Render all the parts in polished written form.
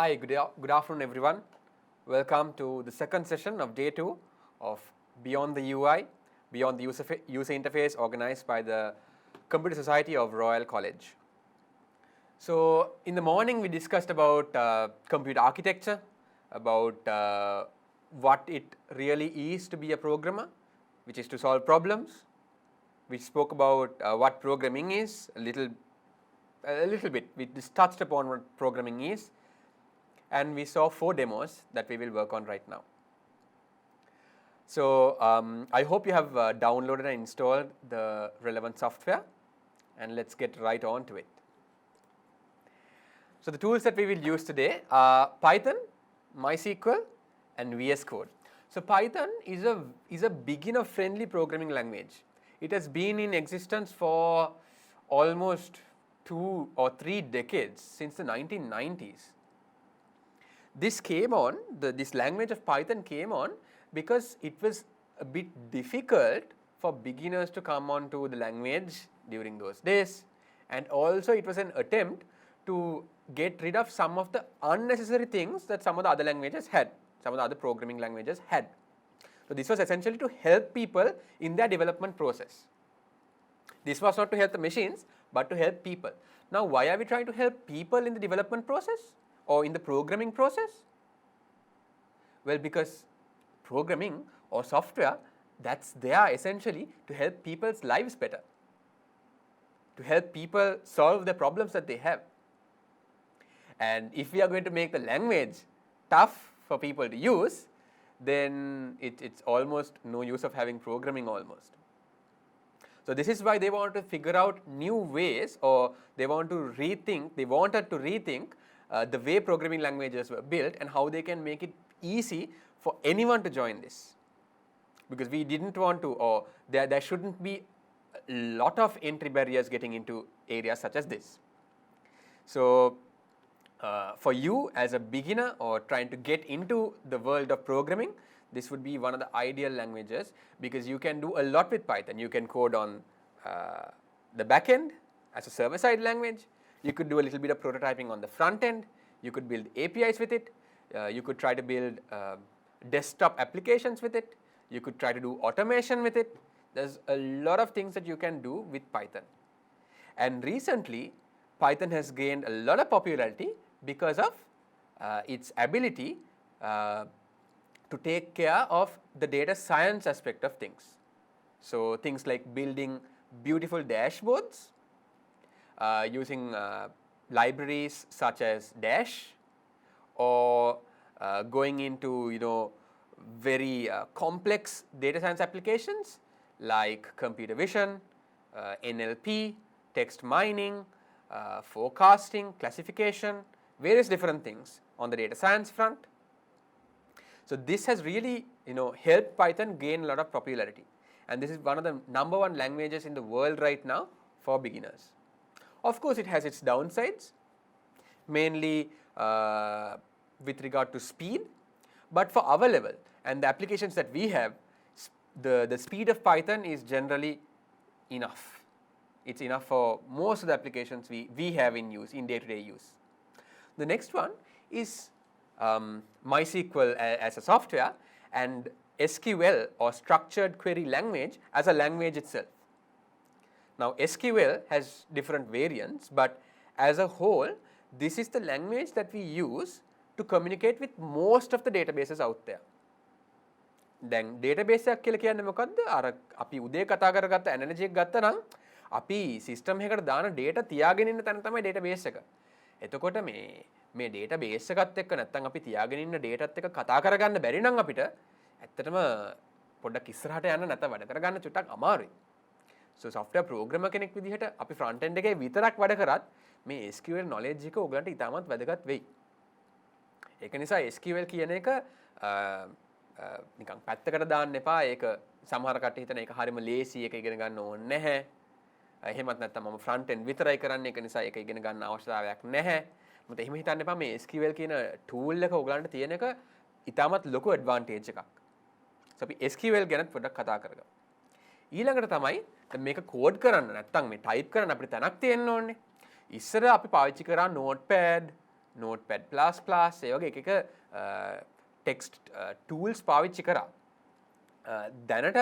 Hi, good afternoon everyone. Welcome to the second session of day 2 of Beyond the UI, Beyond the User Interface, organized by the Computer Society of Royal College. So in the morning we discussed about computer architecture, about what it really is to be a programmer, which is to solve problems. We spoke about what programming is a little bit. We just touched upon what programming is, and we saw 4 demos that we will work on right now. So I hope you have downloaded and installed the relevant software, and let's get right on to it. So the tools that we will use today are Python, MySQL, and vscode. So Python is a beginner friendly programming language. It has been in existence for almost 2 or 3 decades, since the 1990s. This came on, this language of Python came on because it was a bit difficult for beginners to come onto the language during those days, and also it was an attempt to get rid of some of the unnecessary things that some of the other languages had, some of the other programming languages had. So this was essentially to help people in their development process. This was not to help the machines, but to help people. Now, why are we trying to help people in the development process or in the programming process? Well, because programming or software, that's there essentially to help people's lives better, to help people solve the problems that they have. And if we are going to make the language tough for people to use, then it's almost no use of having programming almost. So this is why they want to figure out new ways, or they wanted to rethink the way programming languages were built and how they can make it easy for anyone to join this. Because we didn't want to, or there shouldn't be a lot of entry barriers getting into areas such as this. So for you as a beginner or trying to get into the world of programming, this would be one of the ideal languages, because you can do a lot with Python. You can code on the back end as a server-side language. You could do a little bit of prototyping on the front end. You could build APIs with it. You could try to build desktop applications with it. You could try to do automation with it. There's a lot of things that you can do with Python. And recently, Python has gained a lot of popularity because of its ability to take care of the data science aspect of things. So things like building beautiful dashboards using libraries such as Dash, or going into very complex data science applications like computer vision, NLP, text mining, forecasting, classification, various different things on the data science front. So this has really helped Python gain a lot of popularity, and this is one of the #1 languages in the world right now for beginners. Of course, it has its downsides, mainly with regard to speed, but for our level and the applications that we have, the speed of Python is generally enough. It's enough for most of the applications we have in use, in day-to-day use. The next one is MySQL as a software, and SQL or structured query language as a language itself. Now SQL has different variants, but as a whole, this is the language that we use to communicate with most of the databases out there. දැන් database එකක් කියලා කියන්නේ මොකද්ද? අර අපි උදේ කතා කරගත්ත analogy එක ගත්තා නම් අපි system එකකට දාන data තියාගෙන ඉන්න තැන තමයි database එක. එතකොට මේ database එකත් එක්ක නැත්නම් අපි තියාගෙන ඉන්න data එකත් එක්ක කතා කරගන්න බැරි නම් අපිට ඇත්තටම පොඩ්ඩක් ඉස්සරහට යන්න නැත්නම් වැඩ කරගන්න චුට්ටක් අමාරුයි. So software programmer කෙනෙක් විදිහට අපි front end එකේ විතරක් වැඩ කරත් මේ SQL knowledge එක ඔයගලන්ට ඉතාමත් වැදගත් වෙයි. ඒක නිසා SQL කියන එක නිකන් පැත්තකට දාන්න එපා. ඒක සමහර කට්ටිය හිතන එක හරියම ලේසි, එක ඉගෙන ගන්න ඕනේ නැහැ. එහෙමත් නැත්නම් මම front end විතරයි කරන්නේ, ඒක නිසා ඒක ඉගෙන ගන්න අවශ්‍යතාවයක් නැහැ. මොකද එහෙම හිතන්න එපා. මේ SQL කියන tool එක ඔයගලන්ට තියෙන එක ඉතාමත් ලොකු advantage එකක්. So අපි SQL ගැන පොඩ්ඩක් කතා කරගමු. ඊළඟට තමයි මේක කෝඩ් කරන්න නැත්නම් මේ ටයිප් කරන්න අපිට තැනක් තියෙන්න ඕනේ. ඉස්සර අපි පාවිච්චි කරා notepad, notepad++, ඒ වගේ එක ටෙක්ස්ට් ටූල්ස් පාවිච්චි කරා. දැනට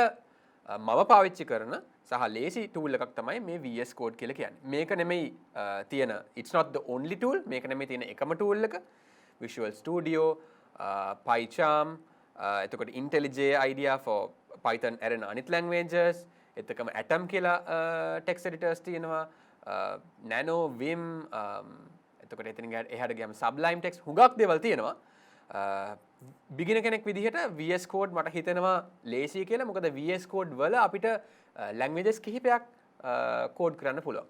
මම පාවිච්චි කරන සහ ලේසි ටූල් එකක් තමයි මේ VS Code කියලා කියන්නේ. මේක නෙමෙයි තියෙන it's not the only tool. මේක නෙමෙයි තියෙන එකම tool එක. Visual Studio, PyCharm, එතකොට IntelliJ IDEA for Python ඇරෙන අනිත් languages, එතකම Atom කියලා text editors තියෙනවා, Nano, Vim, එතකොට එතනින් එහාට ගියාම Sublime Text හුඟක් දේවල් තියෙනවා. බිගිනර් කෙනෙක් විදිහට VS Code මට හිතෙනවා ලේසි කියලා. මොකද VS Code වල අපිට languages කිහිපයක් කෝඩ් කරන්න පුළුවන්.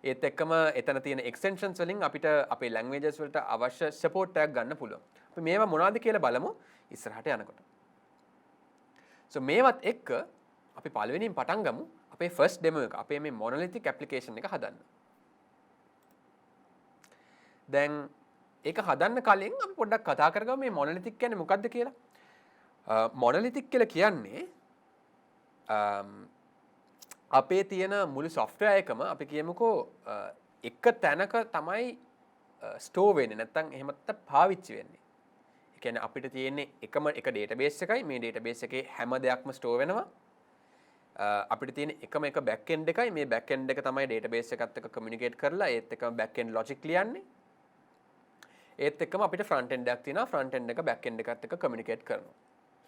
ඒත් එක්කම එතන තියෙන extensions වලින් අපිට අපේ languages වලට අවශ්‍ය support එකක් ගන්න පුළුවන්. අපි මේවා මොනවද කියලා බලමු ඉස්සරහට යනකොට. so මේවත් එක්ක අපි පළවෙනියෙන් පටන් ගමු අපේ first demo එක. අපේ මේ monolithic application එක හදන්න. දැන් ඒක හදන්න කලින් අපි පොඩ්ඩක් කතා කරගමු මේ monolithic කියන්නේ මොකක්ද කියලා. monolithic කියලා කියන්නේ අපේ තියෙන මුළු software එකම අපි කියමුකෝ එක තැනක තමයි store වෙන්නේ නැත්නම් එහෙම නැත්නම් පාවිච්චි වෙන්නේ. ඒ කියන්නේ අපිට තියෙන්නේ එකම එක database එකයි. මේ database එකේ හැම දෙයක්ම store වෙනවා. අපිට තියෙන එකම එක back end එකයි. මේ back end එක තමයි database එකත් එක්ක communicate කරලා ඒත් එක්කම back end logic ලියන්නේ. ඒත් එක්කම අපිට front end එකක් තියෙනවා. front end එක back end එකත් එක්ක communicate කරනවා.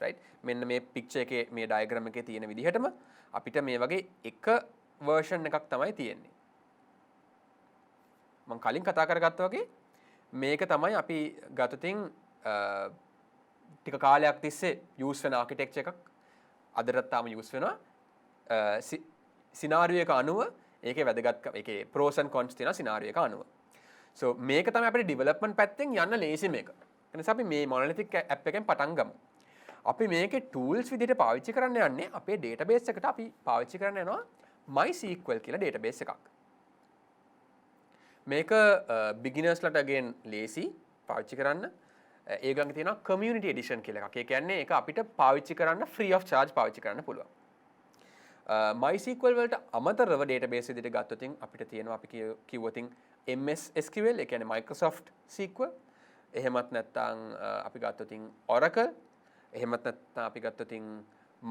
right? මෙන්න මේ picture එකේ මේ diagram එකේ තියෙන විදිහටම අපිට මේ වගේ එක version එකක් තමයි තියෙන්නේ. මම කලින් කතා කරගත්තා වගේ මේක තමයි අපි ගතතින් ටික කාලයක් තිස්සේ use වෙන architecture එකක්. අදටත් තාම use වෙනවා. scenario එක අනුව ඒකේ වැදගත්කම ඒකේ pros and cons තියෙනවා scenario එක අනුව. so මේක තමයි අපිට development පැත්තෙන් යන්න ලේසි මේක. ඒ නිසා අපි මේ monolithic app එකෙන් පටන් ගමු. අපි මේකේ tools විදිහට පාවිච්චි කරන්න යන්නේ අපේ database එකට අපි පාවිච්චි කරන්න යනවා MySQL කියලා database එකක්. මේක beginners ලට again ලේසි පාවිච්චි කරන්න. ඒගොල්ලන්ගේ තියෙනවා community edition කියලා එකක්. ඒ කියන්නේ ඒක අපිට පාවිච්චි කරන්න free of charge පාවිච්චි කරන්න පුළුවන්. MySQL වලට අමතරව database විදිහට ගත්තොතින් අපිට තියෙනවා අපි කිව්වොතින් mssql ඒ කියන්නේ Microsoft SQL. එහෙමත් නැත්නම් අපි ගත්තොතින් Oracle. එහෙමත් නැත්නම් අපි ගත්තොතින්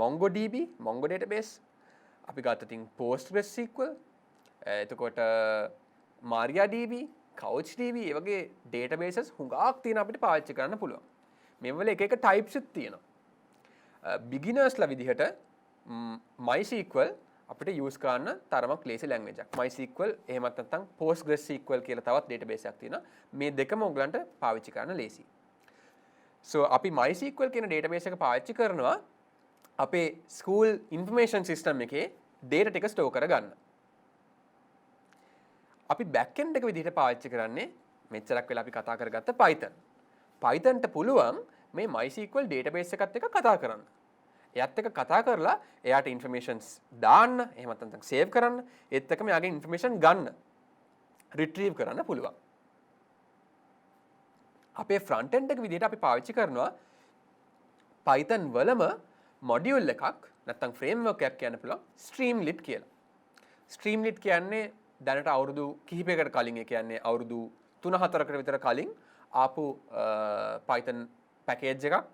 MongoDB, Mongo database. අපි ගත්තොතින් PostgreSQL. එතකොට MariaDB, CouchDB ඒ වගේ databases හුඟක් තියෙන අපිට පාවිච්චි කරන්න පුළුවන්. මේවල එක එක types තියෙනවා. beginnersලා විදිහට MySQL අපිට use කරන්න තරමක් ලේසි language එකක්. MySQL එහෙමත් නැත්නම් PostgreSQL කියලා තවත් database එකක් තියෙනවා. මේ දෙකම ඔයගලන්ට පාවිච්චි කරන්න ලේසි. so අපි MySQL කියන database එක පාවිච්චි කරනවා අපේ school information system එකේ data ටික store කරගන්න. අපි backend එක විදිහට පාවිච්චි කරන්නේ මෙච්චරක් වෙලා අපි කතා කරගත්ත Python. Pythonට පුළුවන් මේ MySQL database එකත් එක්ක කතා කරන්න. එයත් එක්ක කතා කරලා එයාට informations දාන්න, එහෙමත් නැත්නම් save කරන්න, ඒත් එක්කම එයාගේ information ගන්න, retrieve කරන්න පුළුවන්. අපේ front end එක විදිහට අපි පාවිච්චි කරනවා Python වලම module එකක් නැත්නම් framework එකක් කියන්න පුළුවන් Streamlit කියලා. Streamlit කියන්නේ දැනට අවුරුදු කිහිපයකට කලින් ඒ කියන්නේ අවුරුදු 3-4කට විතර කලින් ආපු Python package එකක්.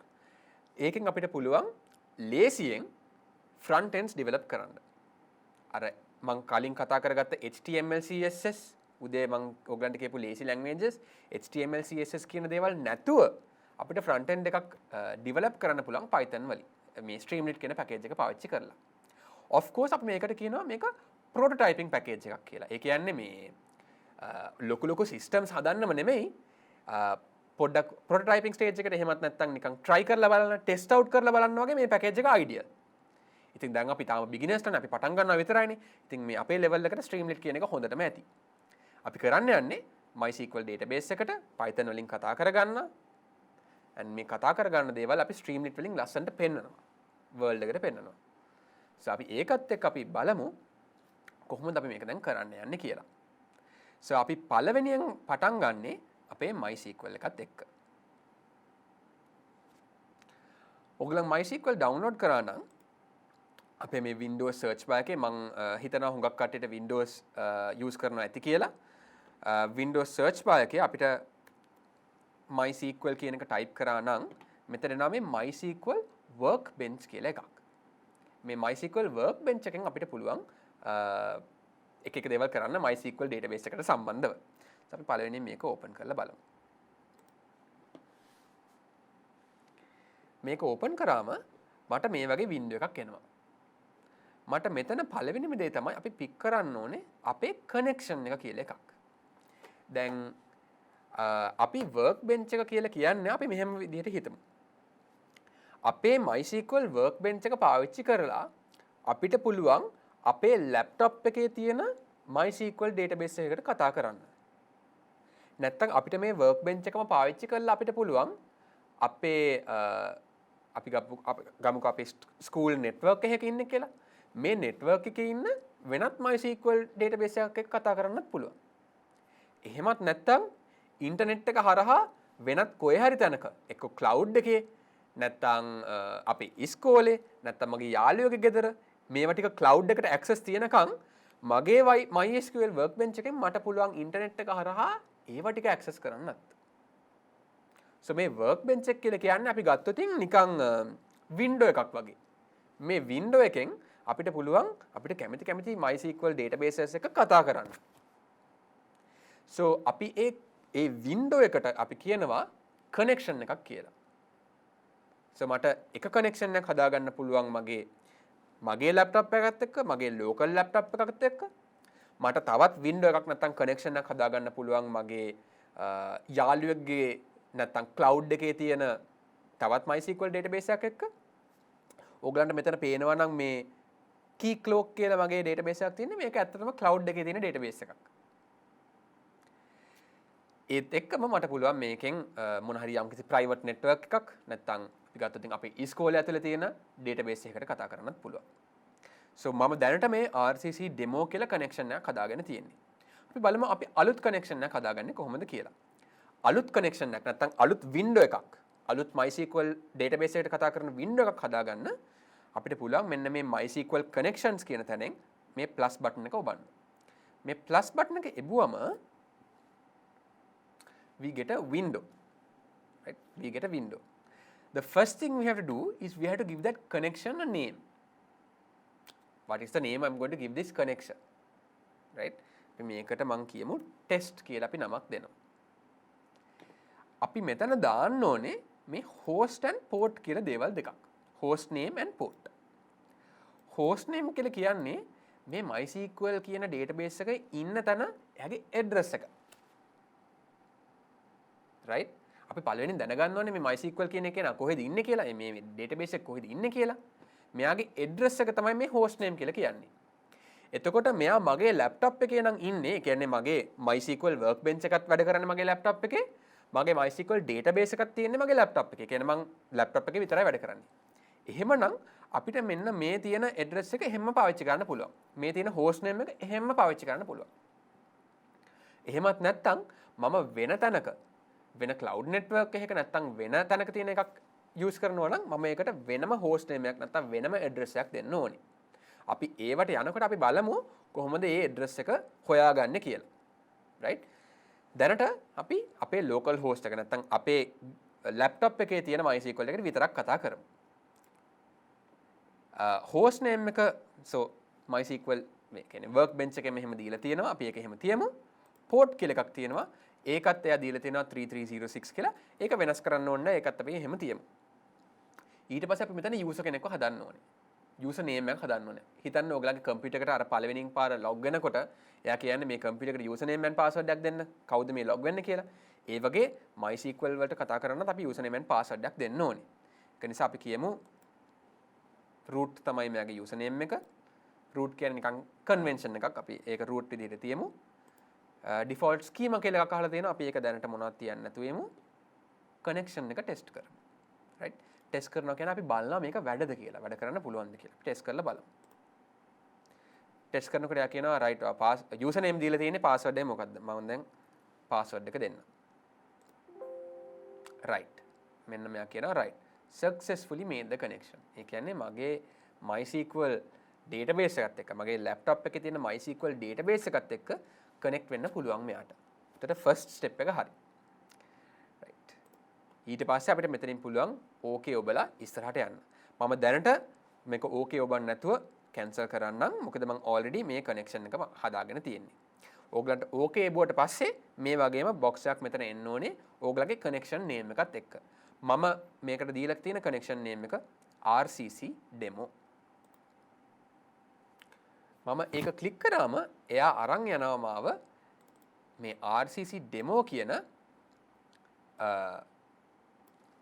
ඒකෙන් අපිට පුළුවන් ලේසියෙන් front ends develop කරන්න. අර මම කලින් කතා කරගත්ත HTML CSS උදේ මම ඔයගලන්ට කියපු ලේසි languages HTML CSS කියන දේවල් නැතුව අපිට front end එකක් develop කරන්න පුළුවන් Python වලින්. මේ Streamlit කියන package එක පාවිච්චි කරලා. of course අපි මේකට කියනවා මේක prototyping package එකක් කියලා. ඒ කියන්නේ මේ ලොකු systems හදන්නම නෙමෙයි පොඩ්ඩක් prototyping stage එකට එහෙමත් නැත්නම් නිකන් try කරලා බලන්න test out කරලා බලන්න වගේ මේ package එක ideal. ඉතින් දැන් අපි තාම beginners ටනේ අපි පටන් ගන්නවා විතරයිනේ. ඉතින් මේ අපේ level එකට Streamlit කියන එක හොඳටම ඇති. අපි කරන්න යන්නේ MySQL database එකට Python වලින් කතා කරගන්න. and මේ කතා කරගන්න දේවල් අපි Streamlit වලින් ලස්සනට පෙන්නනවා. world එකට පෙන්නනවා. so අපි ඒකත් එක්ක අපි බලමු කොහොමද අපි මේක දැන් කරන්න යන්නේ කියලා. so අපි පළවෙනියෙන් පටන් ගන්නේ අපේ MySQL එකත් එක්ක. ඔයගොල්ලන් MySQL download කරා නම් අපේ මේ Windows search bar එකේ මම හිතනවා හුඟක් කට්ටියට Windows use කරනවා ඇති කියලා. Windows search bar එකේ අපිට MySQL කියන එක type කරා නම් මෙතන එනවා මේ MySQL workbench කියලා එකක්. මේ MySQL workbench එකෙන් අපිට පුළුවන් එක එක දේවල් කරන්න MySQL database එකට සම්බන්ධව. අපි පළවෙනියෙන් මේක open කරලා බලමු. මේක open කරාම මට මේ වගේ window එකක් එනවා. මට මෙතන පළවෙනිම දේ තමයි අපි pick කරන්න ඕනේ අපේ connection එක කියලා එකක්. දැන් අපි workbench එක කියලා කියන්නේ අපි මෙහෙම විදිහට හිතමු. අපේ MySQL workbench එක පාවිච්චි කරලා අපිට පුළුවන් අපේ laptop එකේ තියෙන MySQL database එකකට කතා කරන්න. නැත්තම් අපිට මේ workbench එකම පාවිච්චි කරලා අපිට පුළුවන් අපේ අපි ගමුකෝ අපේ school network එකක ඉන්නේ කියලා. මේ network එකේ ඉන්න වෙනත් MySQL database එකක් එක්ක කතා කරන්නත් පුළුවන්. එහෙමත් නැත්තම් ඉන්ටර්නෙට් එක හරහා වෙනත් කොහේ හරි තැනක එක්ක cloud එකේ නැත්තම් අපි ඉස්කෝලේ නැත්තම් මගේ යාළුවෙකුගේ ගෙදර මේවා ටික cloud එකට access තියෙනකන් මගේ MySQL workbench එකෙන් මට පුළුවන් ඉන්ටර්නෙට් එක හරහා ඒවා ටික access කරන්නත්. so මේ workbench එක කියලා කියන්නේ අපි ගත්තොත් නිකන් window එකක් වගේ. මේ window එකෙන් අපිට පුළුවන් අපිට කැමති MySQL databases එක කතා කරන්න. so අපි ඒ window එකට අපි කියනවා connection එකක් කියලා. so මට එක connection එකක් හදාගන්න පුළුවන් මගේ laptop එකත් එක්ක මගේ local laptop එකත් එක්ක මට තවත් window එකක් නැත්නම් connection එකක් හදාගන්න පුළුවන් මගේ යාළුවෙක්ගේ නැත්නම් cloud එකේ තියෙන තවත් MySQL database එකක් එක්ක. ඕගලන්ට මෙතන පේනවා නම් මේ keycloak කියලා මගේ database එකක් තියෙන්නේ. මේක ඇත්තටම cloud එකේ තියෙන database එකක්. ඒත් එක්කම මට පුළුවන් මේකෙන් මොන හරි යම්කිසි private network එකක් නැත්නම් අපි ගත්තොත් අපි ඉස්කෝලේ ඇතුලේ තියෙන database එකකට කතා කරන්නත් පුළුවන්. so මම දැනට මේ RCC demo කියලා connection එකක් හදාගෙන තියෙන්නේ. අපි බලමු අපි අලුත් connection එකක් හදාගන්නේ කොහොමද කියලා. අලුත් connection එකක් නැත්නම් අලුත් window එකක් අලුත් MySQL database එකට කතා කරන window එකක් හදාගන්න අපිට පුළුවන් මෙන්න මේ MySQL connections කියන තැනෙන් මේ plus button එක ඔබන්න. මේ plus button එක එබුවම we get a window, right? We get a window. The first thing we have to do is we have to give that connection a name. What is the name I'm going to give this connection, right? අපි මේකට මං කියමු test කියලා අපි නමක් දෙනවා. අපි මෙතන දාන්න ඕනේ මේ host and port කියලා දේවල් දෙකක්. host name and port. host name කියලා කියන්නේ මේ MySQL කියන database එකේ ඉන්න තැන එයාගේ address එක. right? අපි පළවෙනින් දැනගන්න ඕනේ මේ MySQL කියන එකේ නා කොහෙද ඉන්නේ කියලා. මේ database එක කොහෙද ඉන්නේ කියලා. මෙයාගේ address එක තමයි මේ host name කියලා කියන්නේ. එතකොට මෙයා මගේ laptop එකේ නම් ඉන්නේ. ඒ කියන්නේ මගේ MySQL workbench එකත් වැඩ කරන්නේ මගේ laptop එකේ. මගේ MySQL database එකක් තියෙන්නේ මගේ laptop එකේ. කියන්නේ මම laptop එකේ විතරයි වැඩ කරන්නේ. එහෙමනම් අපිට මෙන්න මේ තියෙන address එක එහෙම්ම පාවිච්චි කරන්න පුළුවන්. මේ තියෙන host name එක එහෙම්ම පාවිච්චි කරන්න පුළුවන්. එහෙමත් නැත්නම් මම වෙන තැනක වෙන cloud network එකක නැත්නම් වෙන තැනක තියෙන එකක් use කරනවා නම් මම ඒකට වෙනම host name එකක් නැත්නම් වෙනම address එකක් දෙන්න ඕනේ. අපි ඒවට යනකොට අපි බලමු කොහොමද මේ address එක හොයාගන්නේ කියලා. right? දැනට අපි අපේ local host එක නැත්නම් අපේ laptop එකේ තියෙන MySQL එකට විතරක් කතා කරමු. host name එක so MySQL මේ කියන්නේ workbench එකේ මෙහෙම දීලා තියෙනවා. අපි ඒක එහෙම තියමු. port කියලා එකක් තියෙනවා. ඒකත් එයා දීලා තියෙනවා 3306 කියලා. ඒක වෙනස් කරන්න ඕනේ නැහැ. ඒකත් අපි එහෙම තියමු. ඊට පස්සේ අපි මෙතන user කෙනෙක්ව හදන්න ඕනේ. user name එකක් හදන්න ඕනේ. හිතන්න ඔයගලගේ computer එකට අර පළවෙනිම පාර log වෙනකොට එයා කියන්නේ මේ computer එකට user name and password එකක් දෙන්න. කවුද මේ log වෙන්නේ කියලා. ඒ වගේ MySQL වලට කතා කරනත් අපි user name and password එකක් දෙන්න ඕනේ. ඒක නිසා අපි කියමු root තමයි මෙයාගේ user name එක. root කියන්නේ නිකන් convention එකක්. අපි ඒක root විදිහට තියමු. default schema කියලා එකක් අහලා තියෙනවා. අපි ඒක දැනට මොනවද තියන්නේ නැතුව යමු. connection එක test කරමු. right? test කරනවා කියන්නේ අපි බලනවා මේක වැඩද කියලා. වැඩ කරන්න පුළුවන්ද කියලා. test කරලා බලමු. test කරනකොට එයා කියනවා right user name දීලා තියෙන්නේ password එක මොකද්ද? මම දැන් password එක දෙන්න. right. මෙන්න මෙයා කියනවා right. successfully made the connection. ඒ කියන්නේ මගේ MySQL database එකත් එක්ක මගේ laptop එකේ තියෙන MySQL database එකත් එක්ක connect වෙන්න පුළුවන් මෙයාට. එතකොට ෆස්ට් ස්ටෙප් එක හරි. රයිට්. ඊට පස්සේ අපිට මෙතනින් පුළුවන් ඕකේ ඔබලා ඉස්සරහට යන්න. මම දැනට මේක ඕකේ ඔබන්න නැතුව කැන්සල් කරන්නම්. මොකද මම ඔල්රෙඩි මේ කනෙක්ෂන් එක හදාගෙන තියෙන්නේ. ඕගලන්ට ඕකේ එබුවට පස්සේ මේ වගේම බොක්ස් එකක් මෙතන එන්න ඕනේ ඕගලගේ කනෙක්ෂන් නේම් එකත් එක්ක. මම මේකට දීලා තියෙන කනෙක්ෂන් නේම් එක RCC demo. මම ඒක ක්ලික් කරාම එයා අරන් යනවා මාව මේ RCC demo කියන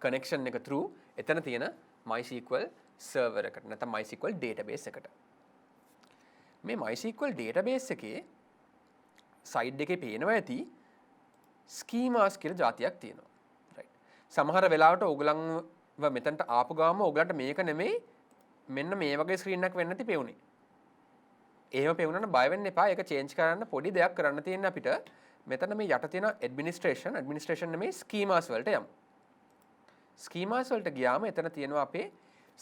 කනෙක්ෂන් එක through එතන තියෙන MySQL server එකට නැත්නම් MySQL database එකට. මේ MySQL database එකේ සයිඩ් එකේ පේනවා ඇති ස්කීමාස් කියලා જાතියක් තියෙනවා. රයිට්. සමහර වෙලාවට ඕගලන්ව මෙතනට ආපු ගාම ඕගලන්ට මේක නෙමෙයි මෙන්න මේ වගේ ස්ක්‍රීන් එකක් වෙන්න නැති පෙවුනේ. එහෙම පෙවුනනම් බය වෙන්න එපා. ඒක චේන්ජ් කරන්න පොඩි දෙයක් කරන්න තියෙන අපිට. මෙතන මේ යට තියෙන ඇඩ්මිනිස්ට්‍රේෂන් නෙමෙයි ස්කීමාස් වලට යමු. ස්කීමාස් වලට ගියාම එතන තියෙනවා අපේ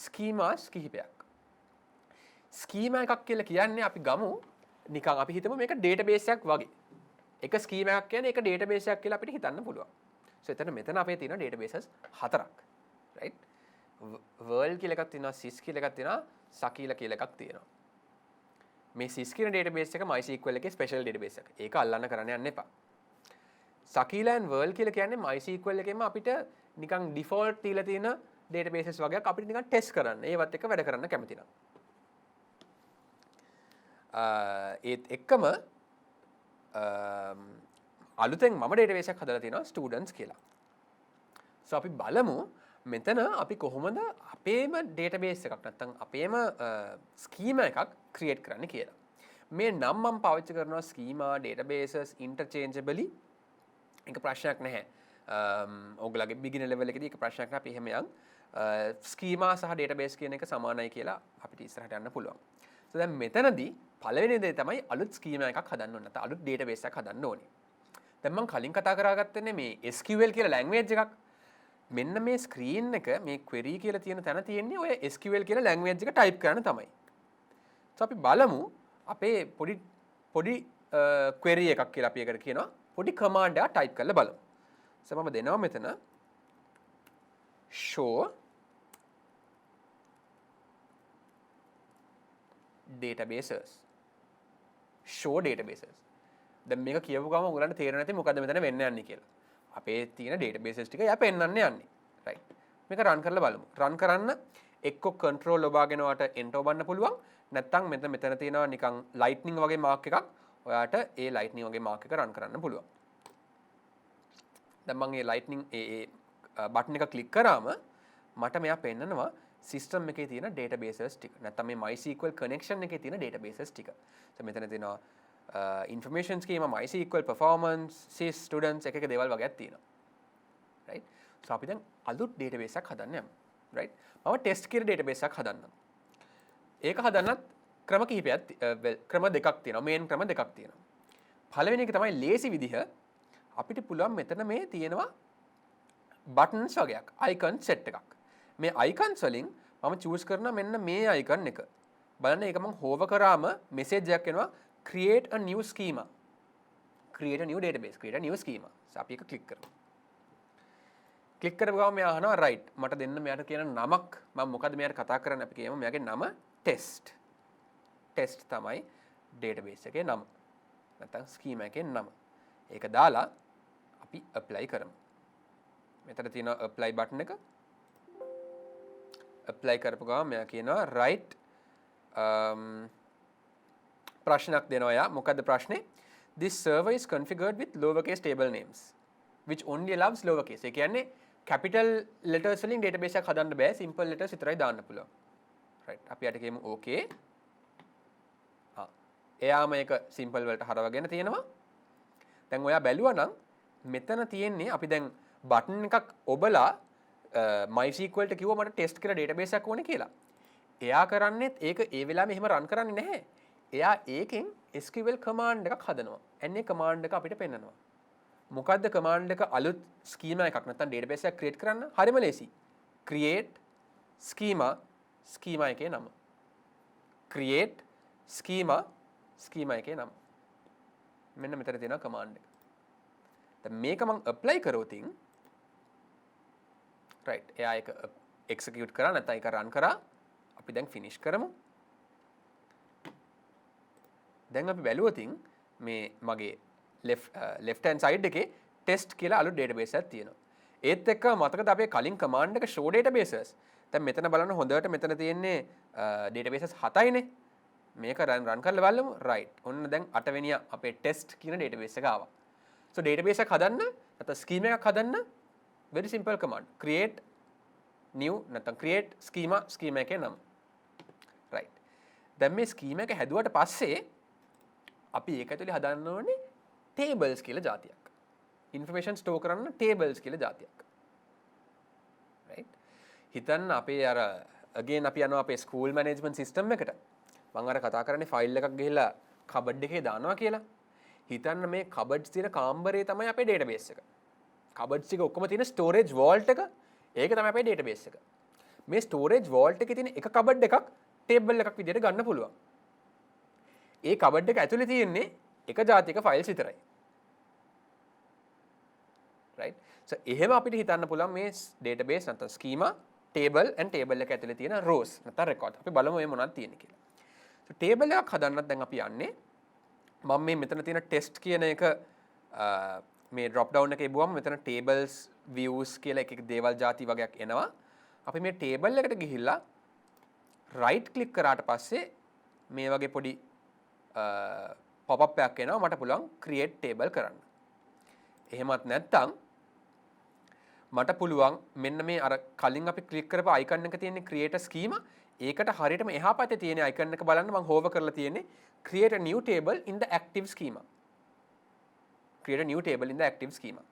ස්කීමාස් කිහිපයක්. ස්කීමා එකක් කියලා කියන්නේ අපි ගමු නිකන් අපි හිතමු මේක ඩේටාබේස් එකක් වගේ. එක ස්කීමා එකක් කියන්නේ ඒක ඩේටාබේස් එකක් කියලා අපිට හිතන්න පුළුවන්. සෝ එතන මෙතන අපේ තියෙන ඩේටාබේසස් 4ක්. රයිට්. world කියලා එකක් තියෙනවා, sys කියලා එකක් තියෙනවා, sakila කියලා එකක් තියෙනවා. මේ sys කියන ඩේටාබේස් එක MySQL එකේ ස්පෙෂල් ඩේටාබේස් එකක්. ඒක අල්ලන්න කරන්න යන්න එපා. sakila and world කියලා කියන්නේ MySQL එකේම අපිට නිකන් ඩිෆෝල්ට් තියලා තියෙන ඩේටාබේසස් වගේක් අපිට නිකන් ටෙස්ට් කරන්න. ඒවත් එක්ක වැඩ කරන්න කැමති නම්. ඒත් එක්කම අලුතෙන් මම ඩේටාබේස් එකක් හදලා තියෙනවා ස්ටුඩන්ට්ස් කියලා. සෝ අපි බලමු මෙතන අපි කොහොමද අපේම ඩේටාබේස් එකක් නැත්නම් අපේම ස්කීමා එකක් ක්‍රියේට් කරන්න කියලා. මේ නම් මම පාවිච්චි කරනවා ස්කීමා ඩේටාබේසස් ඉන්ටර්චේන්ජබලි. ඒක ප්‍රශ්නයක් නැහැ. ඔයගලගේ බිගිනර් ලෙවල් එකේදී ඒක ප්‍රශ්නයක් නැහැ. අපි එහෙම යන් ස්කීමා සහ ඩේටාබේස් කියන එක සමානයි කියලා අපිට ඉස්සරහට යන්න පුළුවන්. So දැන් මෙතනදී පළවෙනි දේ තමයි අලුත් ස්කීමා එකක් හදන්න ඕනේ. නැත්නම් අලුත් ඩේටාබේස් එකක් හදන්න ඕනේ. දැන් මම කලින් කතා කරාගත්තනේ මේ SQL කියලා ලැන්ග්වේජ් එකක්. මෙන්න මේ ස්ක්‍රීන් එක මේ query කියලා තියෙන තැන තියෙන්නේ ඔය SQL කියලා ලැන්ග්වේජ් එක ටයිප් කරන්න තමයි. So අපි බලමු අපේ පොඩි query එකක් කියලා අපි ඒකට කියනවා. පොඩි command එකක් ටයිප් කරලා බලමු. So මම දෙනවා මෙතන show databases. show databases. දැන් මේක කියවපු ගමන් ඔයගලන්ට තේරෙන්නේ නැති මොකද්ද මෙතන වෙන්න යන්නේ කියලා. අපේ තියෙන databases ටික යා පෙන්වන්න යන්නේ. right. මේක run කරලා බලමු. run කරන්න එක්ක control ඔබාගෙන ඔයාට enter ඔබන්න පුළුවන්. නැත්නම් මෙතන තියෙනවා නිකන් lightning වගේ mark එකක්. ඔයාට ඒ lightning වගේ mark එක run කරන්න පුළුවන්. දැන් මම මේ lightning button එක click කරාම මට මෙයා පෙන්නනවා system එකේ තියෙන databases ටික. නැත්නම් මේ MySQL connection එකේ තියෙන databases ටික. so මෙතන තියෙනවා information schema, MySQL performance, sys students එක දේවල් වගේක් තියෙනවා. right. so අපි දැන් අලුත් database එකක් හදන්න යමු. right. මම test කියලා database එකක් හදන්නම්. ඒක හදන්නත් ක්‍රම කිහිපයක් ක්‍රම දෙකක් තියෙනවා. main ක්‍රම දෙකක් තියෙනවා. පළවෙනි එක තමයි lazy විදිහ. අපිට පුළුවන් මෙතන මේ තියෙනවා buttons වගේක් icon set එකක්. මේ icons වලින් මම choose කරනවා මෙන්න මේ icon එක. බලන්න ඒක මම hover කරාම message එකක් එනවා create a new schema. create a new database, create a new schema. So අපි ඒක click කරමු. click කරපු ගමන් මෙයා අහනවා right මට දෙන්න මෙයාට කියන නමක් මම මොකද්ද මෙයාට කතා කරන්න අපි කියමු මෙයාගේ නම test. test තමයි database එකේ නම. නැත්නම් schema එකේ නම. ඒක දාලා අපි apply කරමු. මෙතන තියෙන apply button එක. apply කරපු ගමන් මෙයා කියනවා right ප්‍රශ්නයක් දෙනවා යා. මොකද්ද ප්‍රශ්නේ? This server is configured with lowercase table names which only allows lowercase. ඒ කියන්නේ capital letters වලින් database එකක් හදන්න බෑ. simple letters විතරයි දාන්න පුළුවන්. right. අපි යට කියමු okay. එයාම ඒක simple වලට හරවගෙන තියෙනවා. දැන් ඔයා බැලුවා නම් මෙතන තියෙන්නේ අපි දැන් button එකක් ඔබලා MySQL ට කිව්වා මට test කියලා database එකක් ඕනේ කියලා. එයා කරන්නේත් ඒක ඒ වෙලාවෙම එහෙම run කරන්නේ නැහැ. එයා ඒකෙන් SQL command එකක් හදනවා. එන්නේ command එක අපිට පෙන්නනවා. මොකද්ද command එක අලුත් schema එකක් නැත්නම් database එකක් create කරන්න? හරිම ලේසි. create schema schema එකේ නම. create schema schema එකේ නම. මෙන්න මෙතන තියෙනවා command එක. මේක මම apply කරොතින් right එයා ඒක execute කරා නැත්නම් ඒක run කරා අපි දැන් finish කරමු දැන් අපි බැලුවොතින් මේ මගේ left hand side එකේ test කියලා අලුත් database එකක් තියෙනවා ඒත් එක්ක මතකද අපේ කලින් command එක show databases දැන් මෙතන බලන්න හොඳට මෙතන තියෙන්නේ databases 7යිනේ මේක run කරලා බලමු right ඔන්න දැන් 8 වෙනියා අපේ test කියන database එක ආවා so database එකක් හදන්න නැත්නම් schema එකක් හදන්න very simple command create new නැත්නම් create schema එකේ නම right දැන් මේ schema එක හැදුවට පස්සේ අපි ඒක ඇතුලේ හදන්න ඕනේ tables කියලා જાතියක් information store කරන්න tables කියලා જાතියක් right හිතන්න අපේ අර again අපි යනවා අපේ school management system එකට මම අර කතා කරන්නේ file එකක් ගිහලා cupboard එකේ දානවා කියලා හිතන්න මේ cupboards තියෙන කාමරේ තමයි අපේ database එක cupboards එක ඔක්කොම තියෙන storage vault එක ඒක තමයි අපේ database එක මේ storage vault එකේ තියෙන එක cupboard එකක් table එකක් විදිහට ගන්න පුළුවන් ඒ cupboard එක ඇතුලේ තියෙන්නේ එක જાතියක files විතරයි right so එහෙම අපිට හිතන්න පුළුවන් මේ database නැත්නම් schema table and table එක ඇතුලේ තියෙන rows නැත්නම් record අපි බලමු මේ මොනවද තියෙන්නේ කියලා so table එකක් හදන්නත් දැන් අපි යන්නේ මම මේ මෙතන තියෙන test කියන එක මේ drop down එකේ බුවම මෙතන tables views කියලා එක දේවල් ಜಾති වගේක් එනවා අපි මේ table එකට ගිහිල්ලා right click කරාට පස්සේ මේ වගේ පොඩි pop up එකක් එනවා මට පුළුවන් create table කරන්න එහෙමත් නැත්නම් මට පුළුවන් මෙන්න මේ අර කලින් අපි ක්ලික් කරපු icon එක තියෙන create a schema ඒකට හරියටම එහා පැත්තේ තියෙන icon එක බලන්න මම hover කරලා තියෙන්නේ create a new table in the active schema create a new table in the active schema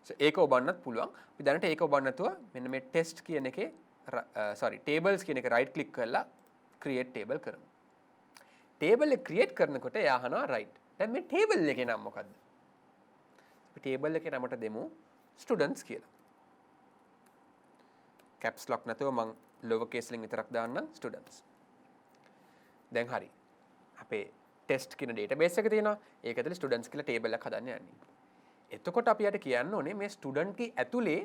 so ඒක ඔබන්නත් පුළුවන් අපි දැනට ඒක ඔබන්න නැතුව මෙන්න මේ test කියන එකේ tables කියන එක right click කරලා create table කරමු table එක create කරනකොට එයා අහනවා right දැන් මේ table එකේ නම මොකද්ද අපි table එකේ නමට දෙමු students කියලා caps lock නැතුව මම lower case වලින් විතරක් දාන්නම් students දැන් හරි අපේ test කියන database එක තියෙනවා ඒක ඇතුලේ students කියලා table එකක් හදන්න යන්නේ එතකොට අපි යට කියන්න ඕනේ මේ ස්ටුඩන්ට් කී ඇතුලේ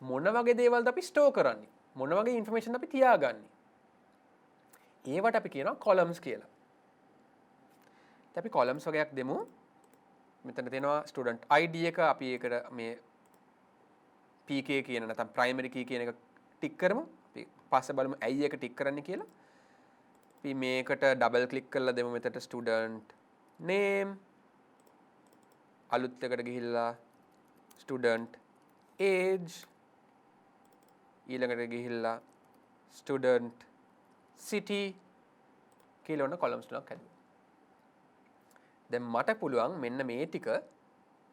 මොන වගේ දේවල්ද අපි ස්ටෝර් කරන්නේ මොන වගේ ඉන්ෆර්මේෂන් අපි තියාගන්නේ ඒවට අපි කියනවා columns කියලා. ඉතින් අපි columns වගේක් දෙමු. මෙතන තියෙනවා student ID එක අපි ඒකට මේ PK කියන නැත්නම් primary key කියන එක ටික් කරමු. අපි පස්සේ බලමු ඇයි එක ටික් කරන්න කියලා. අපි මේකට double click කරලා දෙමු මෙතන student name අලුත් එකට ගිහිල්ලා student age ඊළඟට ගිහිල්ලා student city කියලා ඔන්න columns තුනක් හැදුවා. දැන් මට පුළුවන් මෙන්න මේ ටික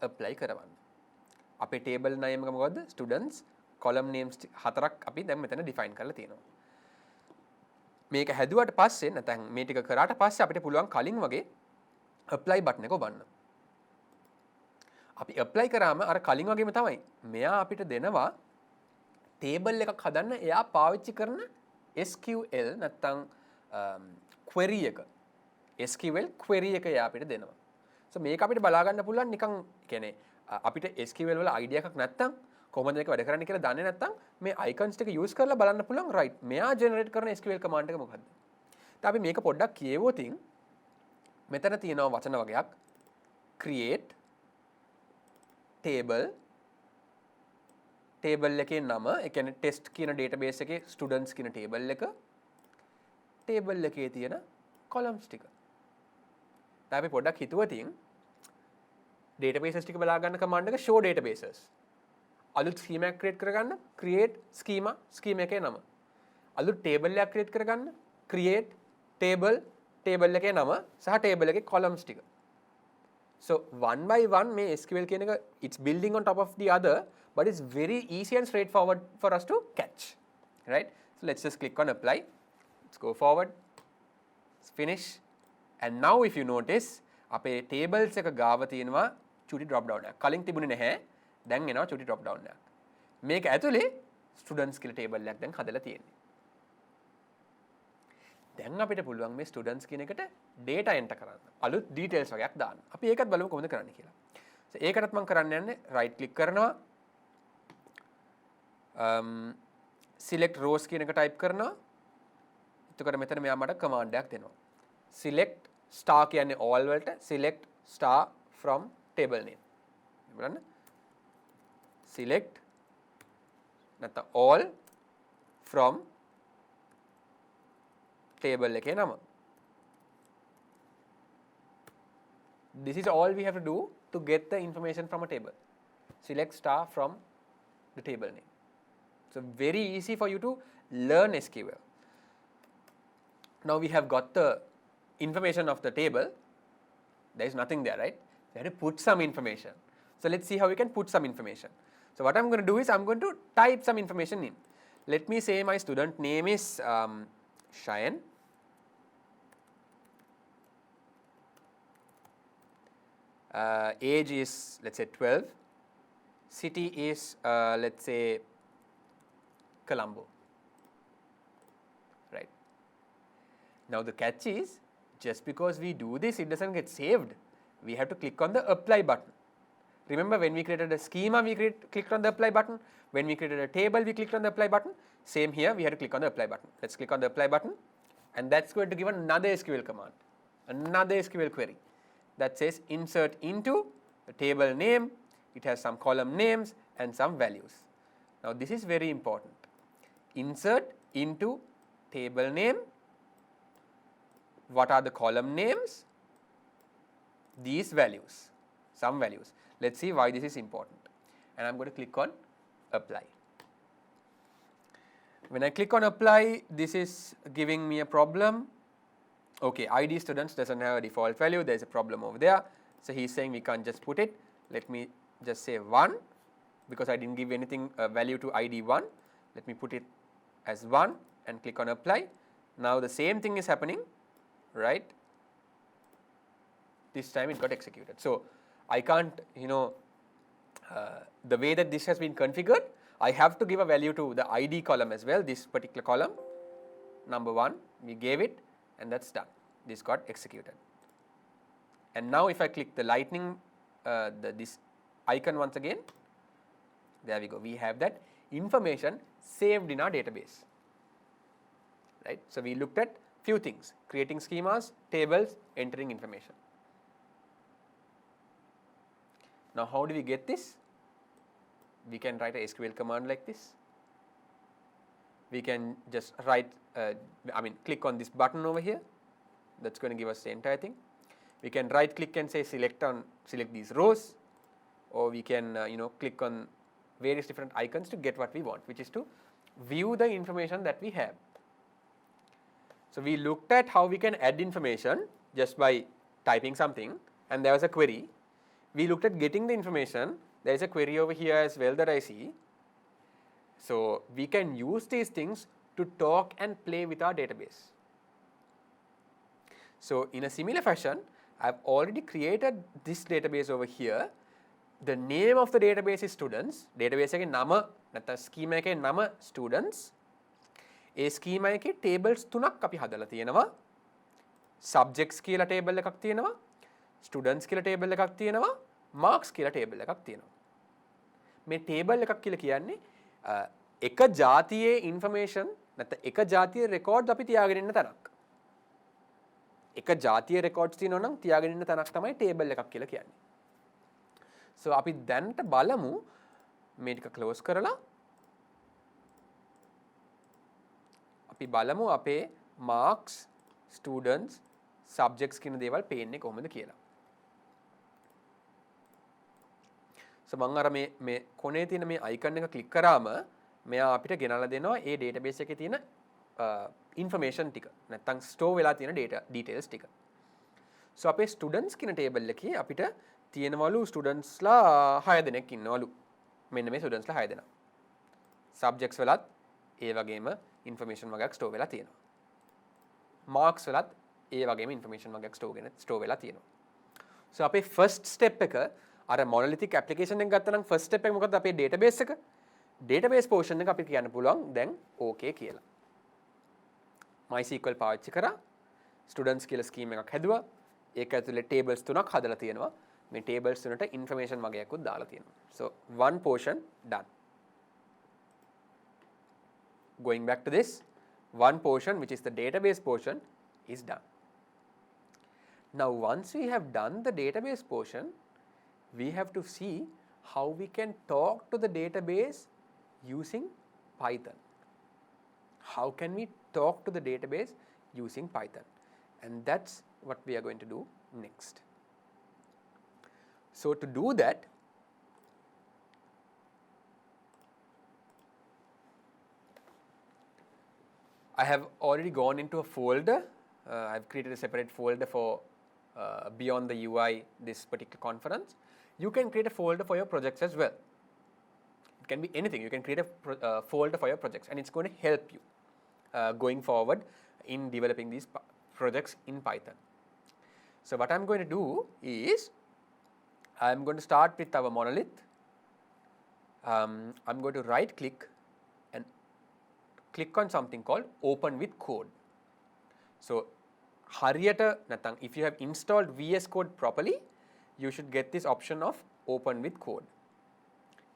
apply කරවන්න. අපේ table name එක මොකද්ද? students column names හතරක් අපි දැන් මෙතන define කරලා තියෙනවා. මේක හැදුවට පස්සේ නැත්නම් මේ ටික කරාට පස්සේ අපිට පුළුවන් කලින් වගේ apply button එක ඔබන්න. අපි apply කරාම අර කලින් වගේම තමයි. මෙයා අපිට දෙනවා table එකක් හදන්න එයා පාවිච්චි කරන SQL නැත්නම් query එක. SQL query එක එයා අපිට දෙනවා. so මේක අපිට බලා ගන්න පුළුවන් නිකන් කියන්නේ අපිට SQL වල idea එකක් නැත්නම් කොහොමද මේක වැඩ කරන්නේ කියලා දන්නේ නැත්නම් මේ icons ටික use කරලා බලන්න පුළුවන් right මෙයා generate කරන SQL command එක මොකද්ද? ඉතින් අපි මේක පොඩ්ඩක් කියවුවොතින් මෙතන තියෙනවා වචන වගේක් create table එකේ නම ඒ කියන්නේ test කියන database එකේ students කියන table එක table එකේ තියෙන columns ටික. දැන් අපි පොඩ්ඩක් හිතුවතින් databases ටික බලා ගන්න command එක show databases. අලුත් schema එකක් create කරගන්න create schema එකේ නම. අලුත් table එකක් create කරගන්න create table එකේ නම සහ table එකේ columns ටික. So one by one මේ SQL කියන එක it's building on top of the other but it's very easy and straightforward for us to catch, right? So let's just click on apply. Let's go forward. Let's finish. And now if you notice අපේ tables එක ගාව තියෙනවා චුටි drop down එකක්. කලින් තිබුණේ නැහැ. දැන් එනවා චුටි drop down එකක්. මේක ඇතුලේ students කියලා table එකක් දැන් හදලා තියෙන්නේ. දැන් අපිට පුළුවන් මේ students කියන එකට data enter කරන්න. අලුත් details වගේක් දාන්න. අපි ඒකත් බලමු කොහොමද කරන්න කියලා. So ඒකටත් මම කරන්න යන්නේ right click කරනවා select rows කියන එක type කරනවා. එතකොට මෙතන මෙයා මට command එකක් දෙනවා. select star කියන්නේ all වලට select star from table name. බලන්න. select නැත්නම් all from table එකේ නම. This is all we have to do to get the information from a table. Select star from the table name. So very easy for you to learn SQL. Now we have got the information of the table. There is nothing there, right? We have to put some information. So let's see how we can put some information. So what I'm going to do is I'm going to type some information in. Let me say my student name is Shayen. Age is, let's say, 12. City is, let's say, Colombo. Right. Now the catch is, just because we do this, it doesn't get saved. We have to click on the apply button. Remember, when we created a schema, we clicked on the apply button. When we created a table, we clicked on the apply button. Same here, we have to click on the apply button. Let's click on the apply button, and that's going to give another SQL command, another SQL query that says insert into the table name. It has some column names and some values. Now this is very important. Insert into table name. What are the column names? These values, some values. Let's see why this is important. And I'm going to click on apply. When I click on apply, this is giving me a problem. Okay, ID students doesn't have a default value. There's a problem over there. So he's saying we can't just put it. Let me just say 1 because I didn't give anything value to ID 1. Let me put it as 1 and click on apply. Now the same thing is happening, right? This time it got executed. So I can't, the way that this has been configured, I have to give a value to the ID column as well, this particular column, number 1, we gave it, and that's done. This got executed. And now if I click the lightning, this icon once again, there we go. We have that information saved in our database, right? So we looked at few things: creating schemas, tables, entering information. Now how do we get this? We can write a SQL command like this. We can just write, click on this button over here. That's going to give us the entire thing. We can right click and say select these rows, or we can click on various different icons to get what we want, which is to view the information that we have. So we looked at how we can add information just by typing something, and there was a query. We looked at getting the information. There is a query over here as well that I see. So we can use these things to talk and play with our database. So in a similar fashion, I've already created this database over here. The name of the database is students. Database එකේ නම නැත්නම් schema එකේ නම students. ඒ schema එකේ tables තුනක් අපි හදලා තියෙනවා. subjects කියලා table එකක් තියෙනවා. students කියලා table එකක් තියෙනවා. marks කියලා table එකක් තියෙනවා. මේ table එකක් කියලා කියන්නේ එක ජාතියේ information නැත්නම් එක ජාතියේ records අපි තියාගෙන ඉන්න තැනක්. එක ජාතියේ records තියෙනවා නම් තියාගෙන ඉන්න තැනක් තමයි table එකක් කියලා කියන්නේ. So අපි දැන්ට බලමු මේ ටික close කරලා අපි බලමු අපේ marks, students, subjects කියන දේවල් පේන්නේ කොහොමද කියලා. So මම අර මේ කොනේ තියෙන මේ icon එක click කරාම මෙයා අපිට ගෙනල්ලා දෙනවා ඒ database එකේ තියෙන information ටික නැත්නම් store වෙලා තියෙන details ටික. So අපේ students කියන table එකේ අපිට තියෙනවලු students ලා 6 දෙනෙක් ඉන්නවලු. මෙන්න මේ students ලා 6 දෙනා. subjects වලත් ඒ වගේම information වගේක් store වෙලා තියෙනවා. marks වලත් ඒ වගේම information වගේක් store වෙලා තියෙනවා. So අපේ first step එක අර monolithic application එක ගත්තා නම් first step එක මොකද්ද? අපේ database එක. database portion එක අපිට කියන්න පුළුවන් දැන් okay කියලා. MySQL පාවිච්චි කරා students කියලා scheme එකක් හැදුවා. ඒක ඇතුලේ tables තුනක් හදලා තියෙනවා. මේ tables තුනට information වගේකුත් දාලා තියෙනවා. So one portion done. Going back to this, one portion, which is the database portion, is done. Now once we have done the database portion, we have to see how we can talk to the database using Python. How can we talk to the database using Python? And that's what we are going to do next. So to do that, I have already gone into a folder. I've created a separate folder for beyond the UI this particular conference. You can create a folder for your projects as well. It can be anything. You can create a folder for your projects, and it's going to help you going forward in developing these projects in Python. So what I'm going to do is I'm going to start with our monolith. I'm going to right click and click on something called open with code. So hariyata nathang, if you have installed vscode properly, you should get this option of open with code.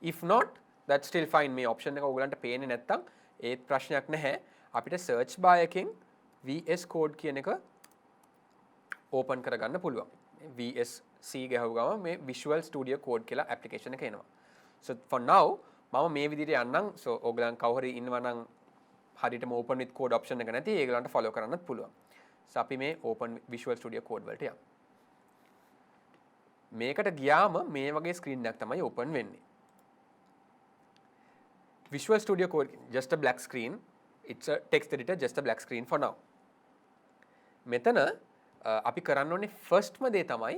If not, that's still fine. මේ option එක ඔයගලන්ට පේන්නේ නැත්තම් ඒත් ප්‍රශ්නයක් නැහැ. අපිට search bar එකෙන් vscode කියන එක open කරගන්න පුළුවන්. vsc ගහුව ගමන් මේ Visual Studio Code කියලා application එක එනවා. So for now මම මේ විදිහට යන්නම්. So ඔයගලන් කවුරු හරි ඉන්නවා නම් හරියටම open with code option එක නැති ඒගලන්ට follow කරන්නත් පුළුවන්. So අපි මේ open Visual Studio Code වලට යමු. මේකට ගියාම මේ වගේ screen එකක් තමයි open වෙන්නේ. Visual Studio Code, just a black screen. It's a text editor, just a black screen for now. මෙතන අපි කරන්න ඕනේ firstම දේ තමයි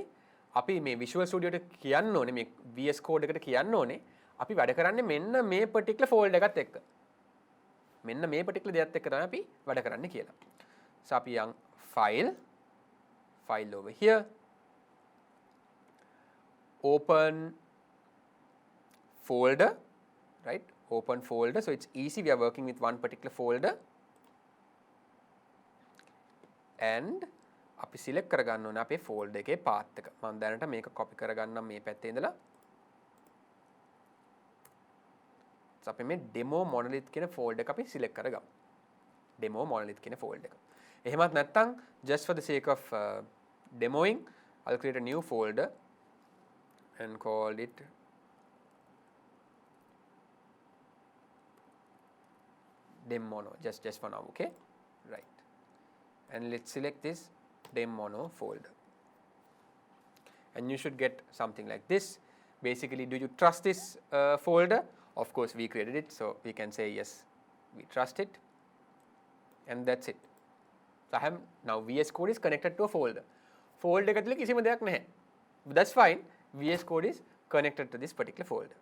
අපි මේ Visual Studio එකට කියන්න ඕනේ මේ VS Code එකට කියන්න ඕනේ අපි වැඩ කරන්නේ මෙන්න මේ particular folder එකත් එක්ක. මෙන්න මේ particular දෙයත් එක්ක තමයි අපි වැඩ කරන්නේ කියලා. So අපි යන් file over here, open folder, right? Open folder. So it's easy. We are working with one particular folder, and අපි select කරගන්න ඕනේ අපේ folder එකේ path එක. මම දැනට මේක copy කරගන්නම් මේ පැත්තේ ඉඳලා. So අපි මේ demo monolith කියන folder එක අපි select කරගමු. Demo monolith කියන folder එක. එහෙමත් නැත්නම් just for the sake of demoing, I'll create a new folder and call it demono, just for now, okay? Right. And let's select this demono folder. And you should get something like this. Basically, do you trust this folder? Of course, we created it, so we can say yes, we trust it. And that's it. So I have now VS Code is connected to a folder. Folder එකතුල කිසිම දෙයක් නැහැ. But that's fine. VS Code is connected to this particular folder.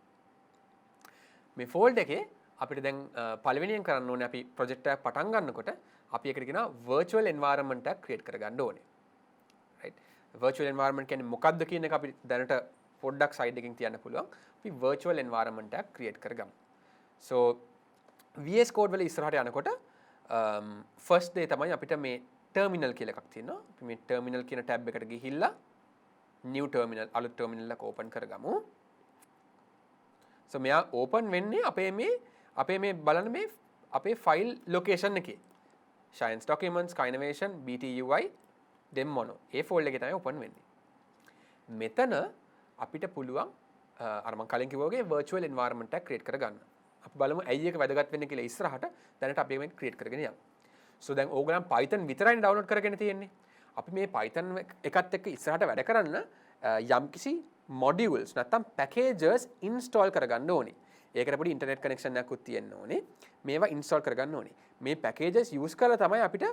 මේ folder එකේ අපිට දැන් පළවෙනියෙන් කරන්න ඕනේ අපි project එකක් පටන් ගන්නකොට අපි ඒකට කියනවා virtual environment එකක් create කරගන්න ඕනේ. Right? Virtual environment කියන්නේ මොකක්ද කියන එක අපි දැනට පොඩ්ඩක් side එකකින් තියන්න පුළුවන්. අපි virtual environment එකක් create කරගමු. So VS Code වල ඉස්සරහට යනකොට first day තමයි අපිට මේ terminal කියලා එකක් තියෙනවා. අපි මේ terminal කියන tab එකට ගිහිල්ලා new terminal අලුත් terminal එක open කරගමු. So මෙයා open වෙන්නේ අපේ මේ බලන්න මේ අපේ file location එකේ. Shayen's documents, Kainovation, BTUI, demono. ඒ folder එකේ තමයි open වෙන්නේ. මෙතන අපිට පුළුවන් අර මම කලින් කිව්වා වගේ virtual environment එකක් create කරගන්න. අපි බලමු ඇයි ඒක වැදගත් වෙන්නේ කියලා ඉස්සරහට දැනට අපි මේක create කරගෙන යමු. So දැන් ඕගොල්ලන් Python විතරයි download කරගෙන තියෙන්නේ. අපි මේ Python එකත් එක්ක ඉස්සරහට වැඩ කරන්න යම්කිසි modules නැත්නම් packages install කරගන්න ඕනේ. ඒකට පොඩි internet connection එකක් උත් තියෙන්න ඕනේ. මේවා install කරගන්න ඕනේ. මේ packages use කරලා තමයි අපිට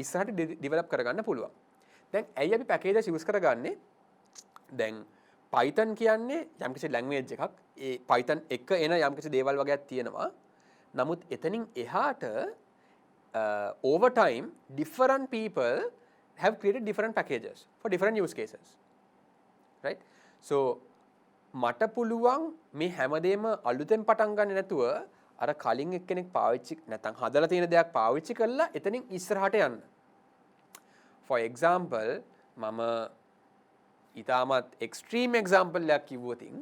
ඉස්සරහට develop කරගන්න පුළුවන්. දැන් ඇයි අපි packages use කරගන්නේ? දැන් Python කියන්නේ යම්කිසි language එකක්. ඒ Python එක එන යම්කිසි දේවල් වගේක් තියෙනවා. නමුත් එතනින් එහාට over time different people have created different packages for different use cases. Right? So මට පුළුවන් මේ හැමදේම අලුතෙන් පටන් ගන්න නැතුව අර කලින් එක්කෙනෙක් පාවිච්චි නැත්නම් හදලා තියෙන දෙයක් පාවිච්චි කරලා එතනින් ඉස්සරහට යන්න. For example, මම ඉතාමත් එක්ස්ට්‍රීම් එක්සාම්පල් එකක් කිව්වොතින්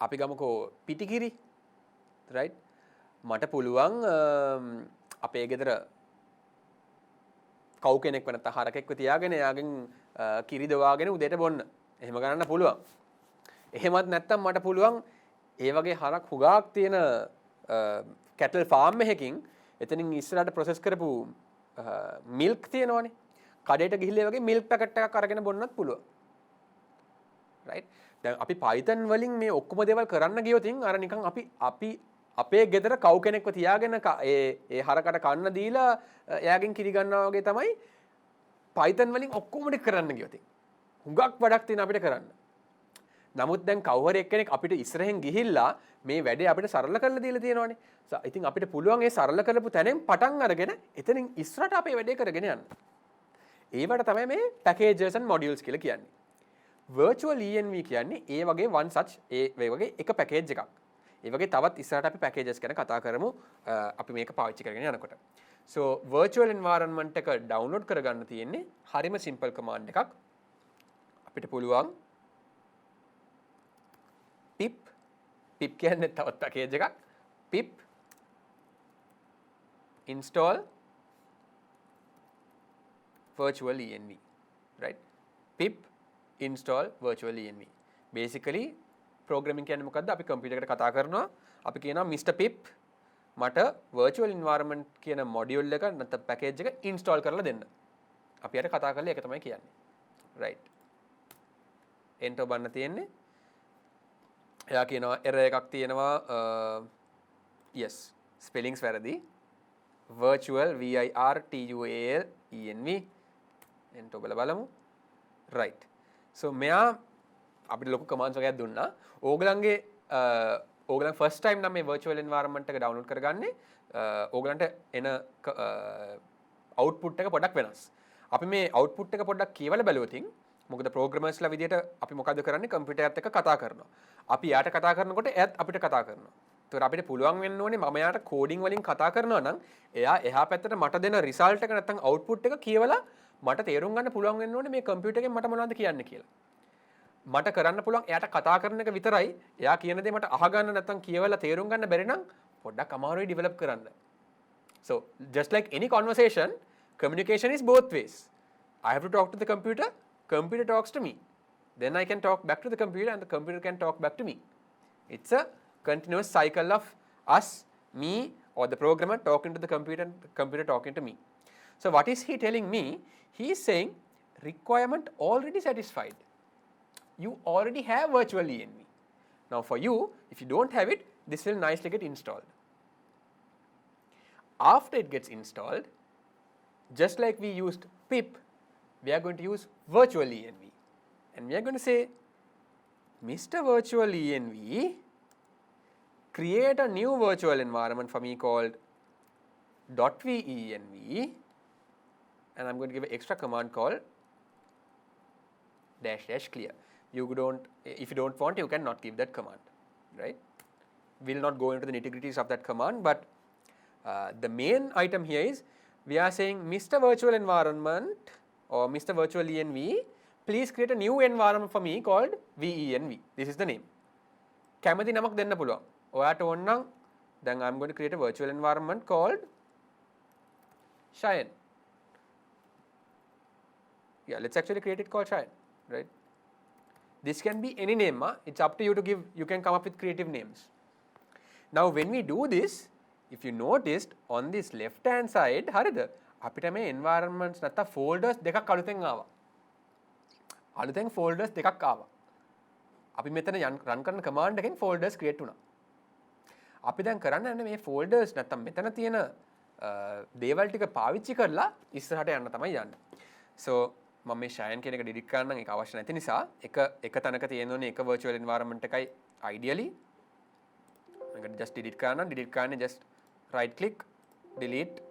අපි ගමුකෝ පිටිකිරි right මට පුළුවන් අපේ ගෙදර කව් කෙනෙක් වෙනත් හරකෙක්ව තියාගෙන එයාගෙන් කිරි දවාගෙන උදේට බොන්න. එහෙම කරන්න පුළුවන්. එහෙමත් නැත්තම් මට පුළුවන් ඒ වගේ හරක් හුඟක් තියෙන කැටල් ෆාම් එකකින් එතනින් ඉස්සරහට ප්‍රොසෙස් කරපු මිල්ක් තියෙනවනේ. කඩේට ගිහිල්ලා වගේ මිල්ක් පැකට් එකක් අරගෙන බොන්නත් පුළුවන්. right දැන් අපි Python වලින් මේ ඔක්කොම දේවල් කරන්න ගියොතින් අර නිකන් අපි අපේ ගෙදර කව් කෙනෙක්ව තියාගෙන ඒ හරකට කන්න දීලා එයාගෙන් කිරි ගන්නවා වගේ තමයි Python වලින් ඔක්කොම ටික කරන්න ගියොතින්. හුඟක් වැඩක් තියෙන අපිට කරන්න. නමුත් දැන් කවුරු එක්කෙනෙක් අපිට ඉස්සරහෙන් ගිහිල්ලා මේ වැඩේ අපිට සරල කරලා දීලා තියෙනවානේ. ඉතින් අපිට පුළුවන් ඒ සරල කරපු තැනෙන් පටන් අරගෙන එතනින් ඉස්සරහට අපේ වැඩේ කරගෙන යන්න. ඒවට තමයි මේ packages and modules කියලා කියන්නේ. virtual env කියන්නේ ඒ වගේ one such ඒ වගේ එක package එකක්. ඒ වගේ තවත් ඉස්සරහට අපි packages ගැන කතා කරමු අපි මේක පාවිච්චි කරගෙන යනකොට. so virtual environment එක download කරගන්න තියෙන්නේ හරිම simple command එකක්. අපිට පුළුවන් pip කියන්නේ තවත් package එකක් pip install virtual env right pip install virtual env basically programming කියන්නේ මොකද්ද අපි කම්පියුටර් එකට කතා කරනවා අපි කියනවා Mr Pip මට virtual environment කියන module එක නැත්නම් package එක install කරලා දෙන්න. අපි අර කතා කරලා ඒක තමයි කියන්නේ. right enter බන්න තියෙන්නේ. එයා කියනවා error එකක් තියෙනවා yes spellings වැරදි virtual virtual env enter බලලා බලමු. right so මෙයා අපිට ලොකු කමාන්ඩ්ස් වගේක් දුන්නා. ඕගලන්ගේ ඕගලන් ෆස්ට් ටයිම් නම් මේ virtual environment එක download කරගන්නේ ඕගලන්ට එන output එක පොඩ්ඩක් වෙනස්. අපි මේ output එක පොඩ්ඩක් කියවලා බලුවොතින් මොකද programmersලා විදියට අපි මොකද කරන්නේ කම්පියුටර් එක්ක කතා කරනවා. අපි යාට කතා කරනකොට එයාත් අපිට කතා කරනවා. ඒතකොට අපිට පුළුවන් වෙන්න ඕනේ මම යාට coding වලින් කතා කරනවා නම් එයා එහා පැත්තට මට දෙන result එක නැත්නම් output එක කියවලා මට තේරුම් ගන්න පුළුවන් වෙන්න ඕනේ මේ කම්පියුටර් එකෙන් මට මොනවද කියන්නේ කියලා. මට කරන්න පුළුවන් එයාට කතා කරන එක විතරයි. එයා කියන දේ මට අහගන්න නැත්නම් කියවලා තේරුම් ගන්න බැරි නම් පොඩ්ඩක් අමාරුයි develop කරන්න. So just like any conversation, communication is both ways. I have to talk to the computer talks to me. Then I can talk back to the computer and the computer can talk back to me. It's a continuous cycle of us, me or the programmer talking to the computer and the computer talking to me. So what is he telling me? He is saying requirement already satisfied. You already have virtual env. Now for you, if you don't have it, this will nicely get installed. After it gets installed, just like we used pip, we are going to use virtual env. And we are going to say, Mr. Virtual env, create a new virtual environment for me called .venv. And I'm going to give an extra command called --clear. If you don't want, you cannot give that command, right? We'll not go into the nitty-gritties of that command, but the main item here is we are saying Mr. Virtual Environment or Mr. Virtual env, please create a new environment for me called venv. This is the name. කැමති නමක් දෙන්න පුළුවන්. ඔයාට ඕන නම් then I'm going to create a virtual environment called Shayen. Yeah, let's actually create it called Shayen, right? This can be any name. It's up to you to give. You can come up with creative names. Now when we do this, if you noticed on this left hand side, හරිද? අපිට මේ environments නැත්නම් folders දෙකක් අලුතෙන් ආවා. අලුතෙන් folders දෙකක් ආවා. අපි මෙතන run කරන command එකෙන් folders create වුණා. අපි දැන් කරන්න යන්නේ මේ folders නැත්නම් මෙතන තියෙන දේවල් ටික පාවිච්චි කරලා ඉස්සරහට යන්න තමයි යන්නේ. So මම මේ Shayen කියන එක delete කරන්න නම් ඒක අවශ්‍ය නැති නිසා එක තැනක තියෙන ඕනේ එක virtual environment එකයි ideally. මේක just delete කරන්න just right click, delete,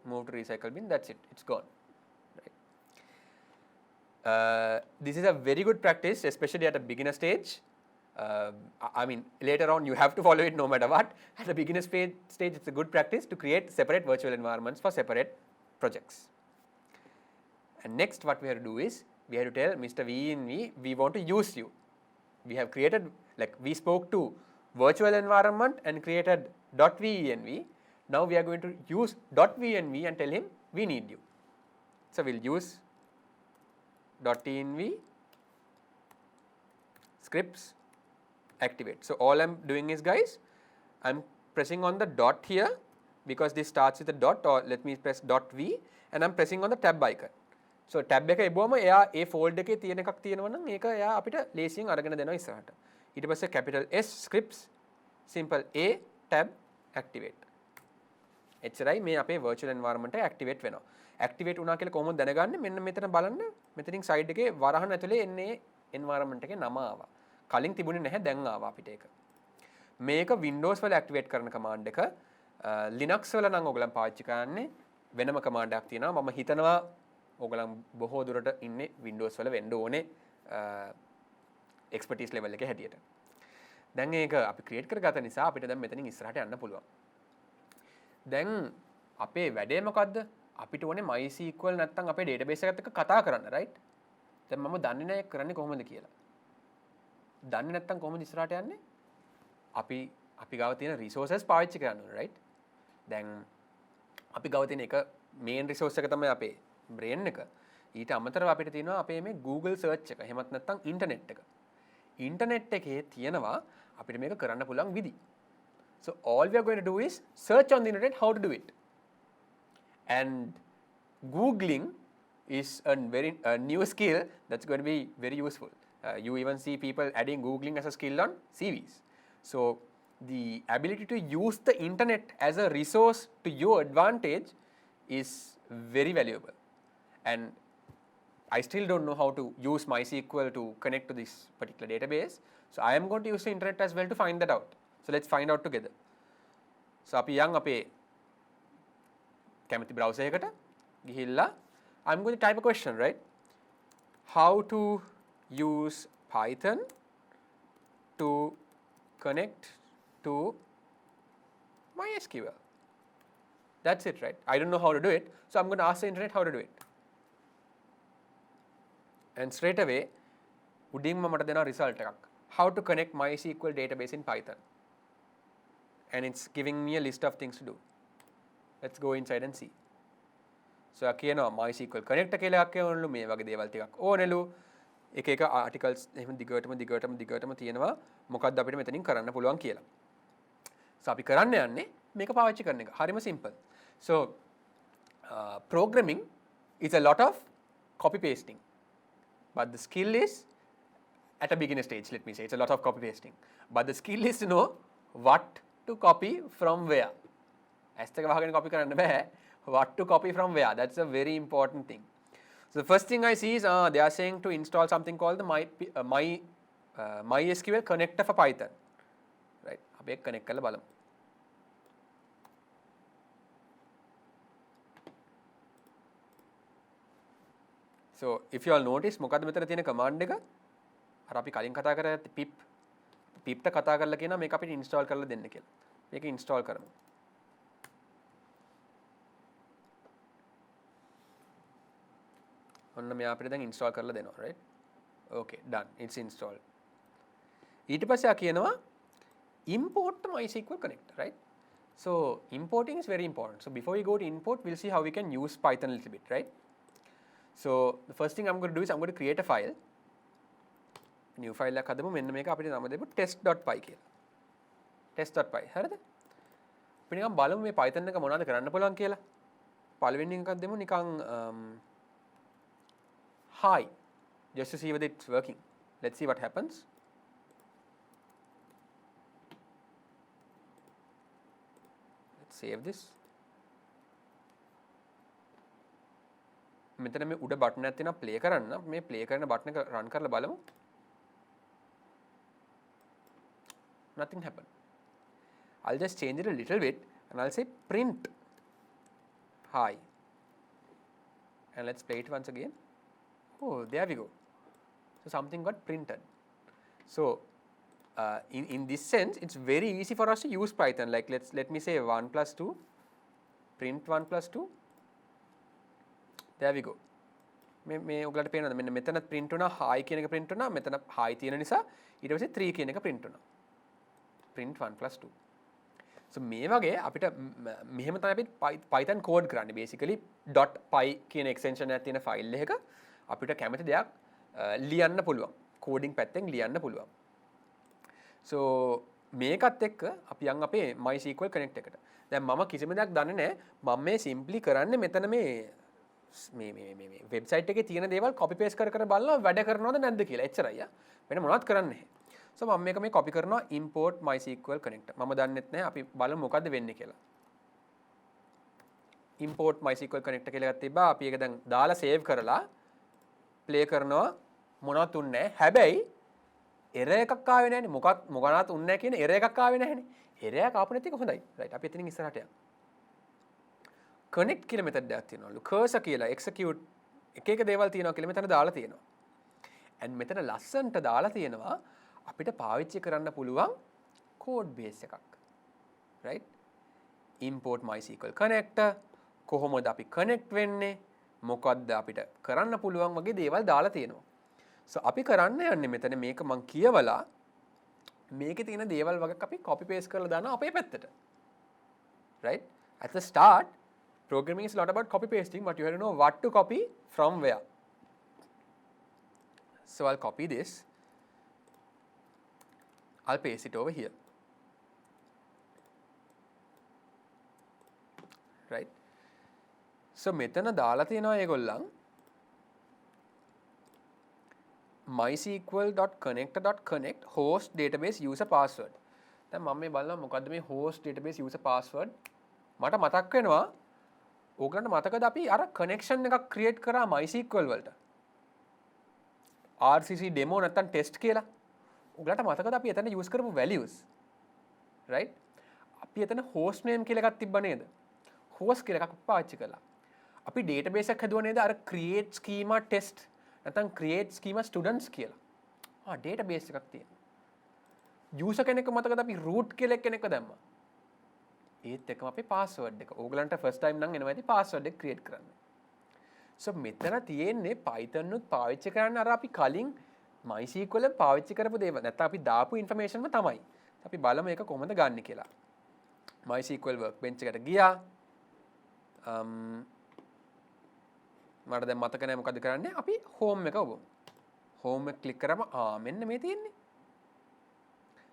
move to recycle bin, that's it, it's gone. Right. This is a very good practice, especially at a beginner stage. I mean, later on you have to follow it no matter what. At the beginner stage, it's a good practice to create separate virtual environments for separate projects. And next what we have to do is, we have to tell Mr. VNV, we want to use you. We have created, like we spoke to virtual environment and created .venv. Now we are going to use .venv and tell him we need you. So we'll use .env scripts activate. So all I'm doing is, guys, I'm pressing on the dot here because this starts with a dot, or let me press .v, and I'm pressing on the tab icon. So tab එක එබුවම එයා ඒ folder එකේ තියෙන එකක් තියෙනවා නම් ඒක එයා අපිට ලේසියෙන් අරගෙන දෙනවා ඉස්සරහට. ඊට පස්සේ capital S scripts simple A tab activate. එච්චරයි මේ අපේ virtual environment එක activate වෙනවා. activate වුණා කියලා කොහොමද දැනගන්නේ? මෙන්න මෙතන බලන්න. මෙතනින් side එකේ වරහන් ඇතුලේ එන්නේ environment එකේ නම ආවා. කලින් තිබුණේ නැහැ, දැන් ආවා අපිට ඒක. මේක Windows වල activate කරන command එක. Linux වල නම් ඔයගලන් පාවිච්චි කරන්නේ වෙනම command එකක් තියෙනවා. මම හිතනවා ඔයගලන් බොහෝ දුරට ඉන්නේ Windows වල වෙන්න ඕනේ expertise level එකේ හැටියට. දැන් ඒක අපි create කරගත්ත නිසා අපිට දැන් මෙතනින් ඉස්සරහට යන්න පුළුවන්. දැන් අපේ වැඩේ මොකද්ද? අපිට ඕනේ MySQL නැත්තම් අපේ database එකත් එක්ක කතා කරන්න, right? දැන් මම දන්නේ නැහැ ඒක කරන්නේ කොහොමද කියලා. දන්නේ නැත්තම් කොහොමද ඉස්සරහට යන්නේ? අපි ගාව තියෙන resources පාවිච්චි කරන්න ඕනේ, right? දැන් අපි ගාව තියෙන එක main resource එක තමයි අපේ brain එක. ඊට අමතරව අපිට තියෙනවා අපේ මේ Google search එක. එහෙමත් නැත්නම් internet එක. internet එකේ තියෙනවා අපිට මේක කරන්න පුළුවන් විදි. So all we are going to do is search on the internet how to do it. And Googling is a very new skill that's going to be very useful. You even see people adding Googling as a skill on CVs. So the ability to use the internet as a resource to your advantage is very valuable. And I still don't know how to use MySQL to connect to this particular database. So I am going to use the internet as well to find that out. So let's find out together. So අපි යන් අපේ කැමති browser එකට ගිහිල්ලා I'm going to type a question, right? How to use Python to connect to MySQL. That's it, right? I don't know how to do it, so I'm going to ask the internet how to do it. And straight away උඩින්ම මට දෙනවා result එකක්. How to connect MySQL database in Python. And it's giving me a list of things to do. Let's go inside and see. So කියනවා MySQL connect කියලා එකක් කියවනලු මේ වගේ දේවල් ටිකක් ඕනෙලු. එක එක articles එහෙම දිගටම තියෙනවා මොකක්ද අපිට මෙතනින් කරන්න පුළුවන් කියලා. So අපි කරන්න යන්නේ මේක පාවිච්චි කරන එක. හරිම simple. So programming is a lot of copy pasting. But the skill is at a beginner stage, let me say. It's a lot of copy pasting. But the skill is to know what to copy from where. ඇස් දෙක වහගෙන copy කරන්න බෑ. What to copy from where. That's a very important thing. So the first thing I see is they are saying to install something called the MySQL connector for Python. Right. අපි ඒක connect කරලා බලමු. So if you all notice මොකද්ද මෙතන තියෙන command එක? අර අපි කලින් කතා කරගත්ත pip ට කතා කරලා කියනවා මේක අපිට install කරලා දෙන්න කියලා. මේක install කරමු. ඔන්න මෙයා අපිට දැන් install කරලා දෙනවා, right? Okay, done. It's installed. ඊට පස්සේ ආ කියනවා import MySQL connector, right? So importing is very important. So before we go to import, we'll see how we can use Python a little bit, right? So the first thing I'm going to do is I'm going to create a file. New file එකක් හදමු. මෙන්න මේක අපිට නම දෙමු test.py කියලා. test.py. හරිද? අපි නිකන් බලමු මේ Python එක මොනවද කරන්න පුළුවන් කියලා. පළවෙනි එකක් දෙමු නිකන් hi, just to see whether it's working. Let's see what happens. Let's save this. මෙතන මේ උඩ බටන් එකක් තියෙනවා play කරන්න. මේ play කරන බටන් එක run කරලා බලමු. Nothing happened. I'll just change it a little bit and I'll say print hi. And let's play it once again. Oh, there we go. So something got printed. So in this sense, it's very easy for us to use Python. Like let me say 1 plus 2, print 1 plus 2. There we go. මේ ඔයගලට පේනවද මෙන්න මෙතන print වුණා hi කියන එක print වුණා මෙතන hi තියෙන නිසා ඊට පස්සේ 3 කියන එක print වුණා print 1 + 2 so මේ වගේ අපිට මෙහෙම තමයි අපි Python code කරන්නේ basically .py කියන extension එකක් තියෙන file එකක අපිට කැමති දෙයක් ලියන්න පුළුවන් coding පැත්තෙන් ලියන්න පුළුවන් so මේකත් එක්ක අපි යන් අපේ MySQL connect එකට දැන් මම කිසිම දෙයක් දන්නේ නැහැ මම මේ simply කරන්නේ මෙතන මේ වෙබ්සයිට් එකේ තියෙන දේවල් copy paste කර බලනවා වැඩ කරනවද නැද්ද කියලා එච්චරයි වෙන මොනවත් කරන්නේ නැහැ so මම මේක මේ copy කරනවා import MySQL connector මම දන්නෙත් නැහැ අපි බලමු මොකද්ද වෙන්නේ කියලා import MySQL connector කියලා එකක් තිබ්බා අපි ඒක දැන් දාලා save කරලා play කරනවා මොනවත් උන්නේ නැහැ හැබැයි error එකක් ආවේ නැහැනේ මොකනවත් උන්නේ නැහැ කියන error එකක් ආවේ නැහැනේ error එකක් ආපු නැති එක හොඳයි right අපි එතනින් ඉස්සරහට යමු connect කියලා method එකක් තියෙනවලු cursor කියලා execute එක දේවල් තියෙනවා කියලා මෙතන දාලා තියෙනවා and මෙතන ලස්සන්ට දාලා තියෙනවා අපිට පාවිච්චි කරන්න පුළුවන් code base එකක් right import MySQL connector කොහොමද අපි connect වෙන්නේ මොකද්ද අපිට කරන්න පුළුවන් වගේ දේවල් දාලා තියෙනවා so අපි කරන්න යන්නේ මෙතන මේක මම කියවලා මේකේ තියෙන දේවල් වගේ අපි copy paste කරලා දානවා අපේ පැත්තට right at the start programming is not about copy pasting but you have to know what to copy from where so I'll copy this I'll paste it over here right so මෙතන දාලා තියෙනවා ඒගොල්ලන් mysql.connector.connect host database user password දැන් මම මේ බලනවා මොකද්ද මේ host database user password මට මතක් වෙනවා ඕගලන්ට මතකද අපි අර connection එකක් create කරා MySQL වලට RCC demo නැත්නම් test කියලා ඔයගලට මතකද අපි එතන use කරපු values right අපි එතන host name කියලා එකක් තිබ්බ නේද host කියලා එකක් පාවිච්චි කළා අපි database එකක් හදුවා නේද අර create schema test නැත්නම් create schema students කියලා database එකක් තියෙනවා user කෙනෙක් මතකද අපි root කියලා කෙනෙක්ව දැම්මා ඒත් එකම අපේ password එක ඕගලන්ට first time නම් එනවා ඇති password එක create කරන්න so මෙතන තියෙන්නේ Python උත් පාවිච්චි කරන්න අර අපි කලින් MySQL පාවිච්චි කරපු දේවල් නැත්නම් අපි දාපු information ම තමයි අපි බලමු ඒක කොහොමද ගන්න කියලා MySQL workbench එකට ගියා මට දැන් මතක නැහැ මොකද කරන්නේ අපි home එක ඔබමු home එක click කරාම මෙන්න මේ තියෙන්නේ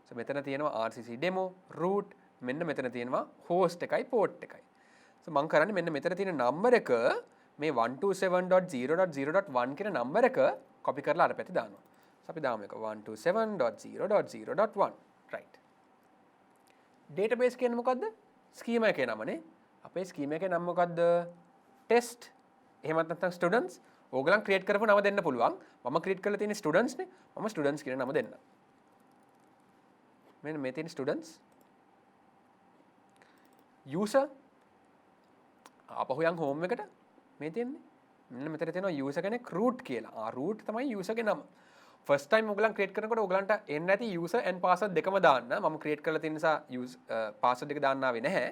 so මෙතන තියෙනවා RCC demo root මෙන්න මෙතන තියෙනවා host එකයි port එකයි so මම කරන්නේ මෙන්න මෙතන තියෙන number එක මේ 127.0.0.1 කියන number එක copy කරලා අර පැත්තේ දානවා so අපි දාමු එක 127.0.0.1 right database කියන්නේ මොකද්ද schema එකේ නමනේ අපේ schema එකේ නම මොකද්ද test එහෙමත් නැත්නම් students ඕගලන් create කරපු නම දෙන්න පුළුවන් මම create කරලා තියෙන students නේ මම students කියන නම දෙන්න මෙන්න මේ තියෙන students user ආපහු යන් home එකට මේ තියෙන්නේ මෙන්න මෙතන තියෙනවා user කෙනෙක් root කියලා root තමයි user ගේ නම first time ඔයගලන් create කරනකොට ඔයගලන්ට එන්නේ නැති user and password දෙකම දාන්න මම create කරලා තියෙන නිසා password එක දාන්න ආවේ නැහැ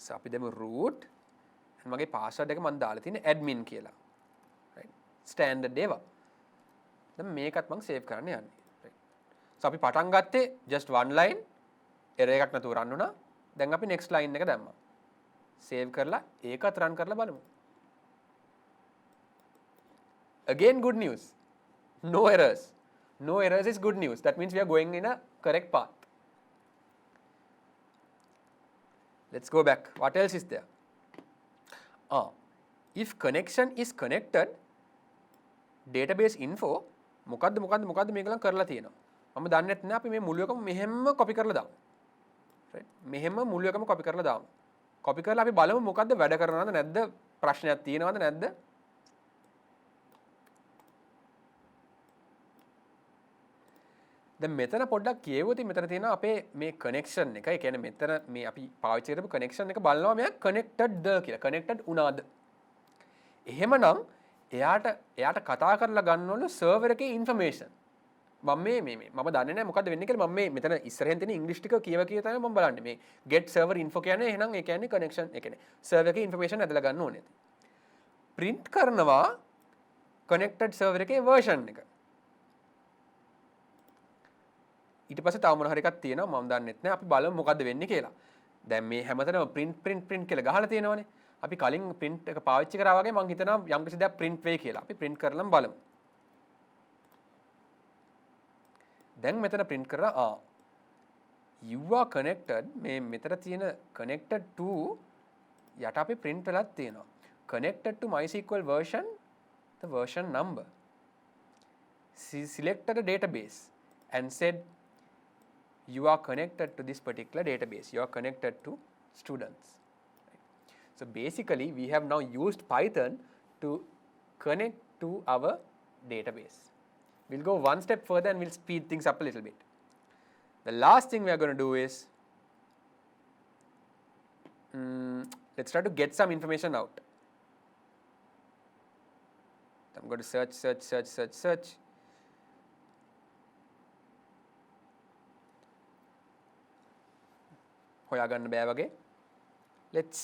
so අපි දෙමු root මගේ password එක මම දාලා තියෙන්නේ admin කියලා right standard ඒවා දැන් මේකත් මම save කරන්න යන්නේ right so අපි පටන් ගත්තේ just one line error එකක් නැතුව run වුණා දැන් අපි next line එක දැම්මා save කරලා ඒකත් run කරලා බලමු again good news no errors is good news that means we are going in a correct path let's go back what else is there if connection is connected database info මොකද්ද මේගොල්ලන් කරලා තියෙනවා මම දන්නේ නැත්නම් අපි මේ මුළු එකම මෙහෙම copy කරලා දාමු right මෙහෙම මුළු එකම copy කරලා දාමු copy කරලා අපි බලමු මොකද්ද වැඩ කරනවද නැද්ද ප්‍රශ්නයක් තියෙනවද නැද්ද දැන් මෙතන පොඩ්ඩක් කියවුවොත් මෙතන තියෙනවා අපේ මේ connection එක ඒ කියන්නේ මෙතන මේ අපි පාවිච්චි කරපු connection එක බලනවා මෙයා connected ද කියලා connected වුණාද එහෙමනම් එයාට කතා කරලා ගන්නවලු server එකේ information මම මම දන්නේ නැහැ මොකද්ද වෙන්නේ කියලා මම මෙතන ඉස්සරහෙන් තියෙන ඉංග්‍රීසි ටික කියව තමයි මම බලන්නේ මේ get server info කියන්නේ එහෙනම් ඒ කියන්නේ connection ඒ කියන්නේ server එකේ information ඇදලා ගන්න ඕනේ print කරනවා connected server එකේ version එක. ඊට පස්සේ තව මොන හරි එකක් තියෙනවා මම දන්නෙත් නෑ. අපි බලමු මොකද්ද වෙන්නේ කියලා. දැන් මේ හැමතැනම print කියලා ගහලා තියෙනවනේ. අපි කලින් print එක පාවිච්චි කරා වගේ මම හිතනවා යම් කිසි දෙයක් print වෙයි කියලා. අපි print කරලම බලමු. දැන් මෙතන print කරලා you are connected මේ මෙතන තියෙන connected to යට අපි print වෙලක් තියෙනවා. connected to MySQL version, the version number. Selected a database and said you are connected to this particular database. You are connected to students. Right? So basically we have now used Python to connect to our database. We'll go one step further and we'll speed things up a little bit. The last thing we are going to do is let's try to get some information out. I'm going to search. හොයාගන්න බෑ වගේ. Let's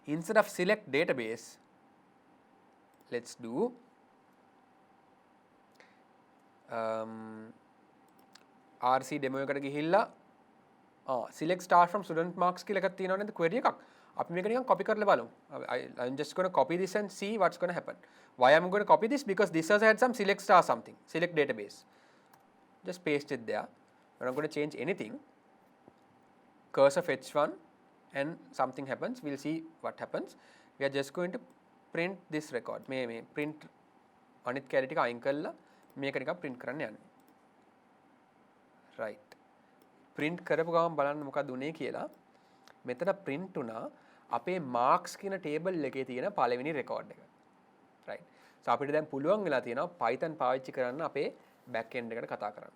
instead of select database, let's do RC demo එකට ගිහිල්ලා select star from student marks කියලා එකක් තියෙනවා නේද query එකක්. අපි මේක නිකන් copy කරලා බලමු. I'm just going to copy this and see what's going to happen. Why I'm going to copy this? Because this also had some select star something, select database. Just paste it there. We're not going to change anything. Cursor fetch one and something happens. We'll see what happens. We are just going to print this record. මේ print අනිත් කැලේ ටික අයින් කරලා මේක නිකන් print කරන්න යන්නේ. Right. print කරපු ගමන් බලන්න මොකක්ද උනේ කියලා. මෙතන print උනා අපේ marks කියන table එකේ තියෙන පළවෙනි record එක. Right. So අපිට දැන් පුළුවන් වෙලා තියෙනවා Python පාවිච්චි කරන්න අපේ back end එකට කතා කරන්න.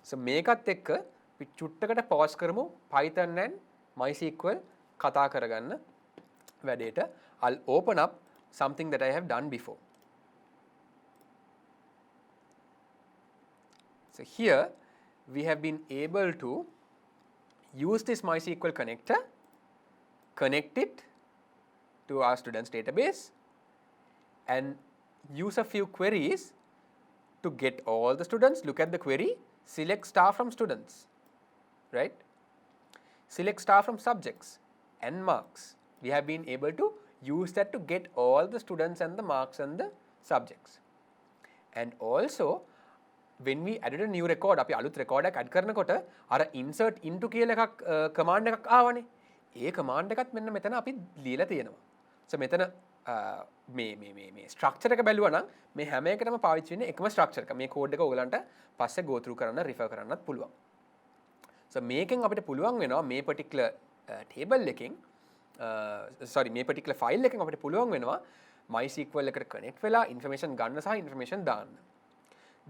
So මේකත් එක්ක අපි චුට්ටකට pause කරමු Python and MySQL කතා කරගන්න වැඩේට. I'll open up something that I have done before. So here we have been able to use this MySQL connector, connect it to our students database and use a few queries to get all the students. Look at the query, select star from students, right? Select star from subjects and marks. We have been able to use that to get all the students and the marks and the subjects. And also when we added a new record, අපි අලුත් record එකක් add කරනකොට අර insert into කියලා එකක් command එකක් ආවනේ. ඒ command එකත් මෙන්න මෙතන අපි ලියලා තියෙනවා. So මෙතන මේ structure එක බැලුවා නම් මේ හැම එකටම පාවිච්චි වෙන්නේ එකම structure එක. මේ code එක ඔයගලන්ට පස්සේ go through කරන්න refer කරන්නත් පුළුවන්. So මේකෙන් අපිට පුළුවන් වෙනවා මේ particular table එකෙන් මේ particular file එකෙන් අපිට පුළුවන් වෙනවා MySQL එකට connect වෙලා information ගන්න සහ information දාන්න.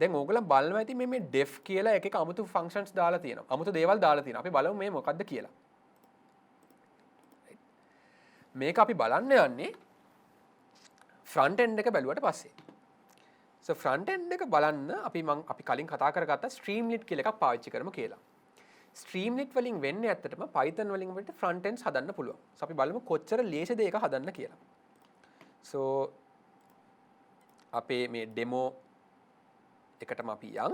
දැන් ඕගොල්ලෝ බලනවා ඇති මේ def කියලා එක අමුතු functions දාලා තියෙනවා. අමුතු දේවල් දාලා තියෙනවා. අපි බලමු මේ මොකක්ද කියලා. මේක අපි බලන්න යන්නේ front end එක බැලුවට පස්සේ. So front end එක බලන්න අපි කලින් කතා කරගත්ත streamlit කියලා එකක් පාවිච්චි කරමු කියලා. streamlit වලින් වෙන්නේ ඇත්තටම Python වලින් අපිට front ends හදන්න පුළුවන්. So අපි බලමු කොච්චර ලේසිද ඒක හදන්න කියලා. So අපේ මේ demo එකටම අපි යන්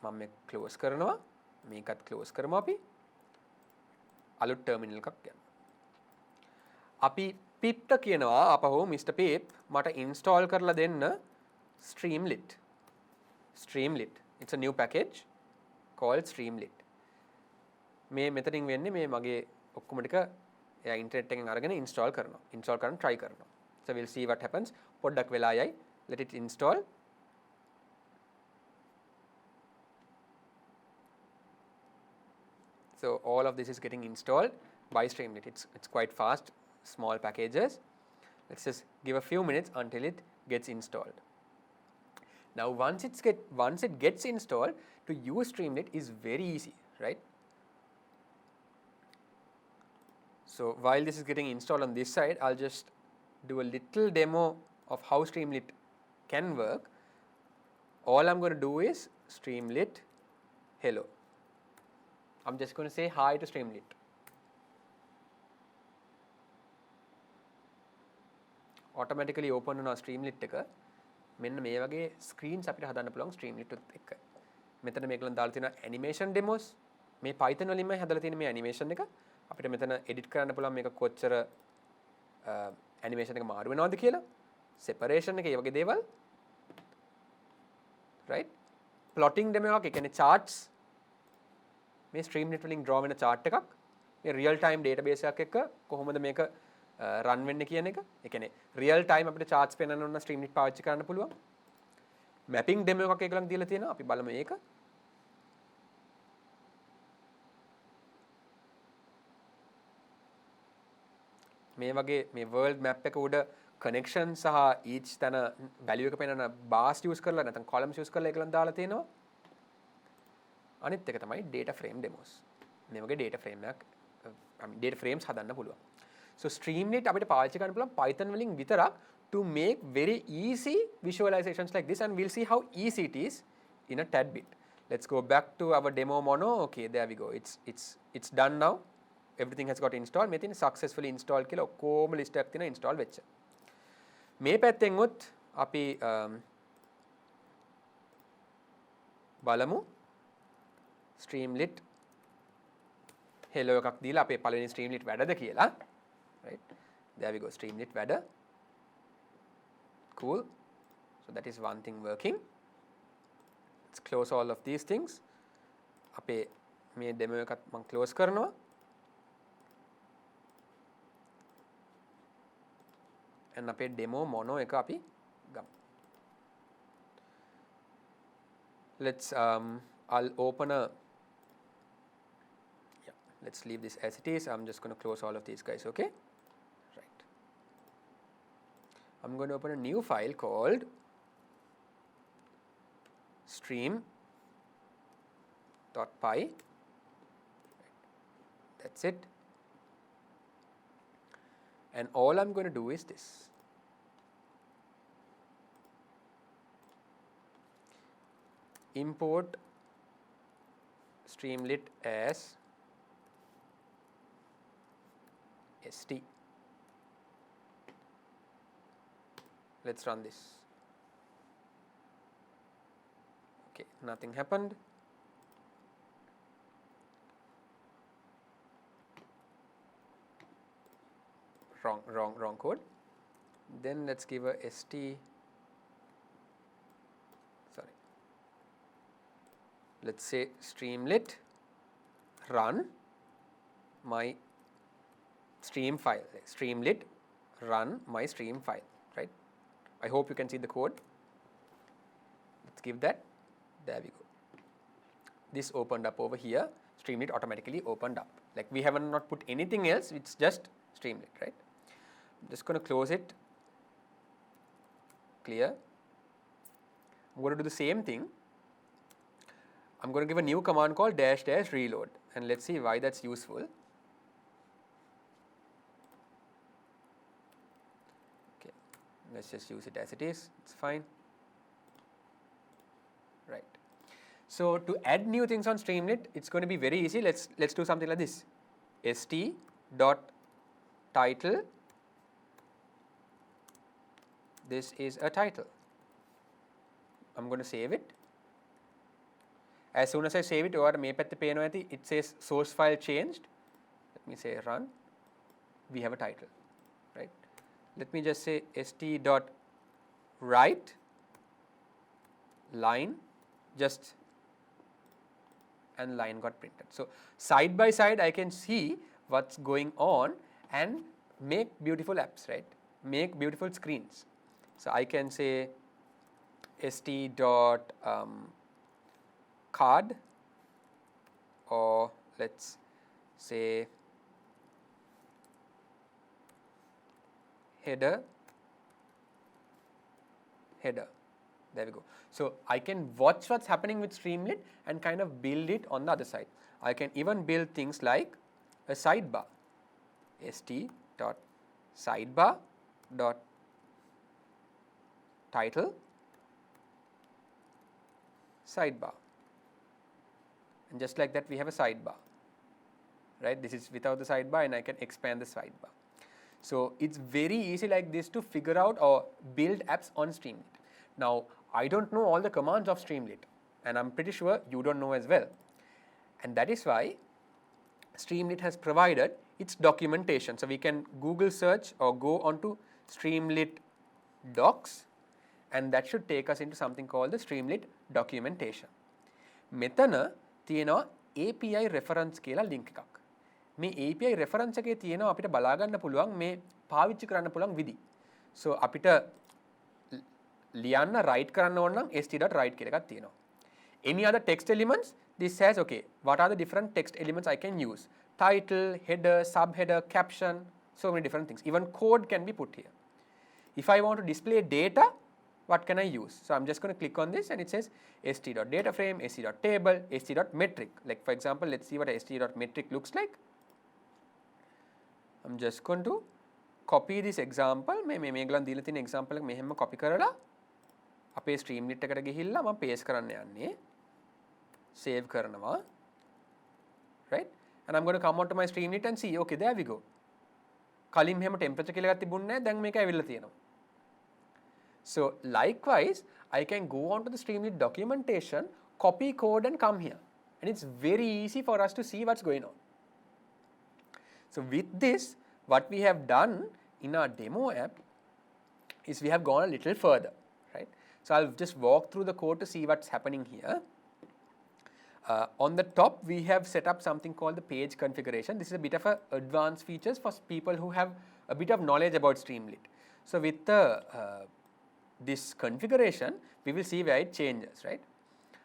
මම මේක ක්ලෝස් කරනවා මේකත් ක්ලෝස් කරමු අපි අලුත් ටර්මිනල් එකක් ගන්න. අපි pip කියනවා අපහෝ Mr. Pip මට install කරලා දෙන්න streamlit. It's a new package called streamlit. මේ මෙතනින් වෙන්නේ මේ මගේ ඔක්කොම ටික එයා ඉන්ටර්නෙට් එකෙන් අරගෙන install කරන්න try කරනවා. So we'll see what happens. පොඩ්ඩක් වෙලා යයි. Let it install. So all of this is getting installed by Streamlit. It's quite fast, small packages. Let's just give a few minutes until it gets installed. Now once it gets installed, to use Streamlit is very easy, right? So while this is getting installed on this side, I'll just do a little demo of how Streamlit can work. All I'm going to do is Streamlit hello. I'm just going to say hi to Streamlit. automatically open වෙනවා Streamlit එක. මෙන්න මේ වගේ screens අපිට හදන්න පුළුවන් Streamlit උත් එක්ක. මෙතන මේකලන් දාලා තියෙනවා animation demos. මේ Python වලින්මයි හදලා තියෙන මේ animation එක. අපිට මෙතන edit කරන්න පුළුවන් මේක කොච්චර animation එක මාරු වෙනවද කියලා. separation එක, ඒ වගේ දේවල්. right? plotting demo එකක්, ඒ කියන්නේ charts. මේ Streamlit වලින් draw වෙන chart එකක්. මේ real time database එකක් එක්ක කොහොමද මේක run වෙන්නේ කියන එක. ඒ කියන්නේ real time අපිට charts පෙන්වන්න ඕන Streamlit පාවිච්චි කරන්න පුළුවන්. mapping demo එකක් ඒගොල්ලන් දීලා තියෙනවා. අපි බලමු ඒක. මේ වගේ මේ world map එක උඩ connection සහ each තැන value එක පෙන්වන bars use කරලා නැත්නම් columns use කරලා ඒගොල්ලන් දාලා තියෙනවා. අනිත් එක තමයි data frame demos. මේ වගේ data frame එකක් data frames හදන්න පුළුවන්. So Streamlit අපිට පාවිච්චි කරන්න පුළුවන් Python වලින් විතරක් to make very easy visualizations like this, and we'll see how easy it is in a tad bit. Let's go back to our demo mono. Okay, there we go. It's done now. Everything has got installed. මෙතන successfully installed කියලා ඔක්කොම list එකක් තියෙනවා install වෙච්ච. මේ පැත්තෙන් උත් අපි බලමු Streamlit hello එකක් දීලා අපේ පළවෙනි Streamlit වැඩද කියලා. Right? There we go. Streamlit වැඩ. Cool. So that is one thing working. Let's close all of these things. අපේ මේ demo එකත් මම close කරනවා. and අපේ demo mono එක අපි ගමු. Let's I'll open a let's leave this as it is. I'm just going to close all of these guys, okay? Right. I'm going to open a new file called stream.py. That's it. And all I'm going to do is this. Import Streamlit as st. Let's run this. Okay, nothing happened. Wrong code. Then let's give a st. Sorry. Let's say Streamlit run my stream file. Streamlit run my stream file. Right? I hope you can see the code. Let's give that. There we go. This opened up over here. Streamlit automatically opened up. Like we haven't not put anything else. It's just Streamlit, right? I'm just going to close it. Clear. I'm going to do the same thing. I'm going to give a new command called -- reload, and let's see why that's useful. Okay, let's just use it as it is. It's fine. Right. So to add new things on Streamlit, it's going to be very easy. Let's do something like this. st.title. This is a title. I'm going to save it. As soon as I save it, or මේ පැත්තේ පේනවා ඇති, it says source file changed. Let me say run. We have a title, right? Let me just say st.write line, just, and line got printed. So side by side I can see what's going on and make beautiful apps, right? Make beautiful screens. So I can say st.card, or let's say header. There we go. So I can watch what's happening with Streamlit and kind of build it on the other side. I can even build things like a sidebar. st.sidebar.title sidebar, and just like that we have a sidebar, right? This is without the sidebar, and I can expand the sidebar. So it's very easy like this to figure out or build apps on Streamlit. Now, I don't know all the commands of Streamlit, and I'm pretty sure you don't know as well. And that is why Streamlit has provided its documentation. So we can Google search or go onto Streamlit docs, and that should take us into something called the Streamlit documentation. මෙතන තියෙනවා API reference කියලා link එකක්. මේ API reference එකේ තියෙනවා අපිට බලා ගන්න පුළුවන් මේ පාවිච්චි කරන්න පුළුවන් විදි. So අපිට ලියන්න write කරන්න ඕන නම් st.write කියලා එකක් තියෙනවා. Any other text elements, this says okay, what are the different text elements I can use? Title, header, subheader, caption, so many different things. Even code can be put here. If I want to display data, what can I use? So I'm just going to click on this and it says st.dataframe, st.table, st.metric. Like for example, let's see what a st.metric looks like. I'm just going to copy this example. මේගොල්ලන් දීලා තියෙන example එක මෙහෙම copy කරලා අපේ Streamlit එකට ගිහිල්ලා මම paste කරන්න යන්නේ. Save කරනවා. Right? And I'm going to come onto my Streamlit and see, okay, there we go. කලින් මෙහෙම temperature කියලා එකක් තිබුණේ නැහැ. දැන් මේක ඇවිල්ලා තියෙනවා. So likewise, I can go on to the Streamlit documentation, copy code and come here. And it's very easy for us to see what's going on. So with this, what we have done in our demo app is we have gone a little further, right? So I'll just walk through the code to see what's happening here. On the top, we have set up something called the page configuration. This is a bit of advanced features for people who have a bit of knowledge about Streamlit. So with this configuration, we will see where it changes, right?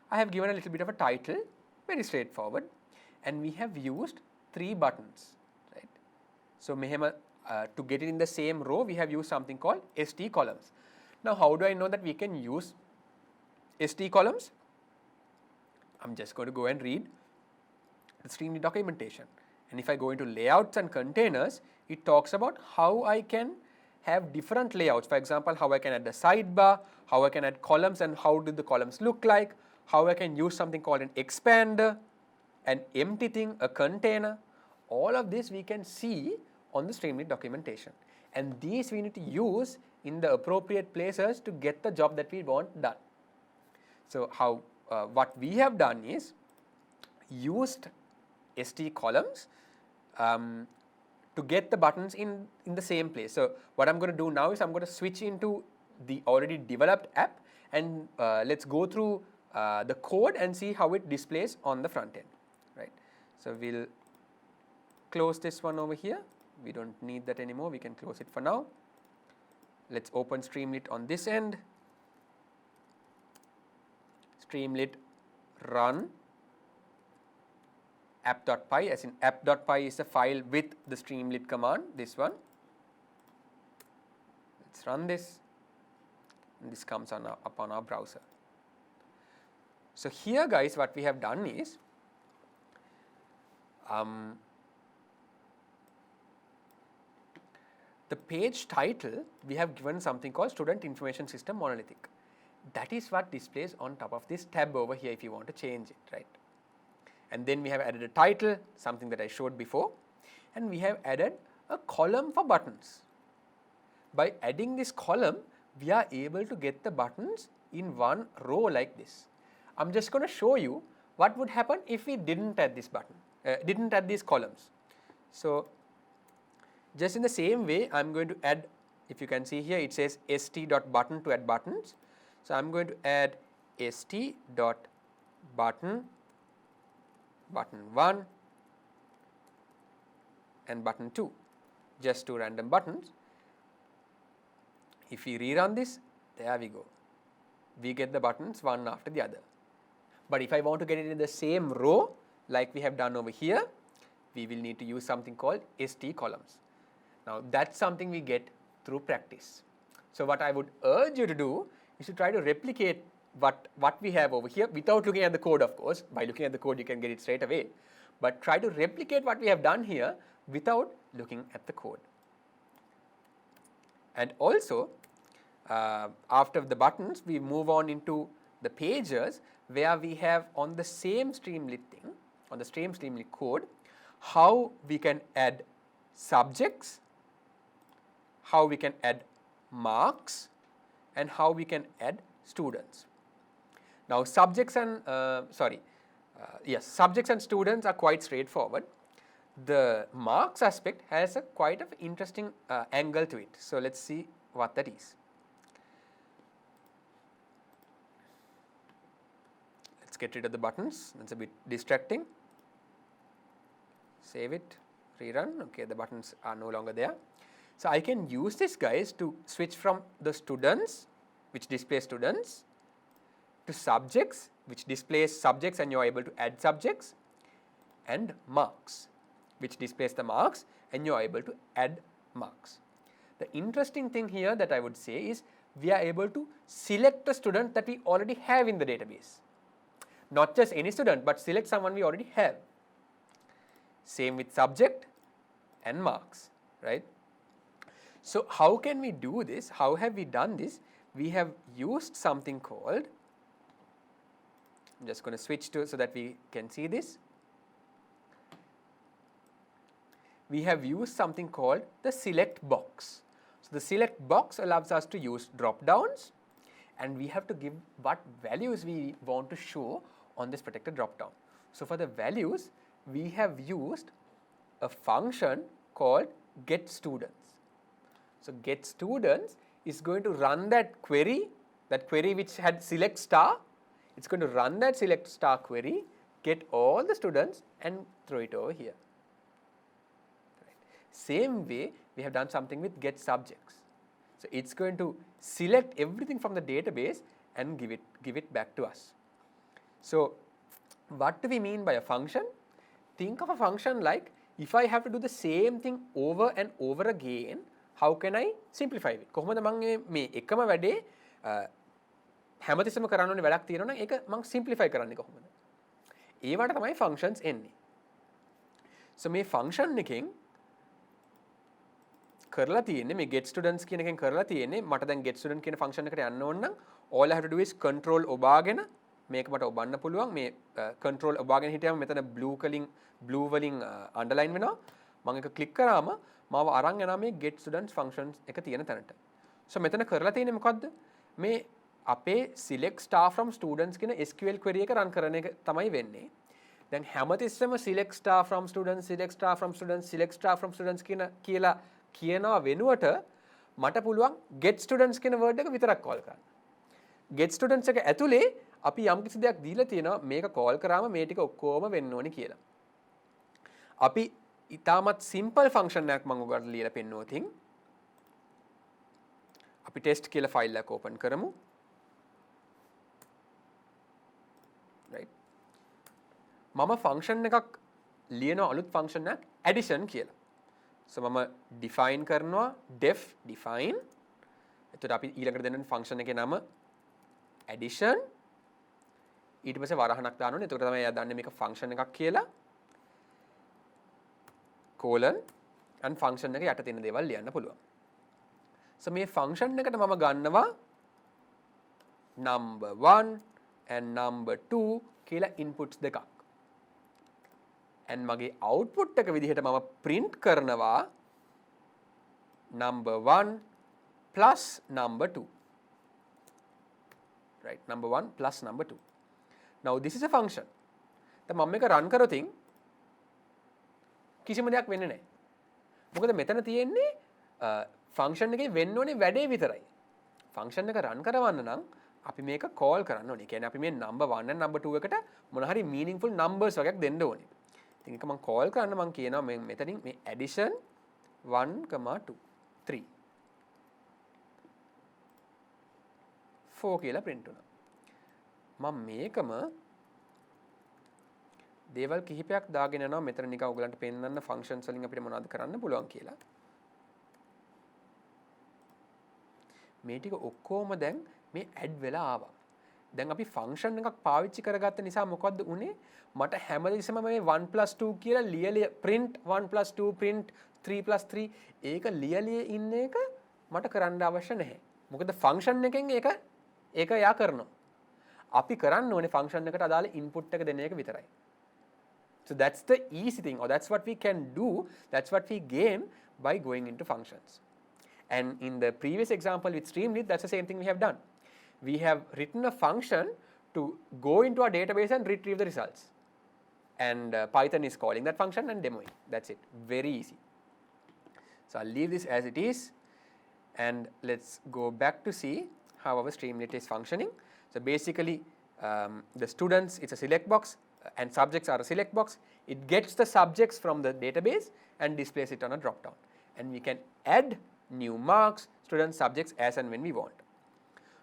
I have given a little bit of a title, very straightforward, and we have used 3 buttons, right? So to get it in the same row, we have used something called st columns. Now, how do I know that we can use st columns? I'm just going to go and read the Streamlit documentation. And if I go into layouts and containers, it talks about how I can have different layouts. For example, how I can add a sidebar, how I can add columns and how do the columns look like, how I can use something called an expander, an empty thing, a container. All of this we can see on the Streamlit documentation. And these we need to use in the appropriate places to get the job that we want done. So what we have done is used st columns to get the buttons in the same place. So what I'm going to do now is I'm going to switch into the already developed app and let's go through the code and see how it displays on the front end, right? So we'll close this one over here. We don't need that anymore. We can close it for now. Let's open Streamlit on this end. Streamlit run app.py, as in app.py is the file with the Streamlit command, this one. Let's run this, and this comes up on our browser. So here guys, what we have done is the page title, we have given something called Student Information System Monolithic. That is what displays on top of this tab over here if you want to change it, right? And then we have added a title, something that I showed before, and we have added a column for buttons. By adding this column, we are able to get the buttons in one row like this. I'm just going to show you what would happen if we didn't add this button, didn't add these columns. So just in the same way, I'm going to add, if you can see here, it says st.button to add buttons. So I'm going to add st.button, button 1 and button 2, just 2 random buttons. If we rerun this, there we go. We get the buttons one after the other. But if I want to get it in the same row, like we have done over here, we will need to use something called st columns. Now that's something we get through practice. So what I would urge you to do is to try to replicate what we have over here without looking at the code, of course. By looking at the code, you can get it straight away. But try to replicate what we have done here without looking at the code. And also, after the buttons, we move on into the pages where we have on the same Streamlit thing, on the same Streamlit code, how we can add subjects how we can add marks and how we can add students. Now subjects and subjects and students are quite straightforward. The marks aspect has a quite of interesting angle to it. So let's see what that is. Let's get rid of the buttons. That's a bit distracting. Save it, rerun. Okay, the buttons are no longer there. So I can use this, guys, to switch from the students, which displays students, to subjects, which displays subjects and you are able to add subjects, and marks, which displays the marks and you are able to add marks. The interesting thing here that I would say is we are able to select a student that we already have in the database. Not just any student, but select someone we already have. Same with subject and marks, right? So how can we do this? How have we done this? We have used something called, I'm just going to switch to so that we can see this. We have used something called the select box. So the select box allows us to use drop downs, and we have to give what values we want to show on this particular drop down. So for the values, we have used a function called getStudents. So getStudents is going to run that query which had select star. It's going to run that select star query, get all the students and throw it over here. Right. Same way we have done something with getSubjects. So it's going to select everything from the database and give it back to us. So what do we mean by a function? Think of a function like, if I have to do the same thing over and over again, how can I simplify it? කොහොමද මම මේ එකම වැඩේ හැමතිස්සෙම කරන්න ඕනේ වැඩක් තියෙනවා නම් ඒක මම simplify කරන්නේ කොහොමද? ඒවට තමයි functions එන්නේ. So මේ function එකෙන් කරලා තියෙන්නේ මේ getStudents කියන එකෙන් කරලා තියෙන්නේ මට දැන් getStudent කියන function එකට යන්න ඕන නම් all I have to do is control ඔබාගෙන මේක මට ඔබන්න පුළුවන්. මේ control ඔබාගෙන හිටියම මෙතන blue වලින් underline වෙනවා. මම එක click කරාම මාව අරන් යනවා මේ getStudents functions එක තියෙන තැනට. So මෙතන කරලා තියෙන්නේ මොකද්ද? මේ අපේ select star from students කියන SQL query එක run කරන එක තමයි වෙන්නේ. දැන් හැමතිස්සෙම select star from students, select star from students, select star from students කියලා කියනවා වෙනුවට මට පුළුවන් getStudents කියන word එක විතරක් call කරන්න. getStudents එක ඇතුලේ අපි යම් කිසි දෙයක් දීලා තියෙනවා මේක call කරාම මේ ටික ඔක්කොම වෙන්න ඕනේ කියලා. අපි ඉතාමත් simple function එකක් මම ඔයගොල්ලන්ට ලියලා පෙන්නනවා. අපි test කියලා file එකක් open කරමු. right. මම function එකක් ලියන අලුත් function එකක් addition කියලා. So මම define කරනවා def define. එතකොට අපි ඊළඟට දෙන්න function එකේ නම addition. ඊට පස්සේ වරහණක් දාන්න ඕනේ. එතකොට තමයි එයා දන්නේ මේක function එකක් කියලා. colon and function එක යට තියෙන දේවල් ලියන්න පුළුවන්. So මේ function එකට මම ගන්නවා number 1 and number 2 කියලා inputs දෙකක්. and මගේ output එක විදිහට මම print කරනවා number 1 plus number 2. right, number 1 plus number 2. Now this is a function. දැන් මම මේක run කරොතින් කිසිම දෙයක් වෙන්නේ නැහැ. මොකද මෙතන තියෙන්නේ ෆන්ක්ෂන් එකේ වෙන්න ඕනේ වැඩේ විතරයි. ෆන්ක්ෂන් එක රන් කරවන්න නම් අපි මේක කෝල් කරන්න ඕනේ. කියන්නේ අපි මේ number 1 and number 2 එකට මොන හරි meaningful numbers වගේක් දෙන්න ඕනේ. ඉතින් ඒක මම කෝල් කරන්න මම කියනවා මෙතනින් මේ addition 1, 2, 3 4 කියලා print වුණා. මම මේකම දේවල් කිහිපයක් දාගෙන යනවා මෙතන නිකන් ඔයගලන්ට පෙන්නන්න ෆන්ක්ෂන්ස් වලින් අපිට මොනවද කරන්න පුළුවන් කියලා. මේ ටික ඔක්කොම දැන් මේ ඇඩ් වෙලා ආවා. දැන් අපි ෆන්ක්ෂන් එකක් පාවිච්චි කරගත්ත නිසා මොකද්ද උනේ? මට හැමදෙස්සම මේ 1+2 කියලා ලියලිය print 1+2 print 3+3 ඒක ලියලිය ඉන්න එක මට කරන්න අවශ්‍ය නැහැ. මොකද ෆන්ක්ෂන් එකෙන් ඒක යා කරනවා. අපි කරන්න ඕනේ ෆන්ක්ෂන් එකට අදාළ ඉන්පුට් එක දෙන එක විතරයි. So that's the easy thing, or that's what we can do, that's what we gain by going into functions. And in the previous example with Streamlit, that's the same thing we have done. We have written a function to go into our database and retrieve the results. And Python is calling that function and demoing. That's it. Very easy. So I'll leave this as it is. And let's go back to see how our Streamlit is functioning. So basically, the students, it's a select box, and subjects are a select box. It gets the subjects from the database and displays it on a drop down. And we can add new marks, students, subjects as and when we want.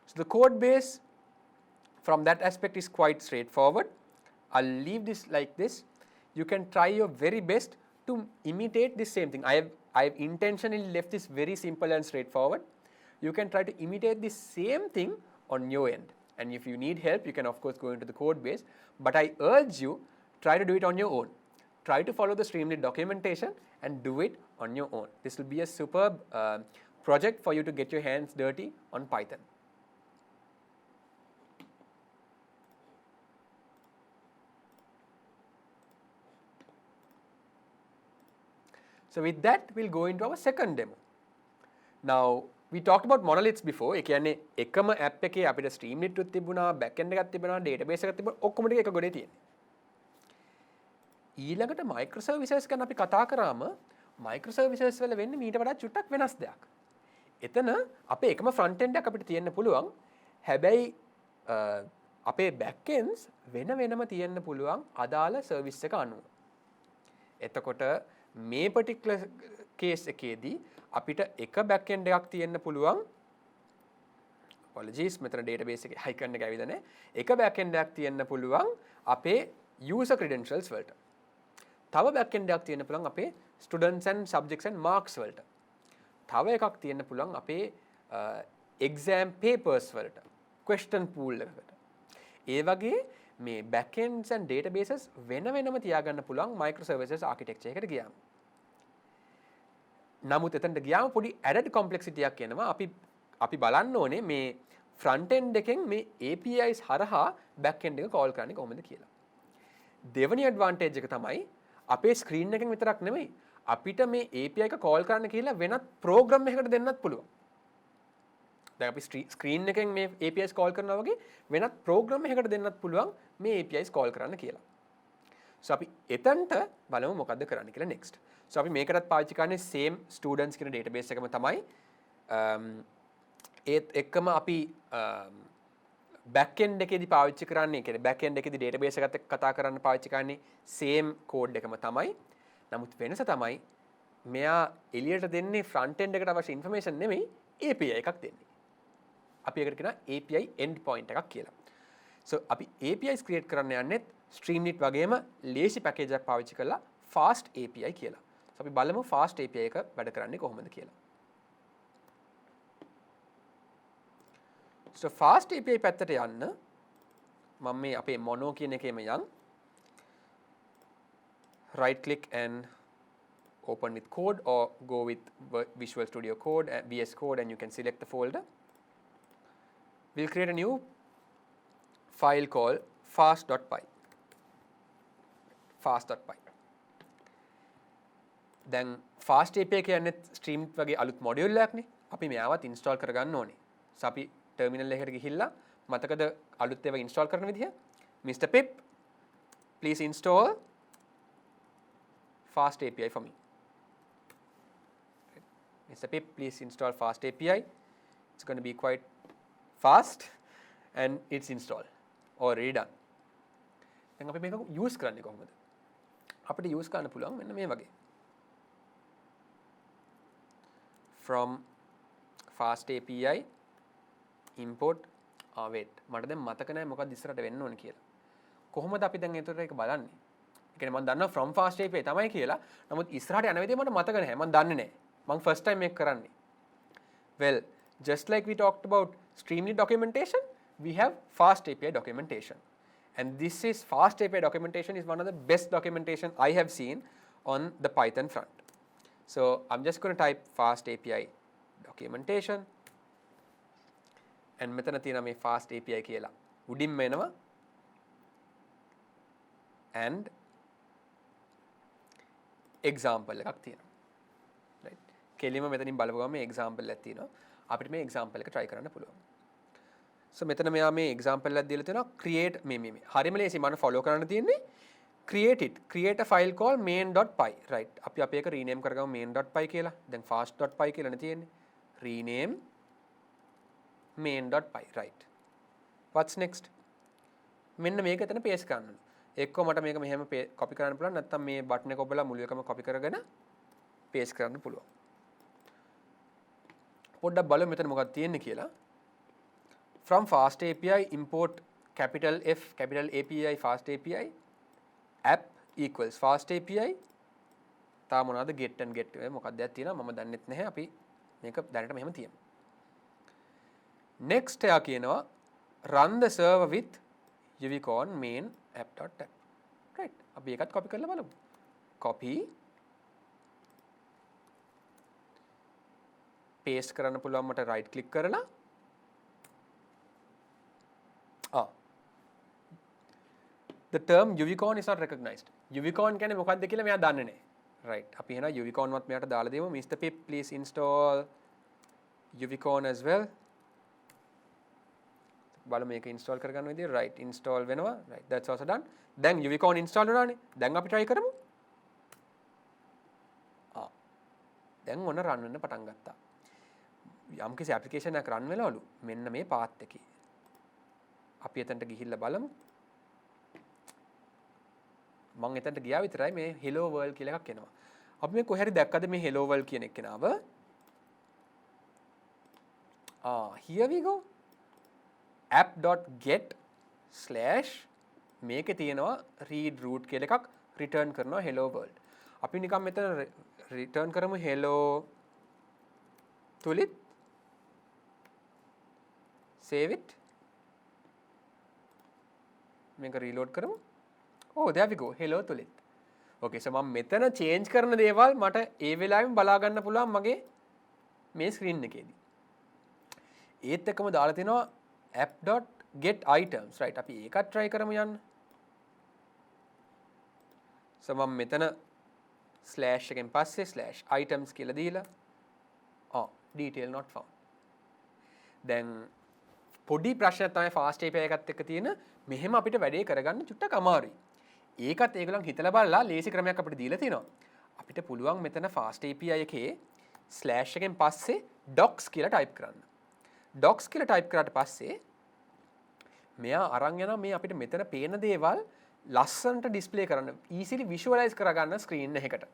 So the code base from that aspect is quite straightforward. I'll leave this like this. You can try your very best to imitate this same thing. I have intentionally left this very simple and straightforward. You can try to imitate this same thing on your end. And if you need help, you can of course go into the code base. But I urge you, try to do it on your own. Try to follow the Streamlit documentation and do it on your own. This will be a superb project for you to get your hands dirty on Python. So with that, we'll go into our second demo. Now, we talked about monoliths before. ඒ කියන්නේ එකම app එකේ අපිට Streamlit උත් තිබුණා, backend එකක් තිබුණා, database එකක් තිබුණා, ඔක්කොම ටික එක ගොඩේ තියෙන්නේ. ඊළඟට microservices ගැන අපි කතා කරාම microservices වල වෙන්නේ මීට වඩා චුට්ටක් වෙනස් දෙයක්. එතන අපේ එකම front end එකක් අපිට තියෙන්න පුළුවන්. හැබැයි අපේ backends වෙන වෙනම තියෙන්න පුළුවන් අදාළ service එක අනුව. එතකොට මේ particular case එකේදී අපිට එක backend එකක් තියෙන්න පුළුවන්. apologies මෙතන database එකේ icon එක ඇවිල්ලා නැහැ. එක backend එකක් තියෙන්න පුළුවන් අපේ user credentials වලට. තව backend එකක් තියෙන්න පුළුවන් අපේ students and subjects and marks වලට. තව එකක් තියෙන්න පුළුවන් අපේ exam papers වලට. question pool එකකට. ඒ වගේ මේ backends and databases වෙන වෙනම තියාගන්න පුළුවන් microservices architecture එකට ගියාම. නමුත් එතනට ගියාම පොඩි added complexity එකක් එනවා. අපි බලන්න ඕනේ මේ front end එකෙන් මේ APIs හරහා backend එක call කරන්නේ කොහොමද කියලා. දෙවෙනි advantage එක තමයි අපේ screen එකෙන් විතරක් නෙමෙයි අපිට මේ API එක call කරන්න කියලා වෙනත් program එකකට දෙන්නත් පුළුවන්. දැන් අපි screen එකෙන් මේ APIs call කරනවා වගේ වෙනත් program එකකට දෙන්නත් පුළුවන් මේ APIs call කරන්න කියලා. So අපි එතනට බලමු මොකද්ද කරන්න කියලා next. So අපි මේකටත් පාවිච්චි කරන්නේ same students කියන database එකම තමයි. ඒත් එක්කම අපි backend එකේදී පාවිච්චි කරන්නේ කියන්නේ backend එකේදී database එකත් එක්ක කතා කරන්න පාවිච්චි කරන්නේ same code එකම තමයි. නමුත් වෙනස තමයි මෙයා එළියට දෙන්නේ front end එකට අවශ්‍ය information නෙමෙයි API එකක් දෙන්නේ. අපි ඒකට කියනවා API endpoint එකක් කියලා. So අපි APIs create කරන්න යන්නේ Streamlit වගේම lazy package එකක් පාවිච්චි කරලා fast API කියලා. So අපි බලමු fast API එක වැඩ කරන්නේ කොහොමද කියලා. So fast API පැත්තට යන්න මම මේ අපේ mono කියන එකේම යන් right click and open with code or go with Visual Studio Code and VS Code and you can select the folder. We'll create a new file called fast.py. fast.py. Then fast API කියන්නේ Streamlit වගේ අලුත් module එකක්නේ. අපි මෙයාවත් install කරගන්න ඕනේ. So අපි terminal එකකට ගිහිල්ලා මතකද අලුත් ඒවා install කරන විදිහ? Mr. Pip, please install fast API for me. Mr. Pip, please install fast API. It's going to be quite fast and it's installed. Already done. දැන් අපි මේක use කරන්නේ කොහොමද? අපිට use කරන්න පුළුවන් මෙන්න මේ වගේ. From fast API import wait මට දැන් මතක නැහැ මොකක්ද ඉස්සරහට වෙන්න ඕනේ කියලා. කොහොමද අපි දැන් ඒතර ඒක බලන්නේ? ඒ කියන්නේ මම දන්නවා from fast API තමයි කියලා. නමුත් ඉස්සරහට යන විදිහ මට මතක නැහැ. මම දන්නේ නැහැ. මම first time මේක කරන්නේ. Well, just like we talked about Streamlit documentation, we have fast API documentation. And this is fast API documentation is one of the best documentation I have seen on the Python front. So I'm just going to type fast API documentation and මෙතන තියෙනවා මේ fast API කියලා. උඩින්ම එනවා and example එකක් තියෙනවා. Right. කෙලින්ම මෙතනින් බලපුවම මේ example එකක් තියෙනවා. අපිට මේ example එක try කරන්න පුළුවන්. So මෙතන මෙයා මේ example එකක් දීලා තියෙනවා create මේ හරියම ලේසි මම follow කරන්න තියෙන්නේ create a file called main.py right අපි ඒක rename කරගමු main.py කියලා. දැන් fast.py කියලානේ තියෙන්නේ. rename main.py right. What's next? මෙන්න මේක එතන paste කරන්න ඕනේ. එක්කෝ මට මේක මෙහෙම copy කරන්න පුළුවන් නැත්නම් මේ button එක ඔබලා මුළු එකම copy කරගෙන paste කරන්න පුළුවන්. පොඩ්ඩක් බලමු මෙතන මොකක්ද තියෙන්නේ කියලා. From fast API import capital F capital API fast API app equals fast API තා මොනවාද get and get මොකක්ද දැක් තියෙනවා මම දන්නෙත් නැහැ අපි මේක දැනට මෙහෙම තියමු. Next එයා කියනවා run the server with uvicon main app.app right අපි ඒකත් copy කරලා බලමු. copy paste කරන්න පුළුවන් මට right click කරලා the term uvicon is not recognized. uvicon කියන්නේ මොකක්ද කියලා මෙයා දන්නේ නැහැ. right අපි එහෙනම් uvicon වත් මෙයාට දාලා දෙමු. Mr. Pip please install uvicon as well. බලමු මේක install කරගන්න විදිය right install වෙනවා. right that's also done. දැන් uvicon install වුණානේ. දැන් අපි try කරමු. දැන් ඔන්න run වෙන්න පටන් ගත්තා. යම්කිසි application එකක් run වෙනවලු. මෙන්න මේ path එකේ. අපි එතනට ගිහිල්ලා බලමු. මම එතනට ගියා විතරයි මේ hello world කියලා එකක් එනවා. අපි මේ කොහේ හරි දැක්කද මේ hello world කියන එක නව? Here we go. app.get/ මේකේ තියෙනවා read root කියලා එකක් return කරනවා hello world. අපි නිකන් මෙතන return කරමු hello තුලිත් save it. මේක reload කරමු. Oh there we go hello තුලිත්. okay so මම මෙතන change කරන දේවල් මට ඒ වෙලාවෙම බලා ගන්න පුළුවන් මගේ මේ screen එකේදී. ඒත් එක්කම දාලා තිනවා app.get items right අපි ඒකත් try කරමු යන්න. so මම මෙතන slash එකෙන් පස්සේ slash items කියලා දීලා detail not found. දැන් පොඩි ප්‍රශ්නයක් තමයි fast API එකත් එක්ක තියෙන මෙහෙම අපිට වැඩේ කරගන්න චුට්ටක් අමාරුයි. ඒකත් ඒගොල්ලන් හිතලා බලලා ලේසි ක්‍රමයක් අපිට දීලා තිනවා. අපිට පුළුවන් මෙතන fast API එකේ slash එකෙන් පස්සේ docs කියලා type කරන්න. docs කියලා type කරාට පස්සේ මෙයා අරන් යනවා මේ අපිට මෙතන පේන දේවල් ලස්සනට display කරන්න easily visualize කරගන්න screen එකකට.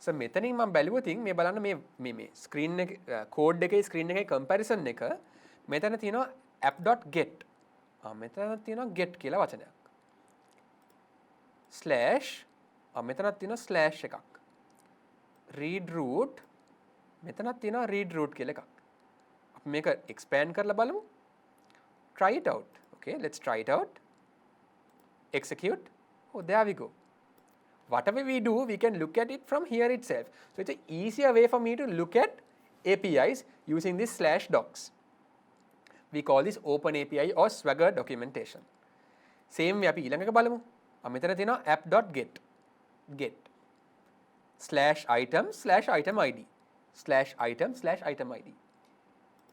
so මෙතනින් මම බැලුවොතින් මේ බලන්න මේ screen එක code එකේ screen එකේ comparison එක මෙතන තියෙනවා app.get. මෙතන තියෙනවා get කියලා වචනයක්. slash මෙතනත් තියෙනවා slash එකක්. read root මෙතනත් තියෙනවා read root කියලා එකක්. අපි මේක expand කරලා බලමු. try it out. okay let's try it out. execute. oh there we go. whatever we do we can look at it from here itself. so it's an easier way for me to look at APIs using this slash docs. we call this open API or Swagger documentation. same way අපි ඊළඟ එක බලමු. මෙතන තියෙනවා app.get get /item/item id /item/item id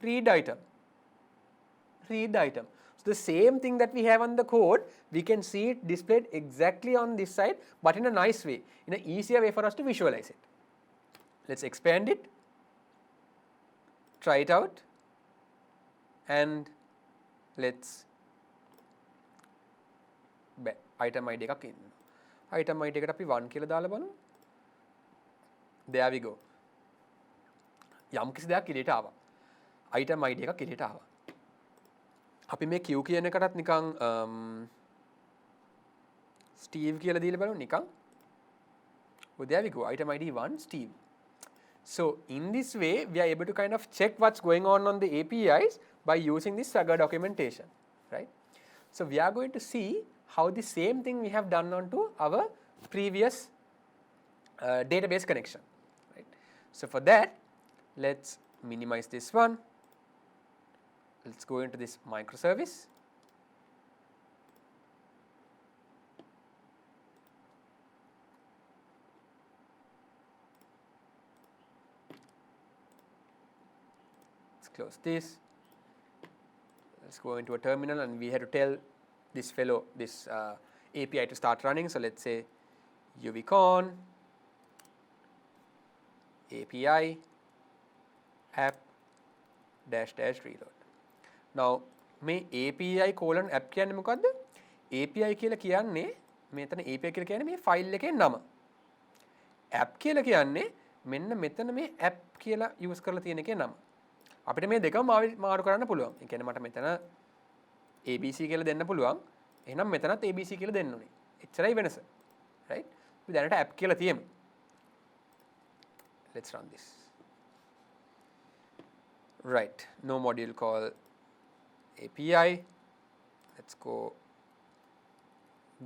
read item. so the same thing that we have on the code we can see it displayed exactly on this side but in a nice way, in an easier way for us to visualize it. Let's expand it, try it out, and let's item id එකක් ඉන්න. item id එකට අපි 1 කියලා දාලා බලමු. there we go. යම් කිසි දෙයක් එළියට ආවා. item id එකක් එළියට ආවා. අපි මේ q කියන එකටත් නිකන් Steve කියලා දීලා බලමු නිකන්. oh there we go. item id 1 Steve. so in this way we are able to kind of check what's going on the APIs by using this Swagger documentation, right? so we are going to see how the same thing we have done onto our previous database connection, right? so for that let's minimize this one. Let's go into this microservice. close this. Let's go into a terminal, and we have to tell this fellow, this API to start running. So let's say uvcon API app dash dash reload. Now මේ API colon app කියන්නේ මොකද්ද? API කියලා කියන්නේ මෙතන API කියලා කියන්නේ මේ file එකේ නම. app කියලා කියන්නේ මෙන්න මෙතන මේ app කියලා use කරලා තියෙන එකේ නම. අපිට මේ දෙකම මාරු කරන්න පුළුවන්. ඒ කියන්නේ මට මෙතන abc කියලා දෙන්න පුළුවන්. එහෙනම් මෙතනත් abc කියලා දෙන්න ඕනේ. එච්චරයි වෙනස. right? අපි දැනට app කියලා තියමු. Let's run this. Right, no module call API. Let's go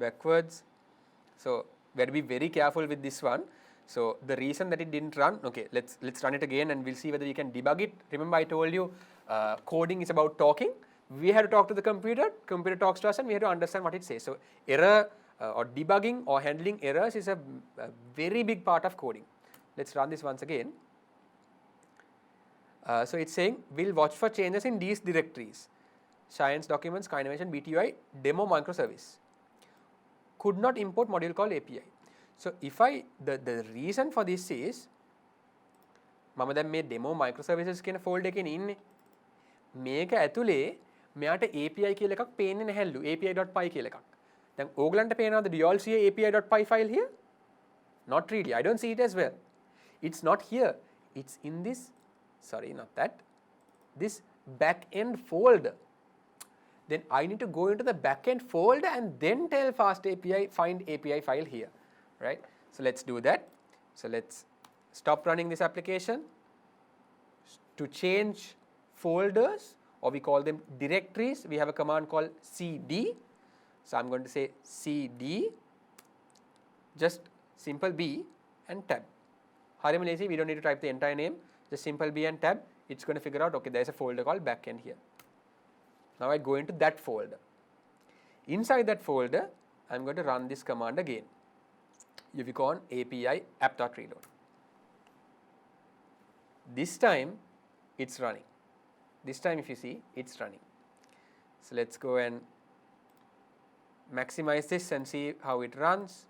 backwards. So we have to be very careful with this one. So the reason that it didn't run, okay, let's run it again and we'll see whether we can debug it. Remember I told you coding is about talking. We have to talk to the computer talks to us, and we have to understand what it says. So error or debugging or handling errors is a very big part of coding. Let's run this once again. So it's saying we'll watch for changes in these directories: Shayen's documents, Kainovation, BTUI, demo microservice. Could not import module called API. So if the reason for this is මම දැන් මේ demo microservices කියන folder එකේ ඉන්නේ. මේක ඇතුලේ මෙයාට API කියලා එකක් පේන්නේ නැහැලු. api.py කියලා එකක්. දැන් ඕගලන්ට පේනවද do you all see a api.py file here? Not really. I don't see it as well. It's not here. It's in this, sorry, not that, this backend folder. Then I need to go into the backend folder and then tell fast API find API file here, right? So let's do that. So let's stop running this application. To change folders, or we call them directories, we have a command called cd. So I'm going to say cd, just simple B and tab. Harima lazy, we don't need to type the entire name, just simple B and tab. It's going to figure out, okay, there's a folder called backend here. Now I go into that folder. Inside that folder, I'm going to run this command again. uvcon API app.reload. This time it's running. This time if you see, it's running. So let's go and maximize this and see how it runs.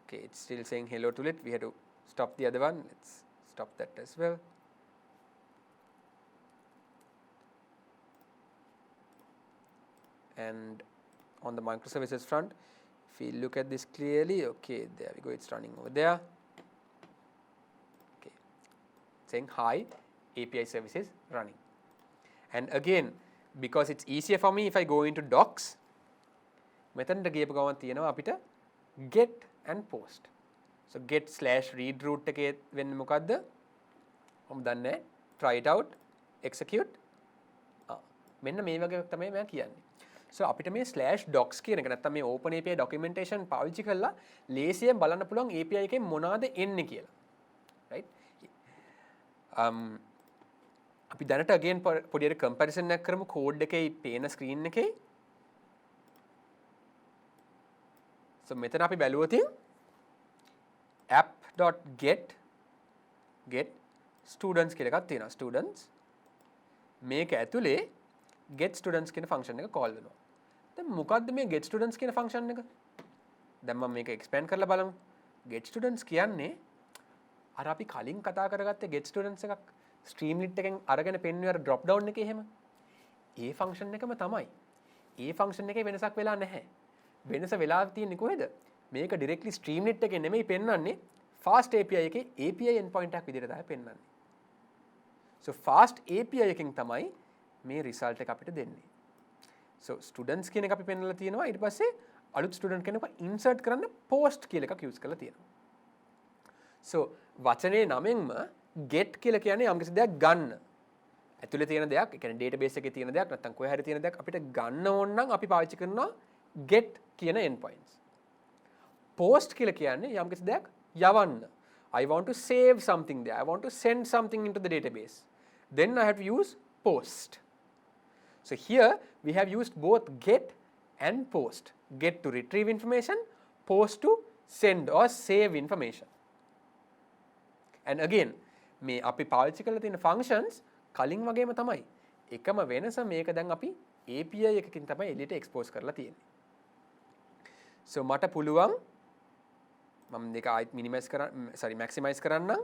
Okay, it's still saying hello to it. We have to stop the other one. Let's stop that as well. And on the microservices front, if we look at this clearly, okay, there we go, it's running over there. Okay, saying hi, API service is running. And again, because it's easier for me if I go into docs, මෙතනට ගියපු ගමන් තියෙනවා අපිට get and post. So get / read root එකේ වෙන්නේ මොකද්ද? මම දන්නේ නැහැ. Try it out, execute. මෙන්න මේ වගේ එකක් තමයි මම කියන්නේ. So අපිට මේ /docs කියන එක නැත්නම් මේ open API documentation පාවිච්චි කරලා ලේසියෙන් බලන්න පුළුවන් API එකේ මොනවාද එන්නේ කියලා. right? අපි දැනට again පොඩි comparison එකක් කරමු code එකේ පේන screen එකේ. So මෙතන අපි බැලුවොත් app.get students කියලා එකක් තියෙනවා. students මේක ඇතුලේ get students කියන function එක call වෙනවා. දැන් මොකද්ද මේ get students කියන function එක? දැන් මම මේක expand කරලා බලමු. get students කියන්නේ අර අපි කලින් කතා කරගත්තේ get students එකක් streamlit එකෙන් අරගෙන පෙන්වුවේ අර drop down එකේ එහෙම. ඒ function එකම තමයි. ඒ function එකේ වෙනසක් වෙලා නැහැ. වෙනස වෙලා තියෙන්නේ කොහෙද? මේක directly streamlit එකේ නෙමෙයි පෙන්වන්නේ fast API එකේ API endpoint එකක් විදිහට තමයි පෙන්වන්නේ. So fast API එකෙන් තමයි මේ result එක අපිට දෙන්නේ. So students කියන එක අපි පෙන්වලා තියෙනවා. ඊට පස්සේ අලුත් student කෙනෙක් insert කරන්න post කියලා එකක් use කරලා තියෙනවා. So වචනේ නමෙන්ම get කියලා කියන්නේ යම්කිසි දෙයක් ගන්න. ඇතුලේ තියෙන දෙයක්, ඒ කියන්නේ database එකේ තියෙන දෙයක් නැත්නම් කොහේ හරි තියෙන දෙයක් අපිට ගන්න ඕන නම් අපි පාවිච්චි කරනවා get කියන endpoints. Post කියලා කියන්නේ යම්කිසි දෙයක් යවන්න. I want to save something there. I want to send something into the database. Then I have to use post. So here we have used both get and post. Get to retrieve information, post to send or save information. and again මේ අපි පාවිච්චි කරලා තියෙන functions කලින් වගේම තමයි. එකම වෙනස මේක දැන් අපි API එකකින් තමයි එළියට expose කරලා තියෙන්නේ. so මට පුළුවන් මම දෙක ආයෙත් minimize කරන්න maximize කරන්නම්.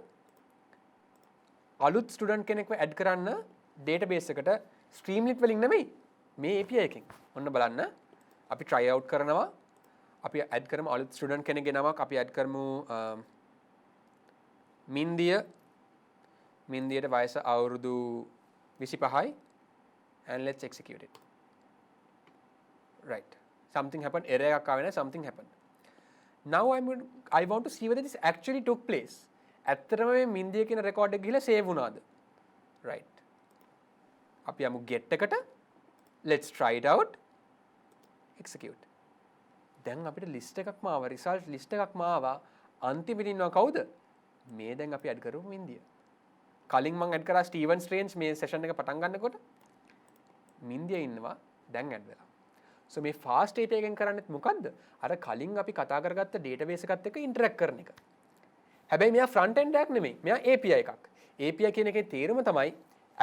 අලුත් ස්ටුඩන්ට් කෙනෙක්ව ඇඩ් කරන්න database එකට streamlit වලින් නෙමෙයි මේ API එකෙන්. ඔන්න බලන්න අපි try out කරනවා. අපි ඇඩ් කරමු අලුත් ස්ටුඩන්ට් කෙනෙක්ගේ නමක් අපි ඇඩ් කරමු මින්දියට වයස අවුරුදු 25යි and let's execute it. right, something happened, error එකක් ආවේ නැහැ, something happened. now I want to see whether this actually took place. ඇත්තටම මේ මින්දිය කියන රෙකෝඩ් එක ගිහලා save වුණාද? right, අපි යමු get එකට, let's try it out, execute. දැන් අපිට list එකක්ම ආවා, result list එකක්ම ආවා. අන්තිමට ඉන්නවා කවුද? මේ දැන් අපි add කරපු මින්දිය. කලින් මම add කරා ස්ටීවන් ස්ට්‍රේන්ජ් මේ session එක පටන් ගන්නකොට මින්දිය ඉන්නවා දැන් add වෙලා. so මේ fast API එකෙන් කරන්නේත් මොකද්ද? අර කලින් අපි කතා කරගත්ත database එකත් එක්ක interact කරන එක. හැබැයි මෙයා front end එකක් නෙමෙයි. මෙයා API එකක්. API කියන එකේ තේරුම තමයි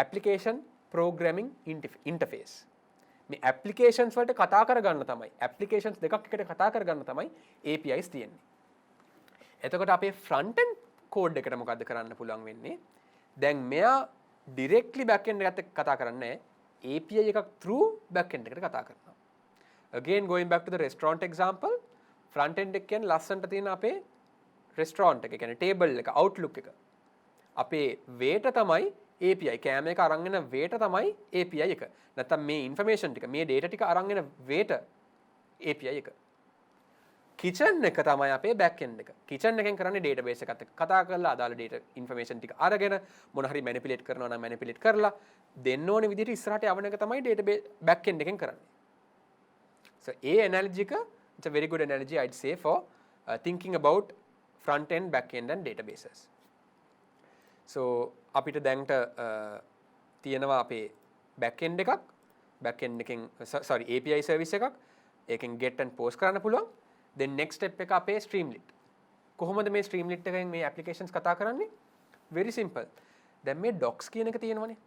application programming interface. මේ applications වලට කතා කරගන්න තමයි. applications දෙකක් එකට කතා කරගන්න තමයි APIs තියෙන්නේ. එතකොට අපේ front end code එකට මොකද්ද කරන්න පුළුවන් වෙන්නේ? දැන් මෙයා directly back end එකත් එක්ක කතා කරන්නේ API එකක් through back end එකට කතා කරනවා. again going back to the restaurant example, front end එක කියන්නේ ලස්සනට තියෙන අපේ restaurant එක කියන්නේ table එක outlook එක. අපේ waiter තමයි API, කෑම එක අරන් එන waiter තමයි API එක. නැත්නම් මේ information ටික මේ data ටික අරන් එන waiter API එක. kitchen එක තමයි අපේ back end එක. kitchen එකෙන් කරන්නේ database එකත් එක්ක කතා කරලා අදාළ data information ටික අරගෙන මොන හරි manipulate කරනවා නම් manipulate කරලා දෙන්න ඕනේ විදිහට ඉස්සරහට යවන එක තමයි database back end එකෙන් කරන්නේ. so a analogy එක, it's a very good analogy I'd say for thinking about front end, back end and databases. so අපිට දැන්ට තියෙනවා අපේ back end එකක්, back end එකෙන් sorry API service එකක්, ඒකෙන් get and post කරන්න පුළුවන්. then next step එක අපේ streamlit. කොහොමද මේ streamlit එකෙන් මේ applications කතා කරන්නේ? very simple. දැන් මේ docs කියන එක තියෙනවනේ.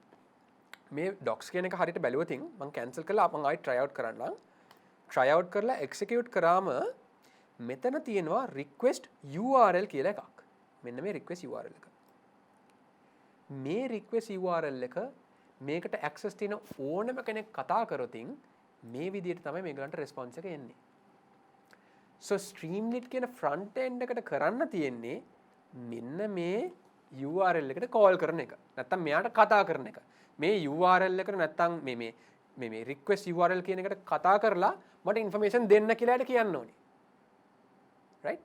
මේ docs කියන එක හරියට බැලුවොතින් මම cancel කළා, මම ආයෙ try out කරන්නම්. try out කරලා execute කරාම මෙතන තියෙනවා request URL කියලා එකක්. මෙන්න මේ request URL එක. මේ request URL එක මේකට access තියෙන ඕනම කෙනෙක් කතා කරොතින් මේ විදිහට තමයි මේගලන්ට response එක එන්නේ. so streamlit කියන front end එකට කරන්න තියෙන්නේ මෙන්න මේ URL එකට call කරන එක. නැත්තම් මෙයාට කතා කරන එක. මේ URL එකට නැත්තම් මේ request URL කියන එකට කතා කරලා මට information දෙන්න කියලා යට කියන්න ඕනේ. right?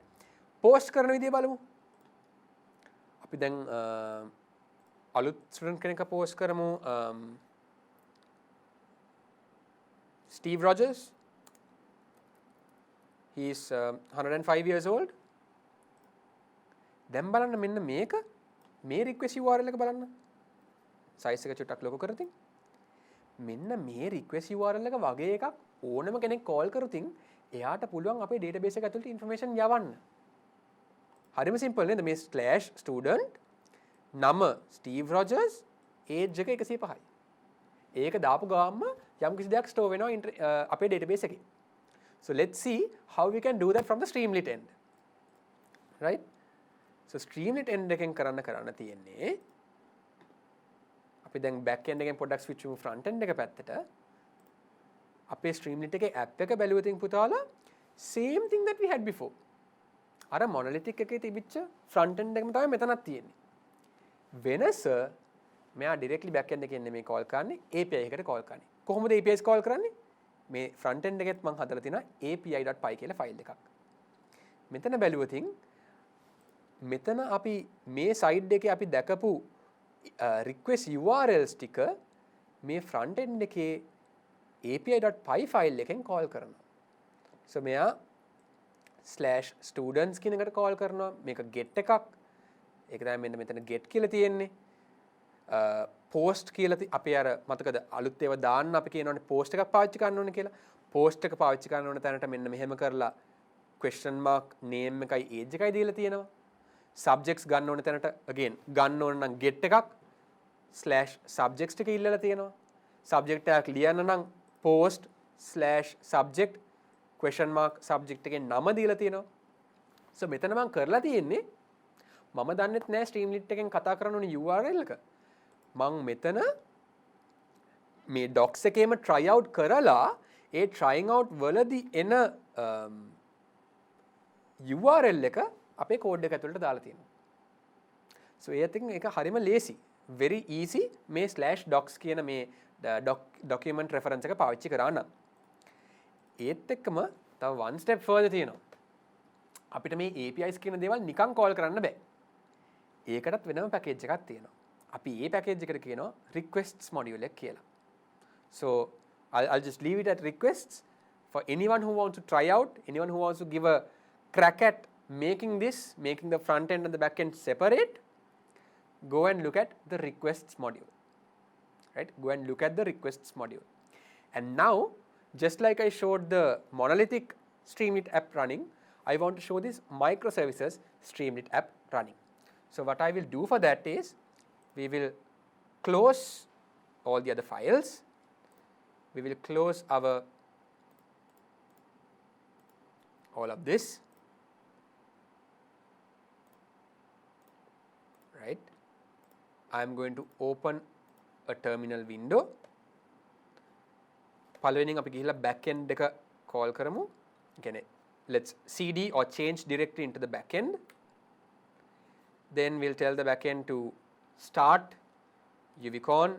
post කරන විදිය බලමු. අපි දැන් අලුත් ස්ටුඩන්ට් කෙනෙක් post කරමු Steve Rogers. he is 105 years old. දැන් බලන්න මෙන්න මේක මේ request URL එක බලන්න. size එක චුට්ටක් ලොකු කරතින්. මෙන්න මේ request URL එක වගේ එකක් ඕනම කෙනෙක් call කරොතින් එයාට පුළුවන් අපේ database එක ඇතුළට information යවන්න. හරිම simple නේද? මේ /student නම Steve Rogers, age එක 105යි. ඒක දාපු ගාම යම් කිසි දෙයක් store වෙනවා අපේ database එකේ. so let's see how we can do that from the streamlit end. right? so streamlit end එකෙන් කරන්න තියෙන්නේ අපි දැන් back end එකෙන් පොඩ්ඩක් switch කරමු front end එක පැත්තට. අපේ streamlit එකේ app එක බැලුවොතින් පුතාලා same thing that we had before. අර monolithic එකේ තිබිච්ච front end එකම තමයි මෙතනත් තියෙන්නේ. වෙනස මෙයා directly back end එකෙන් නෙමෙයි call කරන්නේ, API එකට call කරන්නේ. කොහොමද APIs call කරන්නේ? මේ front end එකෙත් මම හදලා තිනා api.py කියලා ෆයිල් එකක්. මෙතන බැලුවොතින් මෙතන අපි මේ side එකේ අපි දැකපු request URLs ටික මේ front end එකේ api.py ෆයිල් එකෙන් call කරනවා. so මෙයා /students කියන එකට call කරනවා. මේක get එකක්. ඒක තමයි මෙන්න මෙතන get කියලා තියෙන්නේ. post කියලා අපි අර මතකද අලුත් ඒවා දාන්න අපි කියනවානේ post එකක් පාවිච්චි කරන්න ඕනේ කියලා. post එක පාවිච්චි කරන්න ඕන තැනට මෙන්න මෙහෙම කරලා question mark name එකයි age එකයි දීලා තියෙනවා. subjects ගන්න ඕන තැනට again ගන්න ඕන නම් get එකක් /subjects එක ඉල්ලලා තියෙනවා. subject එකක් ලියන්න නම් post /subject question mark subject එකේ නම දීලා තියෙනවා. so මෙතන මම කරලා තියෙන්නේ මම දන්නෙත් නෑ Streamlit එකෙන් කතා කරන්න ඕනේ URL එක. මම මෙතන මේ docs එකේම try out කරලා ඒ trying out වලදී එන URL එක අපේ code එක ඇතුළට දාලා තියෙනවා. so ඒ අතින් ඒක හරිම ලේසි. very easy මේ /docs කියන මේ document reference එක පාවිච්චි කරා නම්. ඒත් එක්කම තව one step further තියෙනවා. අපිට මේ APIs කියන දේවල් නිකන් call කරන්න බෑ. ඒකටත් වෙනම package එකක් තියෙනවා. අපි මේ package එකට කියනවා requests module එක කියලා. so I'll just leave it at requests for anyone who wants to try out, anyone who wants to give a crack at making the front end and the back end separate. Go and look at the requests module. Right? Go and look at the requests module. And now, just like I showed the monolithic Streamlit app running, I want to show this microservices Streamlit app running. So what I will do for that is, we will close all the other files. We will close all of this. Right? I am going to open a terminal window. පළවෙනියෙන් අපි ගිහිල්ලා backend එක call කරමු. කියන්නේ let's cd or change directly into the backend. Then we'll tell the backend to start uvcon.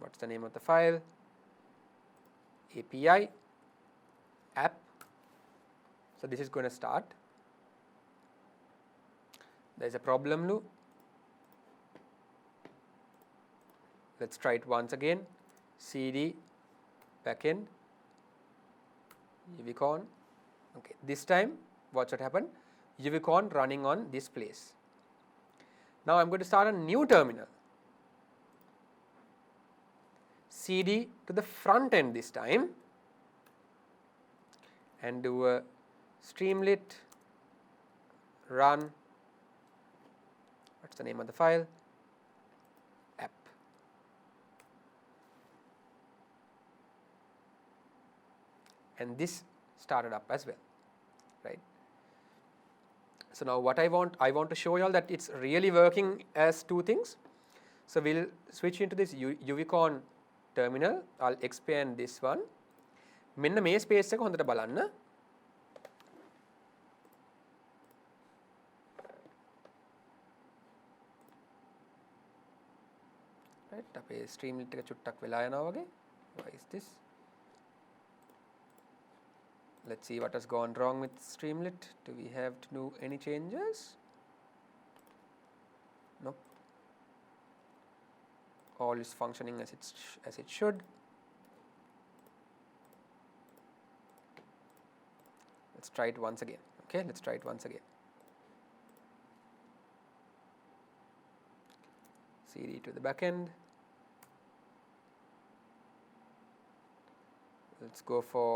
What's the name of the file? API app. So this is going to start. There's a problem loop. Let's try it once again. cd backend uvcon. Okay, this time watch what happened. uvcon running on this place. Now I'm going to start a new terminal. cd to the front end this time and do a Streamlit run. What's the name of the file? App. And this started up as well, right? So now what I want to show you all that it's really working as two things. So we'll switch into this uvcon terminal. I'll expand this one. මෙන්න මේ space එක හොඳට බලන්න. Right, අපේ Streamlit එක චුට්ටක් වෙලා යනවා වගේ. Why is this? Let's see what has gone wrong with Streamlit. Do we have to do any changes? Nope. All is functioning as it should. Let's try it once again. Okay, let's try it once again. cd to the backend. Let's go for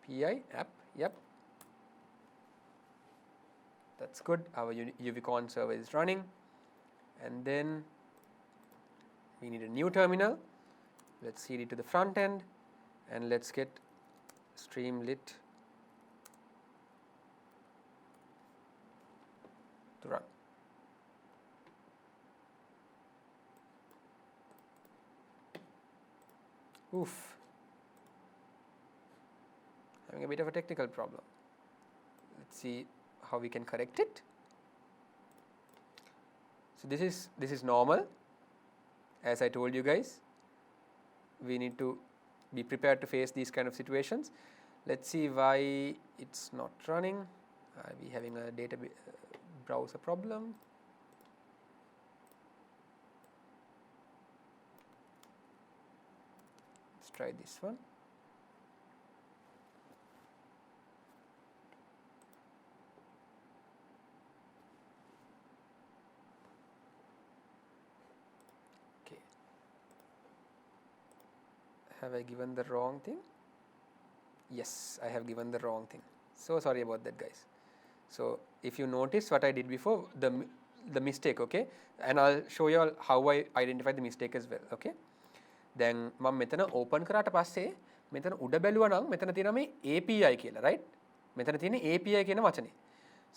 PI app. Yep, that's good. Our uvcon server is running, and then we need a new terminal. Let's cd to the front end and let's get Streamlit to run. Oof, having a bit of a technical problem. Let's see how we can correct it. So this is normal. As I told you guys, we need to be prepared to face these kind of situations. Let's see why it's not running. We having a browser problem. Let's try this one. Have I given the wrong thing? Yes, I have given the wrong thing. So sorry about that, guys. So if you notice what I did before, the mistake, okay, and I'll show you all how I identified the mistake as well, okay. දැන් මම මෙතන open කරාට පස්සේ මෙතන උඩ බැලුවා නම් මෙතන තියෙනවා මේ API කියලා, right? මෙතන තියෙන්නේ API කියන වචනේ.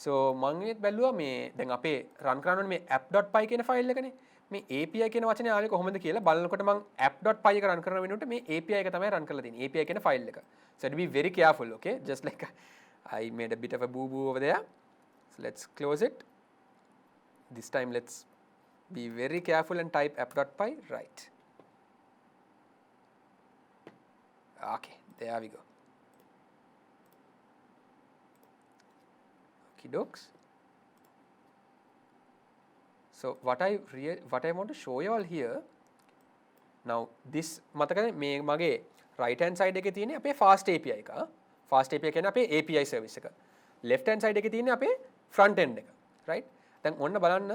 so මම ඒත් බැලුවා මේ දැන් අපේ run කරන්න ඕනේ මේ app.py කියන ෆයිල් එකනේ. මේ API කියන වචනේ ආවේ කොහොමද කියලා බලනකොට මම app.py එක run කරන වෙනුවට මේ API එක තමයි run කරලා තියෙන්නේ. API කියන ෆයිල් එක. so be very careful, okay? just like I made a bit of a boo-boo over there. So let's close it. This time let's be very careful and type app.py, right? Okay, there we go. Okay, dokes. So what I want to show you all here, now this මතකද මේ මගේ right hand side එකේ තියෙන්නේ අපේ fast API එක. fast API කියන්නේ අපේ API service එක. left hand side එකේ තියෙන්නේ අපේ front end එක, right? දැන් ඔන්න බලන්න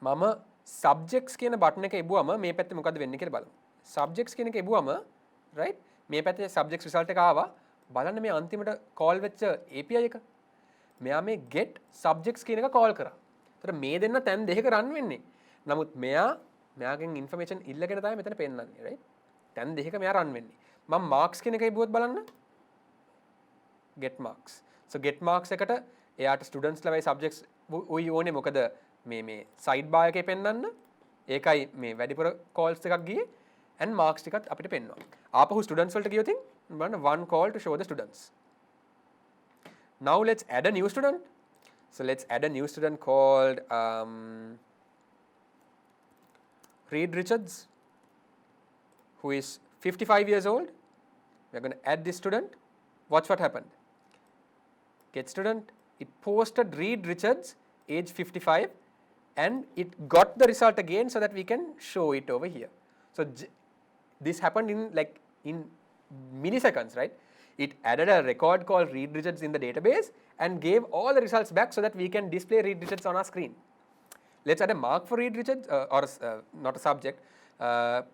මම subjects කියන button එක එබුවම මේ පැත්තේ මොකද්ද වෙන්නේ කියලා බලමු. subjects කියන එක එබුවම right මේ පැත්තේ subjects result එක ආවා. බලන්න මේ අන්තිමට call වෙච්ච API එක. මෙයා මේ get subjects කියන එක call කරා. ඒතර මේ දෙන්න තැන් දෙකක run වෙන්නේ. නමුත් මෙයාගෙන් information ඉල්ලගෙන තමයි මෙතන පෙන්නන්නේ, right? තැන් දෙකක මෙයා run වෙන්නේ. මම marks කියන එක ඉබුවොත් බලන්න. get marks. so get marks එකට එයාට students ලවයි subjects උයි ඕනේ මොකද මේ sidebar එකේ පෙන්නන්න. ඒකයි මේ වැඩිපුර calls එකක් ගියේ and marks ටිකත් අපිට පෙන්වනවා. ආපහු students වලට ගියොත් බලන්න one call to show the students. now let's add a new student. so let's add a new student called Reed Richards, who is 55 years old. We're going to add this student. Watch what happened. Get student. It posted Reed Richards, age 55, and it got the result again so that we can show it over here. So this happened in milliseconds, right? It added a record called Reed Richards in the database and gave all the results back so that we can display Reed Richards on our screen. Let's add a mark for Reed Richards, not a subject.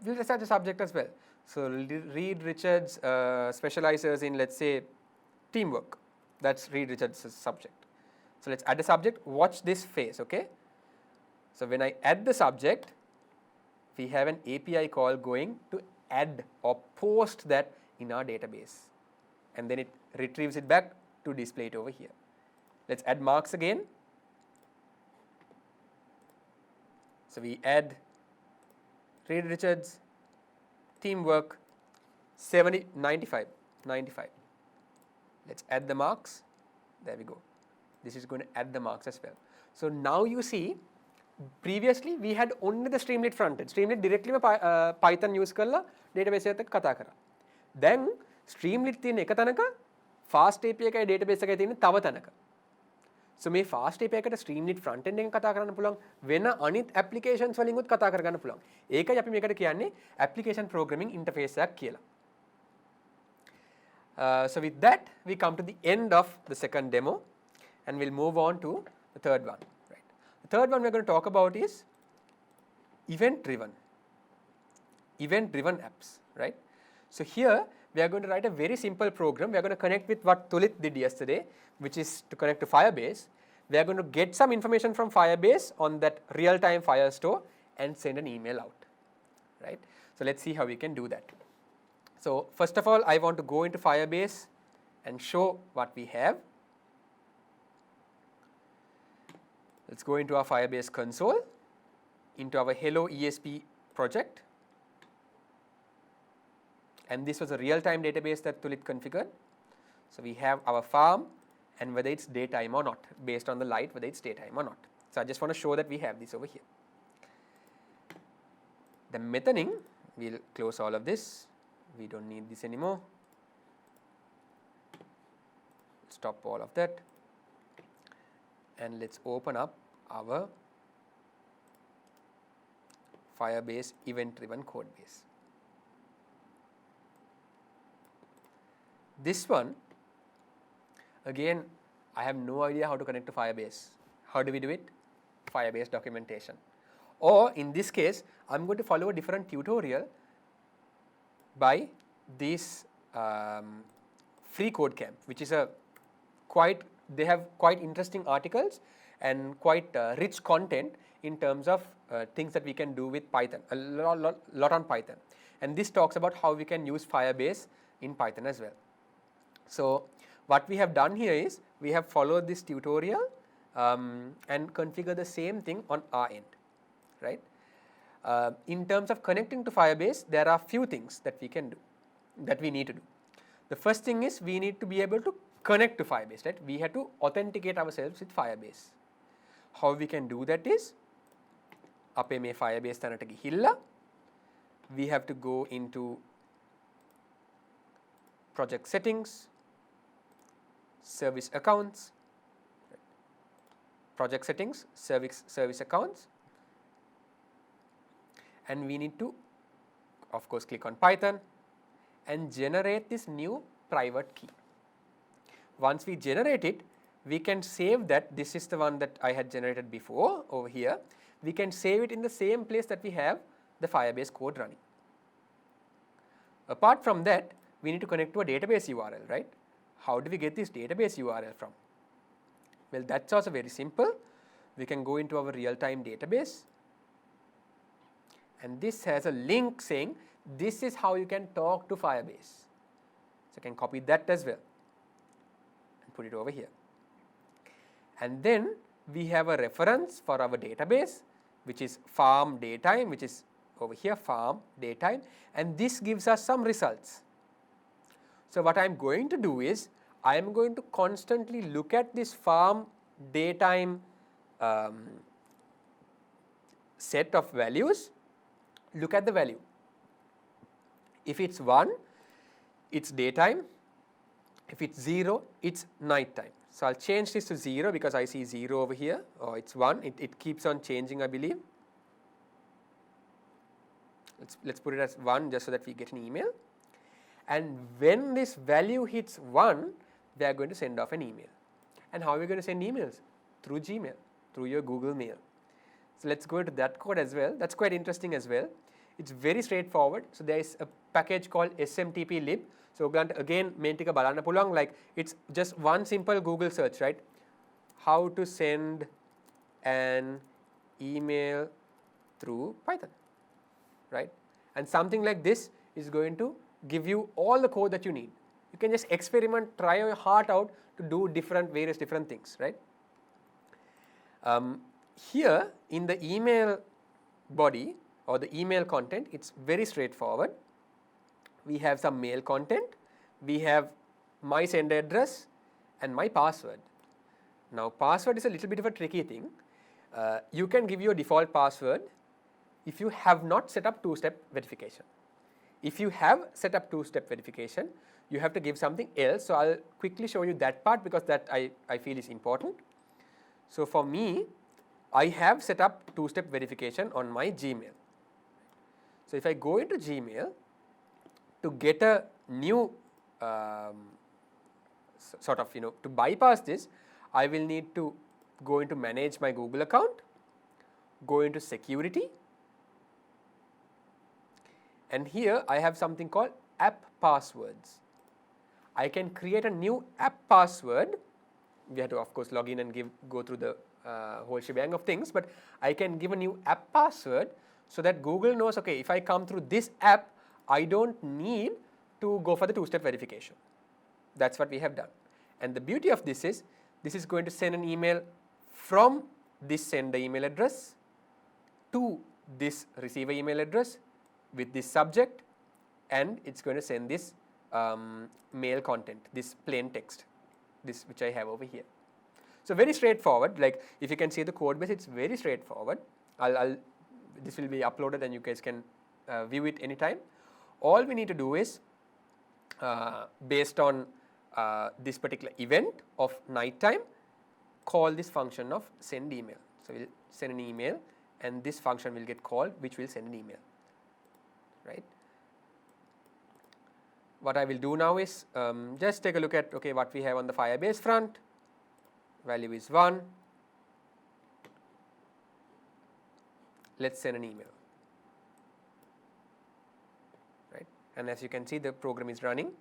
We'll just add a subject as well. So Reed Richards specializes in, let's say, teamwork. That's Reed Richards' subject. So let's add a subject. Watch this phase, okay? So when I add the subject, we have an API call going to add or post that in our database. And then it retrieves it back to display it over here. Let's add marks again. So we add Reed Richards, teamwork, 95. Let's add the marks. There we go. This is going to add the marks as well. So now you see, previously we had only the Streamlit front end. Streamlit directly Python use කරලා database එකට කතා කරා. Then Streamlit තියෙන එක තැනක fast API එකයි database එකයි තියෙන තව තැනක. So මේ fast API එකට Streamlit front end එකෙන් කතා කරන්න පුළුවන්, වෙන අනිත් applications වලින් උත් කතා කරගන්න පුළුවන්. ඒකයි අපි මේකට කියන්නේ application programming interface එකක් කියලා. So with that we come to the end of the second demo and we'll move on to the third one. Right. The third one we're going to talk about is event-driven apps. Right. So here we are going to write a very simple program. We are going to connect with what Tulit did yesterday, which is to connect to Firebase. We are going to get some information from Firebase on that real-time Firestore and send an email out. Right. So let's see how we can do that. So first of all, I want to go into Firebase and show what we have. Let's go into our Firebase console, into our Hello ESP project. And this was a real-time database that Tulit configured. So we have our farm and whether it's daytime or not, based on the light, whether it's daytime or not. So I just want to show that we have this over here. The methoning, we'll close all of this. We don't need this anymore. Stop all of that. And let's open up our Firebase event-driven code base. This one, again, I have no idea how to connect to Firebase. How do we do it? Firebase documentation. Or in this case, I'm going to follow a different tutorial by this free code camp, which is they have quite interesting articles and quite rich content in terms of things that we can do with Python, a lot on Python. And this talks about how we can use Firebase in Python as well. So what we have done here is we have followed this tutorial and configure the same thing on our end, right? In terms of connecting to Firebase, there are few things that we can do, that we need to do. The first thing is we need to be able to connect to Firebase, right? We have to authenticate ourselves with Firebase. How we can do that is, අපේ මේ Firebase තැනට ගිහිල්ලා we have to go into project settings, service accounts, project settings, service accounts, and we need to of course click on Python and generate this new private key. Once we generate it, we can save that. This is the one that I had generated before over here. We can save it in the same place that we have the Firebase code running. Apart from that, we need to connect to a database URL, right? How do we get this database URL from? Well, that's also very simple. We can go into our real-time database, and this has a link saying this is how you can talk to Firebase. So I can copy that as well and put it over here. And then we have a reference for our database, which is farm daytime, which is over here, farm daytime, and this gives us some results. So what I am going to do is I am going to constantly look at this farm daytime set of values, look at the value. If it's 1, it's daytime. If it's 0, it's nighttime. So I'll change this to 0 because I see 0 over here, or it's 1. It keeps on changing, I believe. Let's put it as 1 just so that we get an email. And when this value hits 1, they are going to send off an email. And how are we going to send emails? Through Gmail, through your Google Mail. So let's go into that code as well. That's quite interesting as well. It's very straightforward. So there is a package called smtplib. So again, main tika balana pulong, like it's just one simple Google search, right? How to send an email through Python, right? And something like this is going to give you all the code that you need. You can just experiment, try your heart out to do various different things, right? Here in the email body or the email content, it's very straightforward. We have some mail content, we have my sender address and my password. Now password is a little bit of a tricky thing. You can give your default password if you have not set up two-step verification. If you have set up two-step verification, you have to give something else. So I'll quickly show you that part because that I feel is important. So for me, I have set up two-step verification on my Gmail. So if I go into Gmail, to get a new to bypass this, I will need to go into manage my Google account, go into security, and here I have something called app passwords. I can create a new app password. We have to of course log in and go through the whole shebang of things, but I can give a new app password so that Google knows, okay, if I come through this app, I don't need to go for the two-step verification. That's what we have done. And the beauty of this is going to send an email from this sender email address to this receiver email address with this subject, and it's going to send this mail content, this plain text, this which I have over here. So very straightforward. Like if you can see the code base, it's very straightforward. This will be uploaded and you guys can view it anytime. All we need to do is based on this particular event of nighttime, call this function of send email. So we'll send an email and this function will get called, which will send an email, right? What I will do now is just take a look at what we have on the Firebase front. Value is 1. Let's send an email, right? and as you can see the program is running.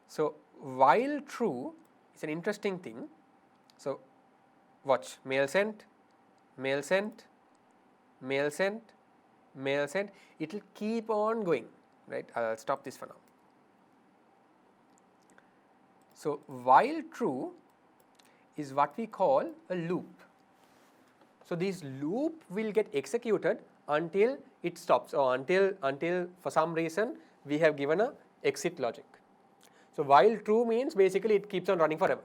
So while true is an interesting thing. So watch, mail sent, mail sent, mail sent, mail sent. It will keep on going, right? I'll stop this for now. So while true is what we call a loop. So this loop will get executed until it stops, or until for some reason we have given a exit logic. So while true means basically it keeps on running forever,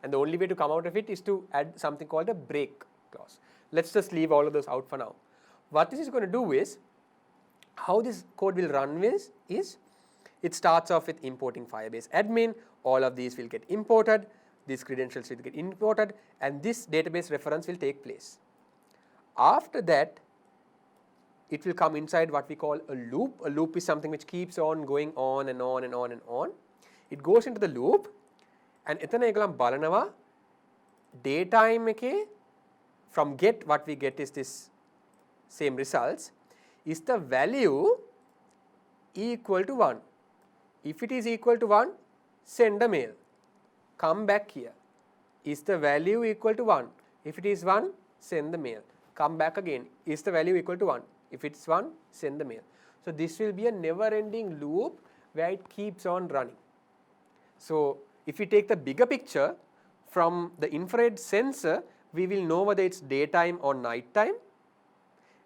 and the only way to come out of it is to add something called a break clause. Let's just leave all of those out for now. What this is going to do is, how this code will run is it starts off with importing Firebase admin. All of these will get imported, these credentials will get imported, and this database reference will take place. After that, it will come inside what we call a loop. A loop is something which keeps on going on and on and on and on. It goes into the loop, and එතන ඒගොල්ලන් බලනවා daytime එකේ from get what we get is this same results. Is the value equal to 1? If it is equal to 1, send a mail. Come back here. Is the value equal to 1? If it is 1, send the mail. Come back again. Is the value equal to 1? If it's 1, send the mail. So this will be a never-ending loop where it keeps on running. So if we take the bigger picture, from the infrared sensor, we will know whether it's daytime or nighttime.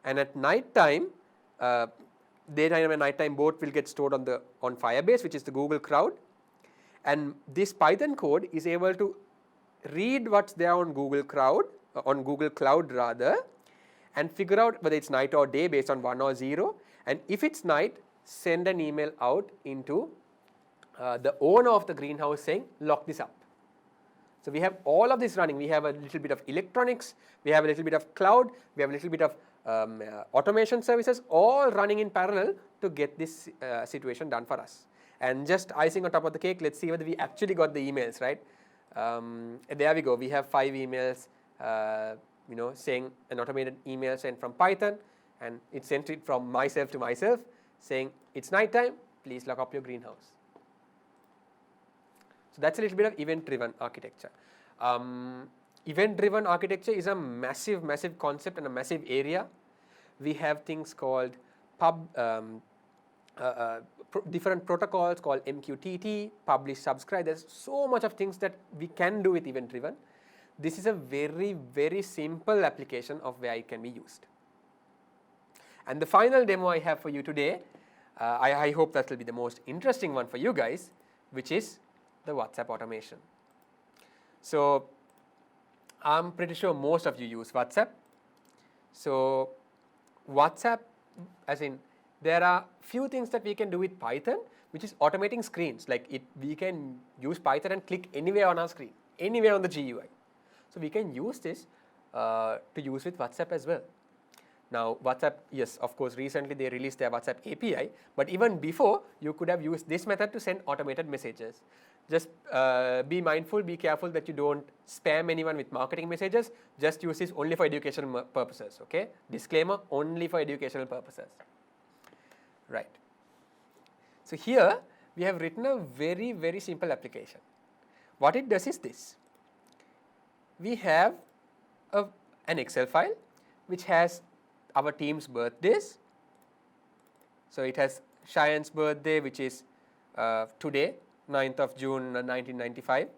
And at nighttime, daytime and nighttime both will get stored on Firebase, which is the Google Cloud. And this Python code is able to read what's there on Google Cloud, and figure out whether it's night or day based on 1 or 0. And if it's night, send an email out into the owner of the greenhouse saying, lock this up. So we have all of this running. We have a little bit of electronics, we have a little bit of cloud, we have a little bit of automation services, all running in parallel to get this situation done for us. And just icing on top of the cake, let's see whether we actually got the emails, right? There we go. We have 5 emails, saying an automated email sent from Python, and it sent it from myself to myself saying, it's nighttime, please lock up your greenhouse. So that's a little bit of event-driven architecture. Event-driven architecture is a massive, massive concept and a massive area. We have things called different protocols called MQTT, publish, subscribe. There's so much of things that we can do with event-driven. This is a very, very simple application of where it can be used. And the final demo I have for you today, I hope that will be the most interesting one for you guys, which is the WhatsApp automation. So I'm pretty sure most of you use WhatsApp. So WhatsApp, as in, there are few things that we can do with Python, which is automating screens. Like we can use Python and click anywhere on our screen, anywhere on the GUI. So we can use this to use with WhatsApp as well. Now WhatsApp, yes, of course, recently they released their WhatsApp API, but even before, you could have used this method to send automated messages. Just be mindful, be careful that you don't spam anyone with marketing messages. Just use this only for educational purposes, okay? Disclaimer, only for educational purposes. Right. So here, we have written a very, very simple application. What it does is this. We have an Excel file which has our team's birthdays. So it has Shayen's birthday, which is today, 9th of June 1995.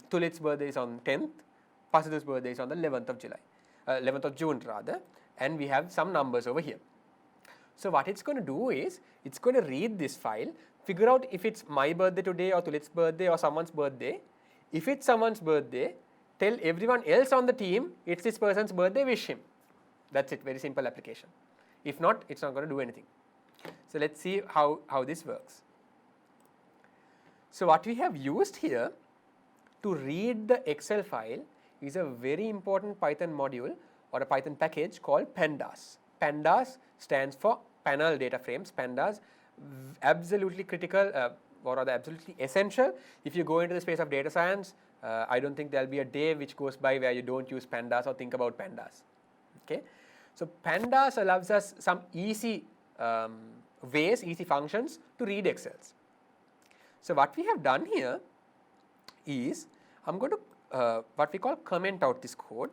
Tulit's birthday is on 10th. Pasidu's birthday is on the 11th of July, 11th of June rather. And we have some numbers over here. So what it's going to do is, it's going to read this file, figure out if it's my birthday today or Tulit's birthday or someone's birthday. If it's someone's birthday, tell everyone else on the team it's this person's birthday, wish him. That's it, very simple application. If not, it's not going to do anything. So let's see how this works. So what we have used here to read the Excel file is a very important Python module or a Python package called pandas. Pandas stands for panel data frames. Pandas, absolutely critical or rather absolutely essential. If you go into the space of data science, I don't think there'll be a day which goes by where you don't use pandas or think about pandas. Okay, so pandas allows us some easy ways, easy functions to read Excels. So what we have done here is, I'm going to what we call comment out this code,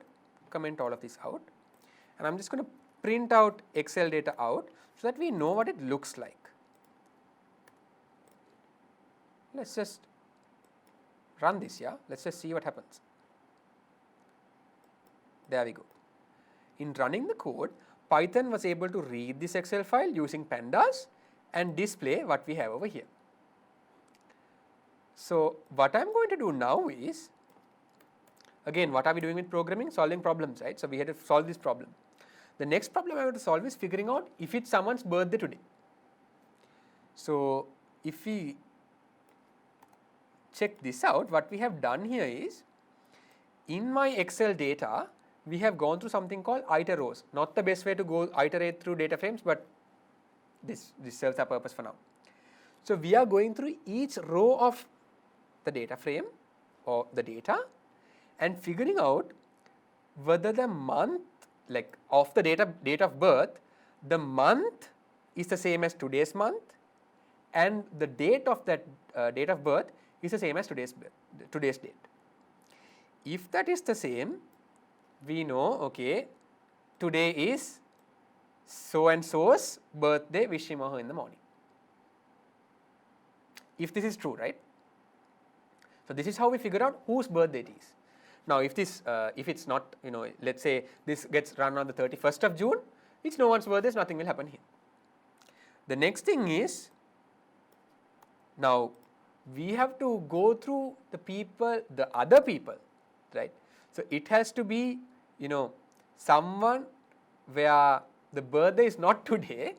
comment all of this out, and I'm just going to print out Excel data out so that we know what it looks like. Let's just run this, yeah. Let's just see what happens. There we go. In running the code, Python was able to read this Excel file using pandas and display what we have over here. So what I'm going to do now is, again, what are we doing with programming? Solving problems, right? So we had to solve this problem. The next problem I want to solve is figuring out if it's someone's birthday today. So if we check this out, what we have done here is, in my Excel data, we have gone through something called iter rows. Not the best way to go iterate through data frames, but this serves our purpose for now. So we are going through each row of the data frame or the data and figuring out whether the month, like of the date of birth, the month is the same as today's month, and the date of that date of birth is the same as today's date. If that is the same, we know, okay, today is so and so's birthday, wish him or her in the morning. If this is true, right? So this is how we figure out whose birthday it is. Now if this, if it's not, let's say this gets run on the 31st of June, it's no one's birthday, so nothing will happen here. The next thing is, now we have to go through the other people, right? So it has to be, someone where the birthday is not today,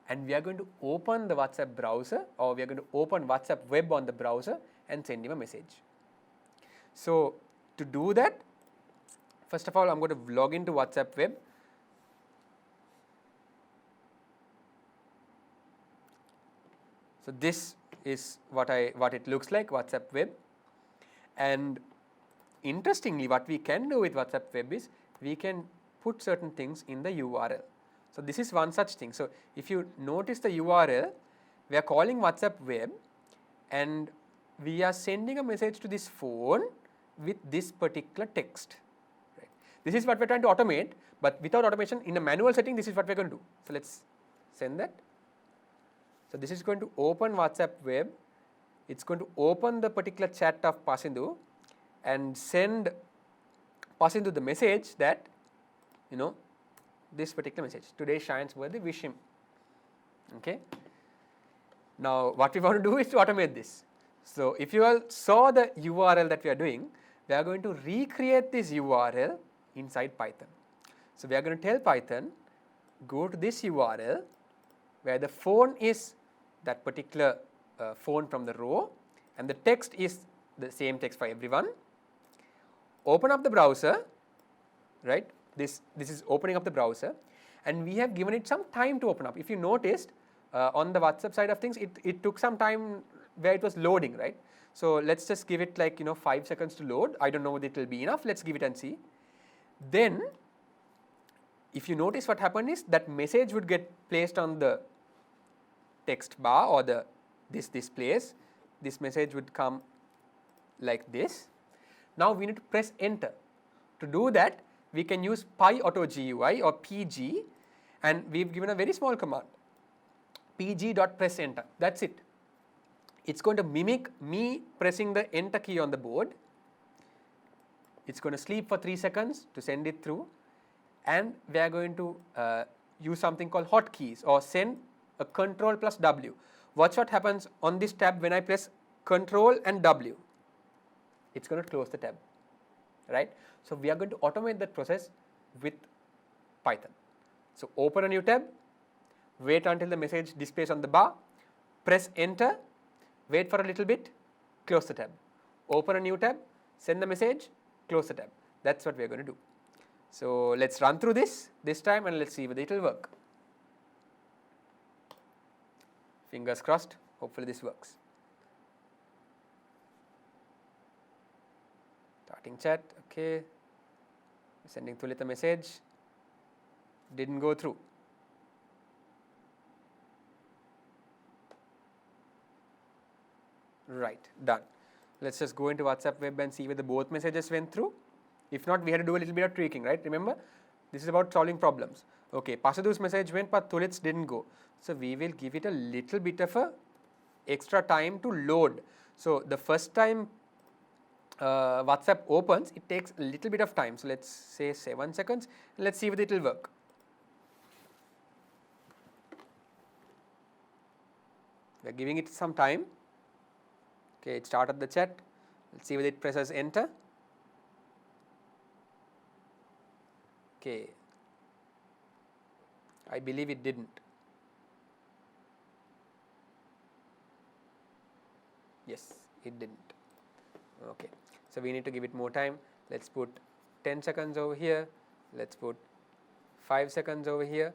and we are going to open the WhatsApp browser, or we are going to open WhatsApp web on the browser and send him a message. So to do that, first of all, I'm going to log into WhatsApp web. So this is what it looks like, WhatsApp web. And interestingly, what we can do with WhatsApp web is we can put certain things in the URL. So this is one such thing. So if you notice the URL, we are calling WhatsApp web, and we are sending a message to this phone with this particular text. Right? This is what we're trying to automate, but without automation, in a manual setting, this is what we're going to do. So let's send that. So this is going to open WhatsApp web. It's going to open the particular chat of Pasindu and send Pasindu the message that, this particular message, today is Shayen's birthday, wish him. Okay. Now what we want to do is to automate this. So if you all saw the URL that we are doing, we are going to recreate this URL inside Python. So we are going to tell Python, go to this URL where the phone is that particular phone from the row, and the text is the same text for everyone. Open up the browser, right? This is opening up the browser, and we have given it some time to open up. If you noticed on the WhatsApp side of things, it took some time where it was loading, right? So let's just give it like 5 seconds to load. I don't know whether it will be enough. Let's give it and see. Then if you notice, what happened is that message would get placed on the text bar or this place. This message would come like this. Now we need to press enter. To do that, we can use PyAutoGUI or PG, and we've given a very small command, pg.press enter. That's it. It's going to mimic me pressing the enter key on the board. It's going to sleep for 3 seconds to send it through, and we are going to use something called hotkeys, or send a control plus W. Watch what happens on this tab when I press control and W. It's going to close the tab, right? So we are going to automate that process with Python. So open a new tab, wait until the message displays on the bar, press enter, wait for a little bit, close the tab. Open a new tab, send the message, close the tab. That's what we are going to do. So let's run through this time, and let's see whether it will work. Fingers crossed, hopefully this works. Starting chat, okay. Sending Tulita message, didn't go through. Right, done. Let's just go into WhatsApp web and see whether both messages went through. If not, we had to do a little bit of tweaking, right? Remember, this is about solving problems. Okay, Pasadu's message went, but Tulit's didn't go. So we will give it a little bit of a extra time to load. So the first time WhatsApp opens, it takes a little bit of time. So let's say 7 seconds. Let's see whether it will work. We're giving it some time. Okay, it started the chat. Let's see whether it presses enter. Okay, I believe it didn't. Yes, it didn't. Okay, so we need to give it more time. Let's put 10 seconds over here. Let's put 5 seconds over here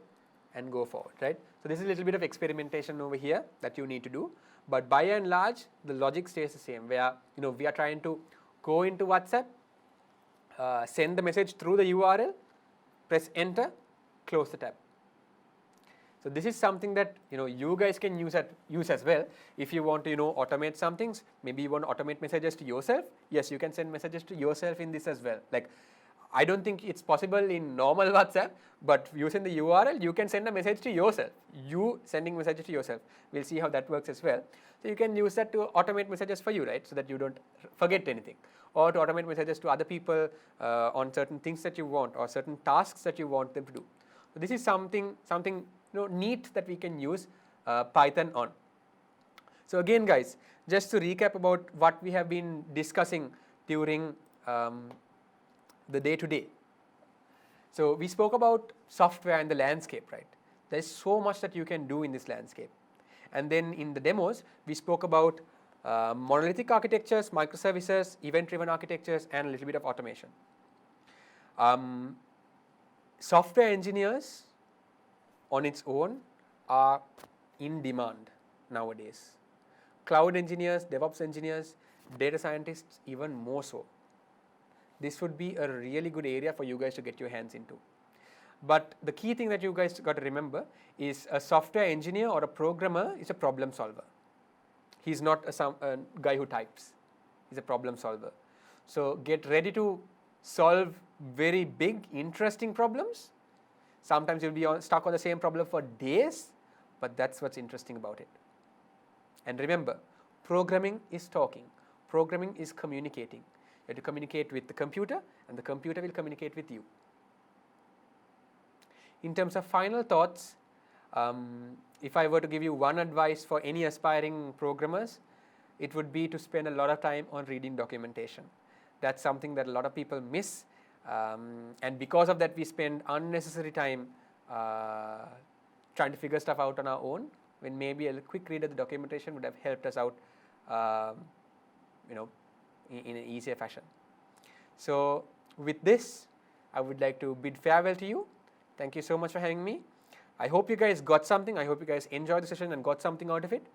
and go forward, right? So this is a little bit of experimentation over here that you need to do. But by and large, the logic stays the same, where we are trying to go into WhatsApp, send the message through the URL, press enter, close the tab. So this is something that you guys can use as well. If you want to automate some things, maybe you want to automate messages to yourself. Yes, you can send messages to yourself in this as well. Like, I don't think it's possible in normal WhatsApp, but using the URL, you can send a message to yourself. You sending messages to yourself. We'll see how that works as well. So you can use that to automate messages for you, right? So that you don't forget anything, or to automate messages to other people on certain things that you want or certain tasks that you want them to do. So this is something neat that we can use Python on. So again, guys, just to recap about what we have been discussing during the day-to-day. So we spoke about software and the landscape, right? There's so much that you can do in this landscape. And then in the demos, we spoke about monolithic architectures, microservices, event-driven architectures, and a little bit of automation. Software engineers on its own are in demand nowadays. Cloud engineers, DevOps engineers, data scientists, even more so. This would be a really good area for you guys to get your hands into. But the key thing that you guys got to remember is a software engineer or a programmer is a problem solver. He's not a guy who types. He's a problem solver. So get ready to solve very big, interesting problems. Sometimes you'll be stuck on the same problem for days, but that's what's interesting about it. And remember, programming is talking. Programming is communicating. You have to communicate with the computer, and the computer will communicate with you. In terms of final thoughts, if I were to give you one advice for any aspiring programmers, it would be to spend a lot of time on reading documentation. That's something that a lot of people miss, and because of that, we spend unnecessary time trying to figure stuff out on our own, when maybe a quick read of the documentation would have helped us out, in an easier fashion. So with this, I would like to bid farewell to you. Thank you so much for having me. I hope you guys got something. I hope you guys enjoyed the session and got something out of it.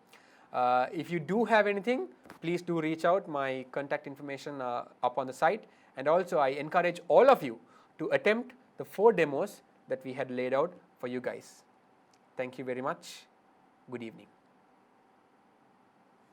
If you do have anything, please do reach out. My contact information are up on the site. And also, I encourage all of you to attempt the 4 demos that we had laid out for you guys. Thank you very much. Good evening.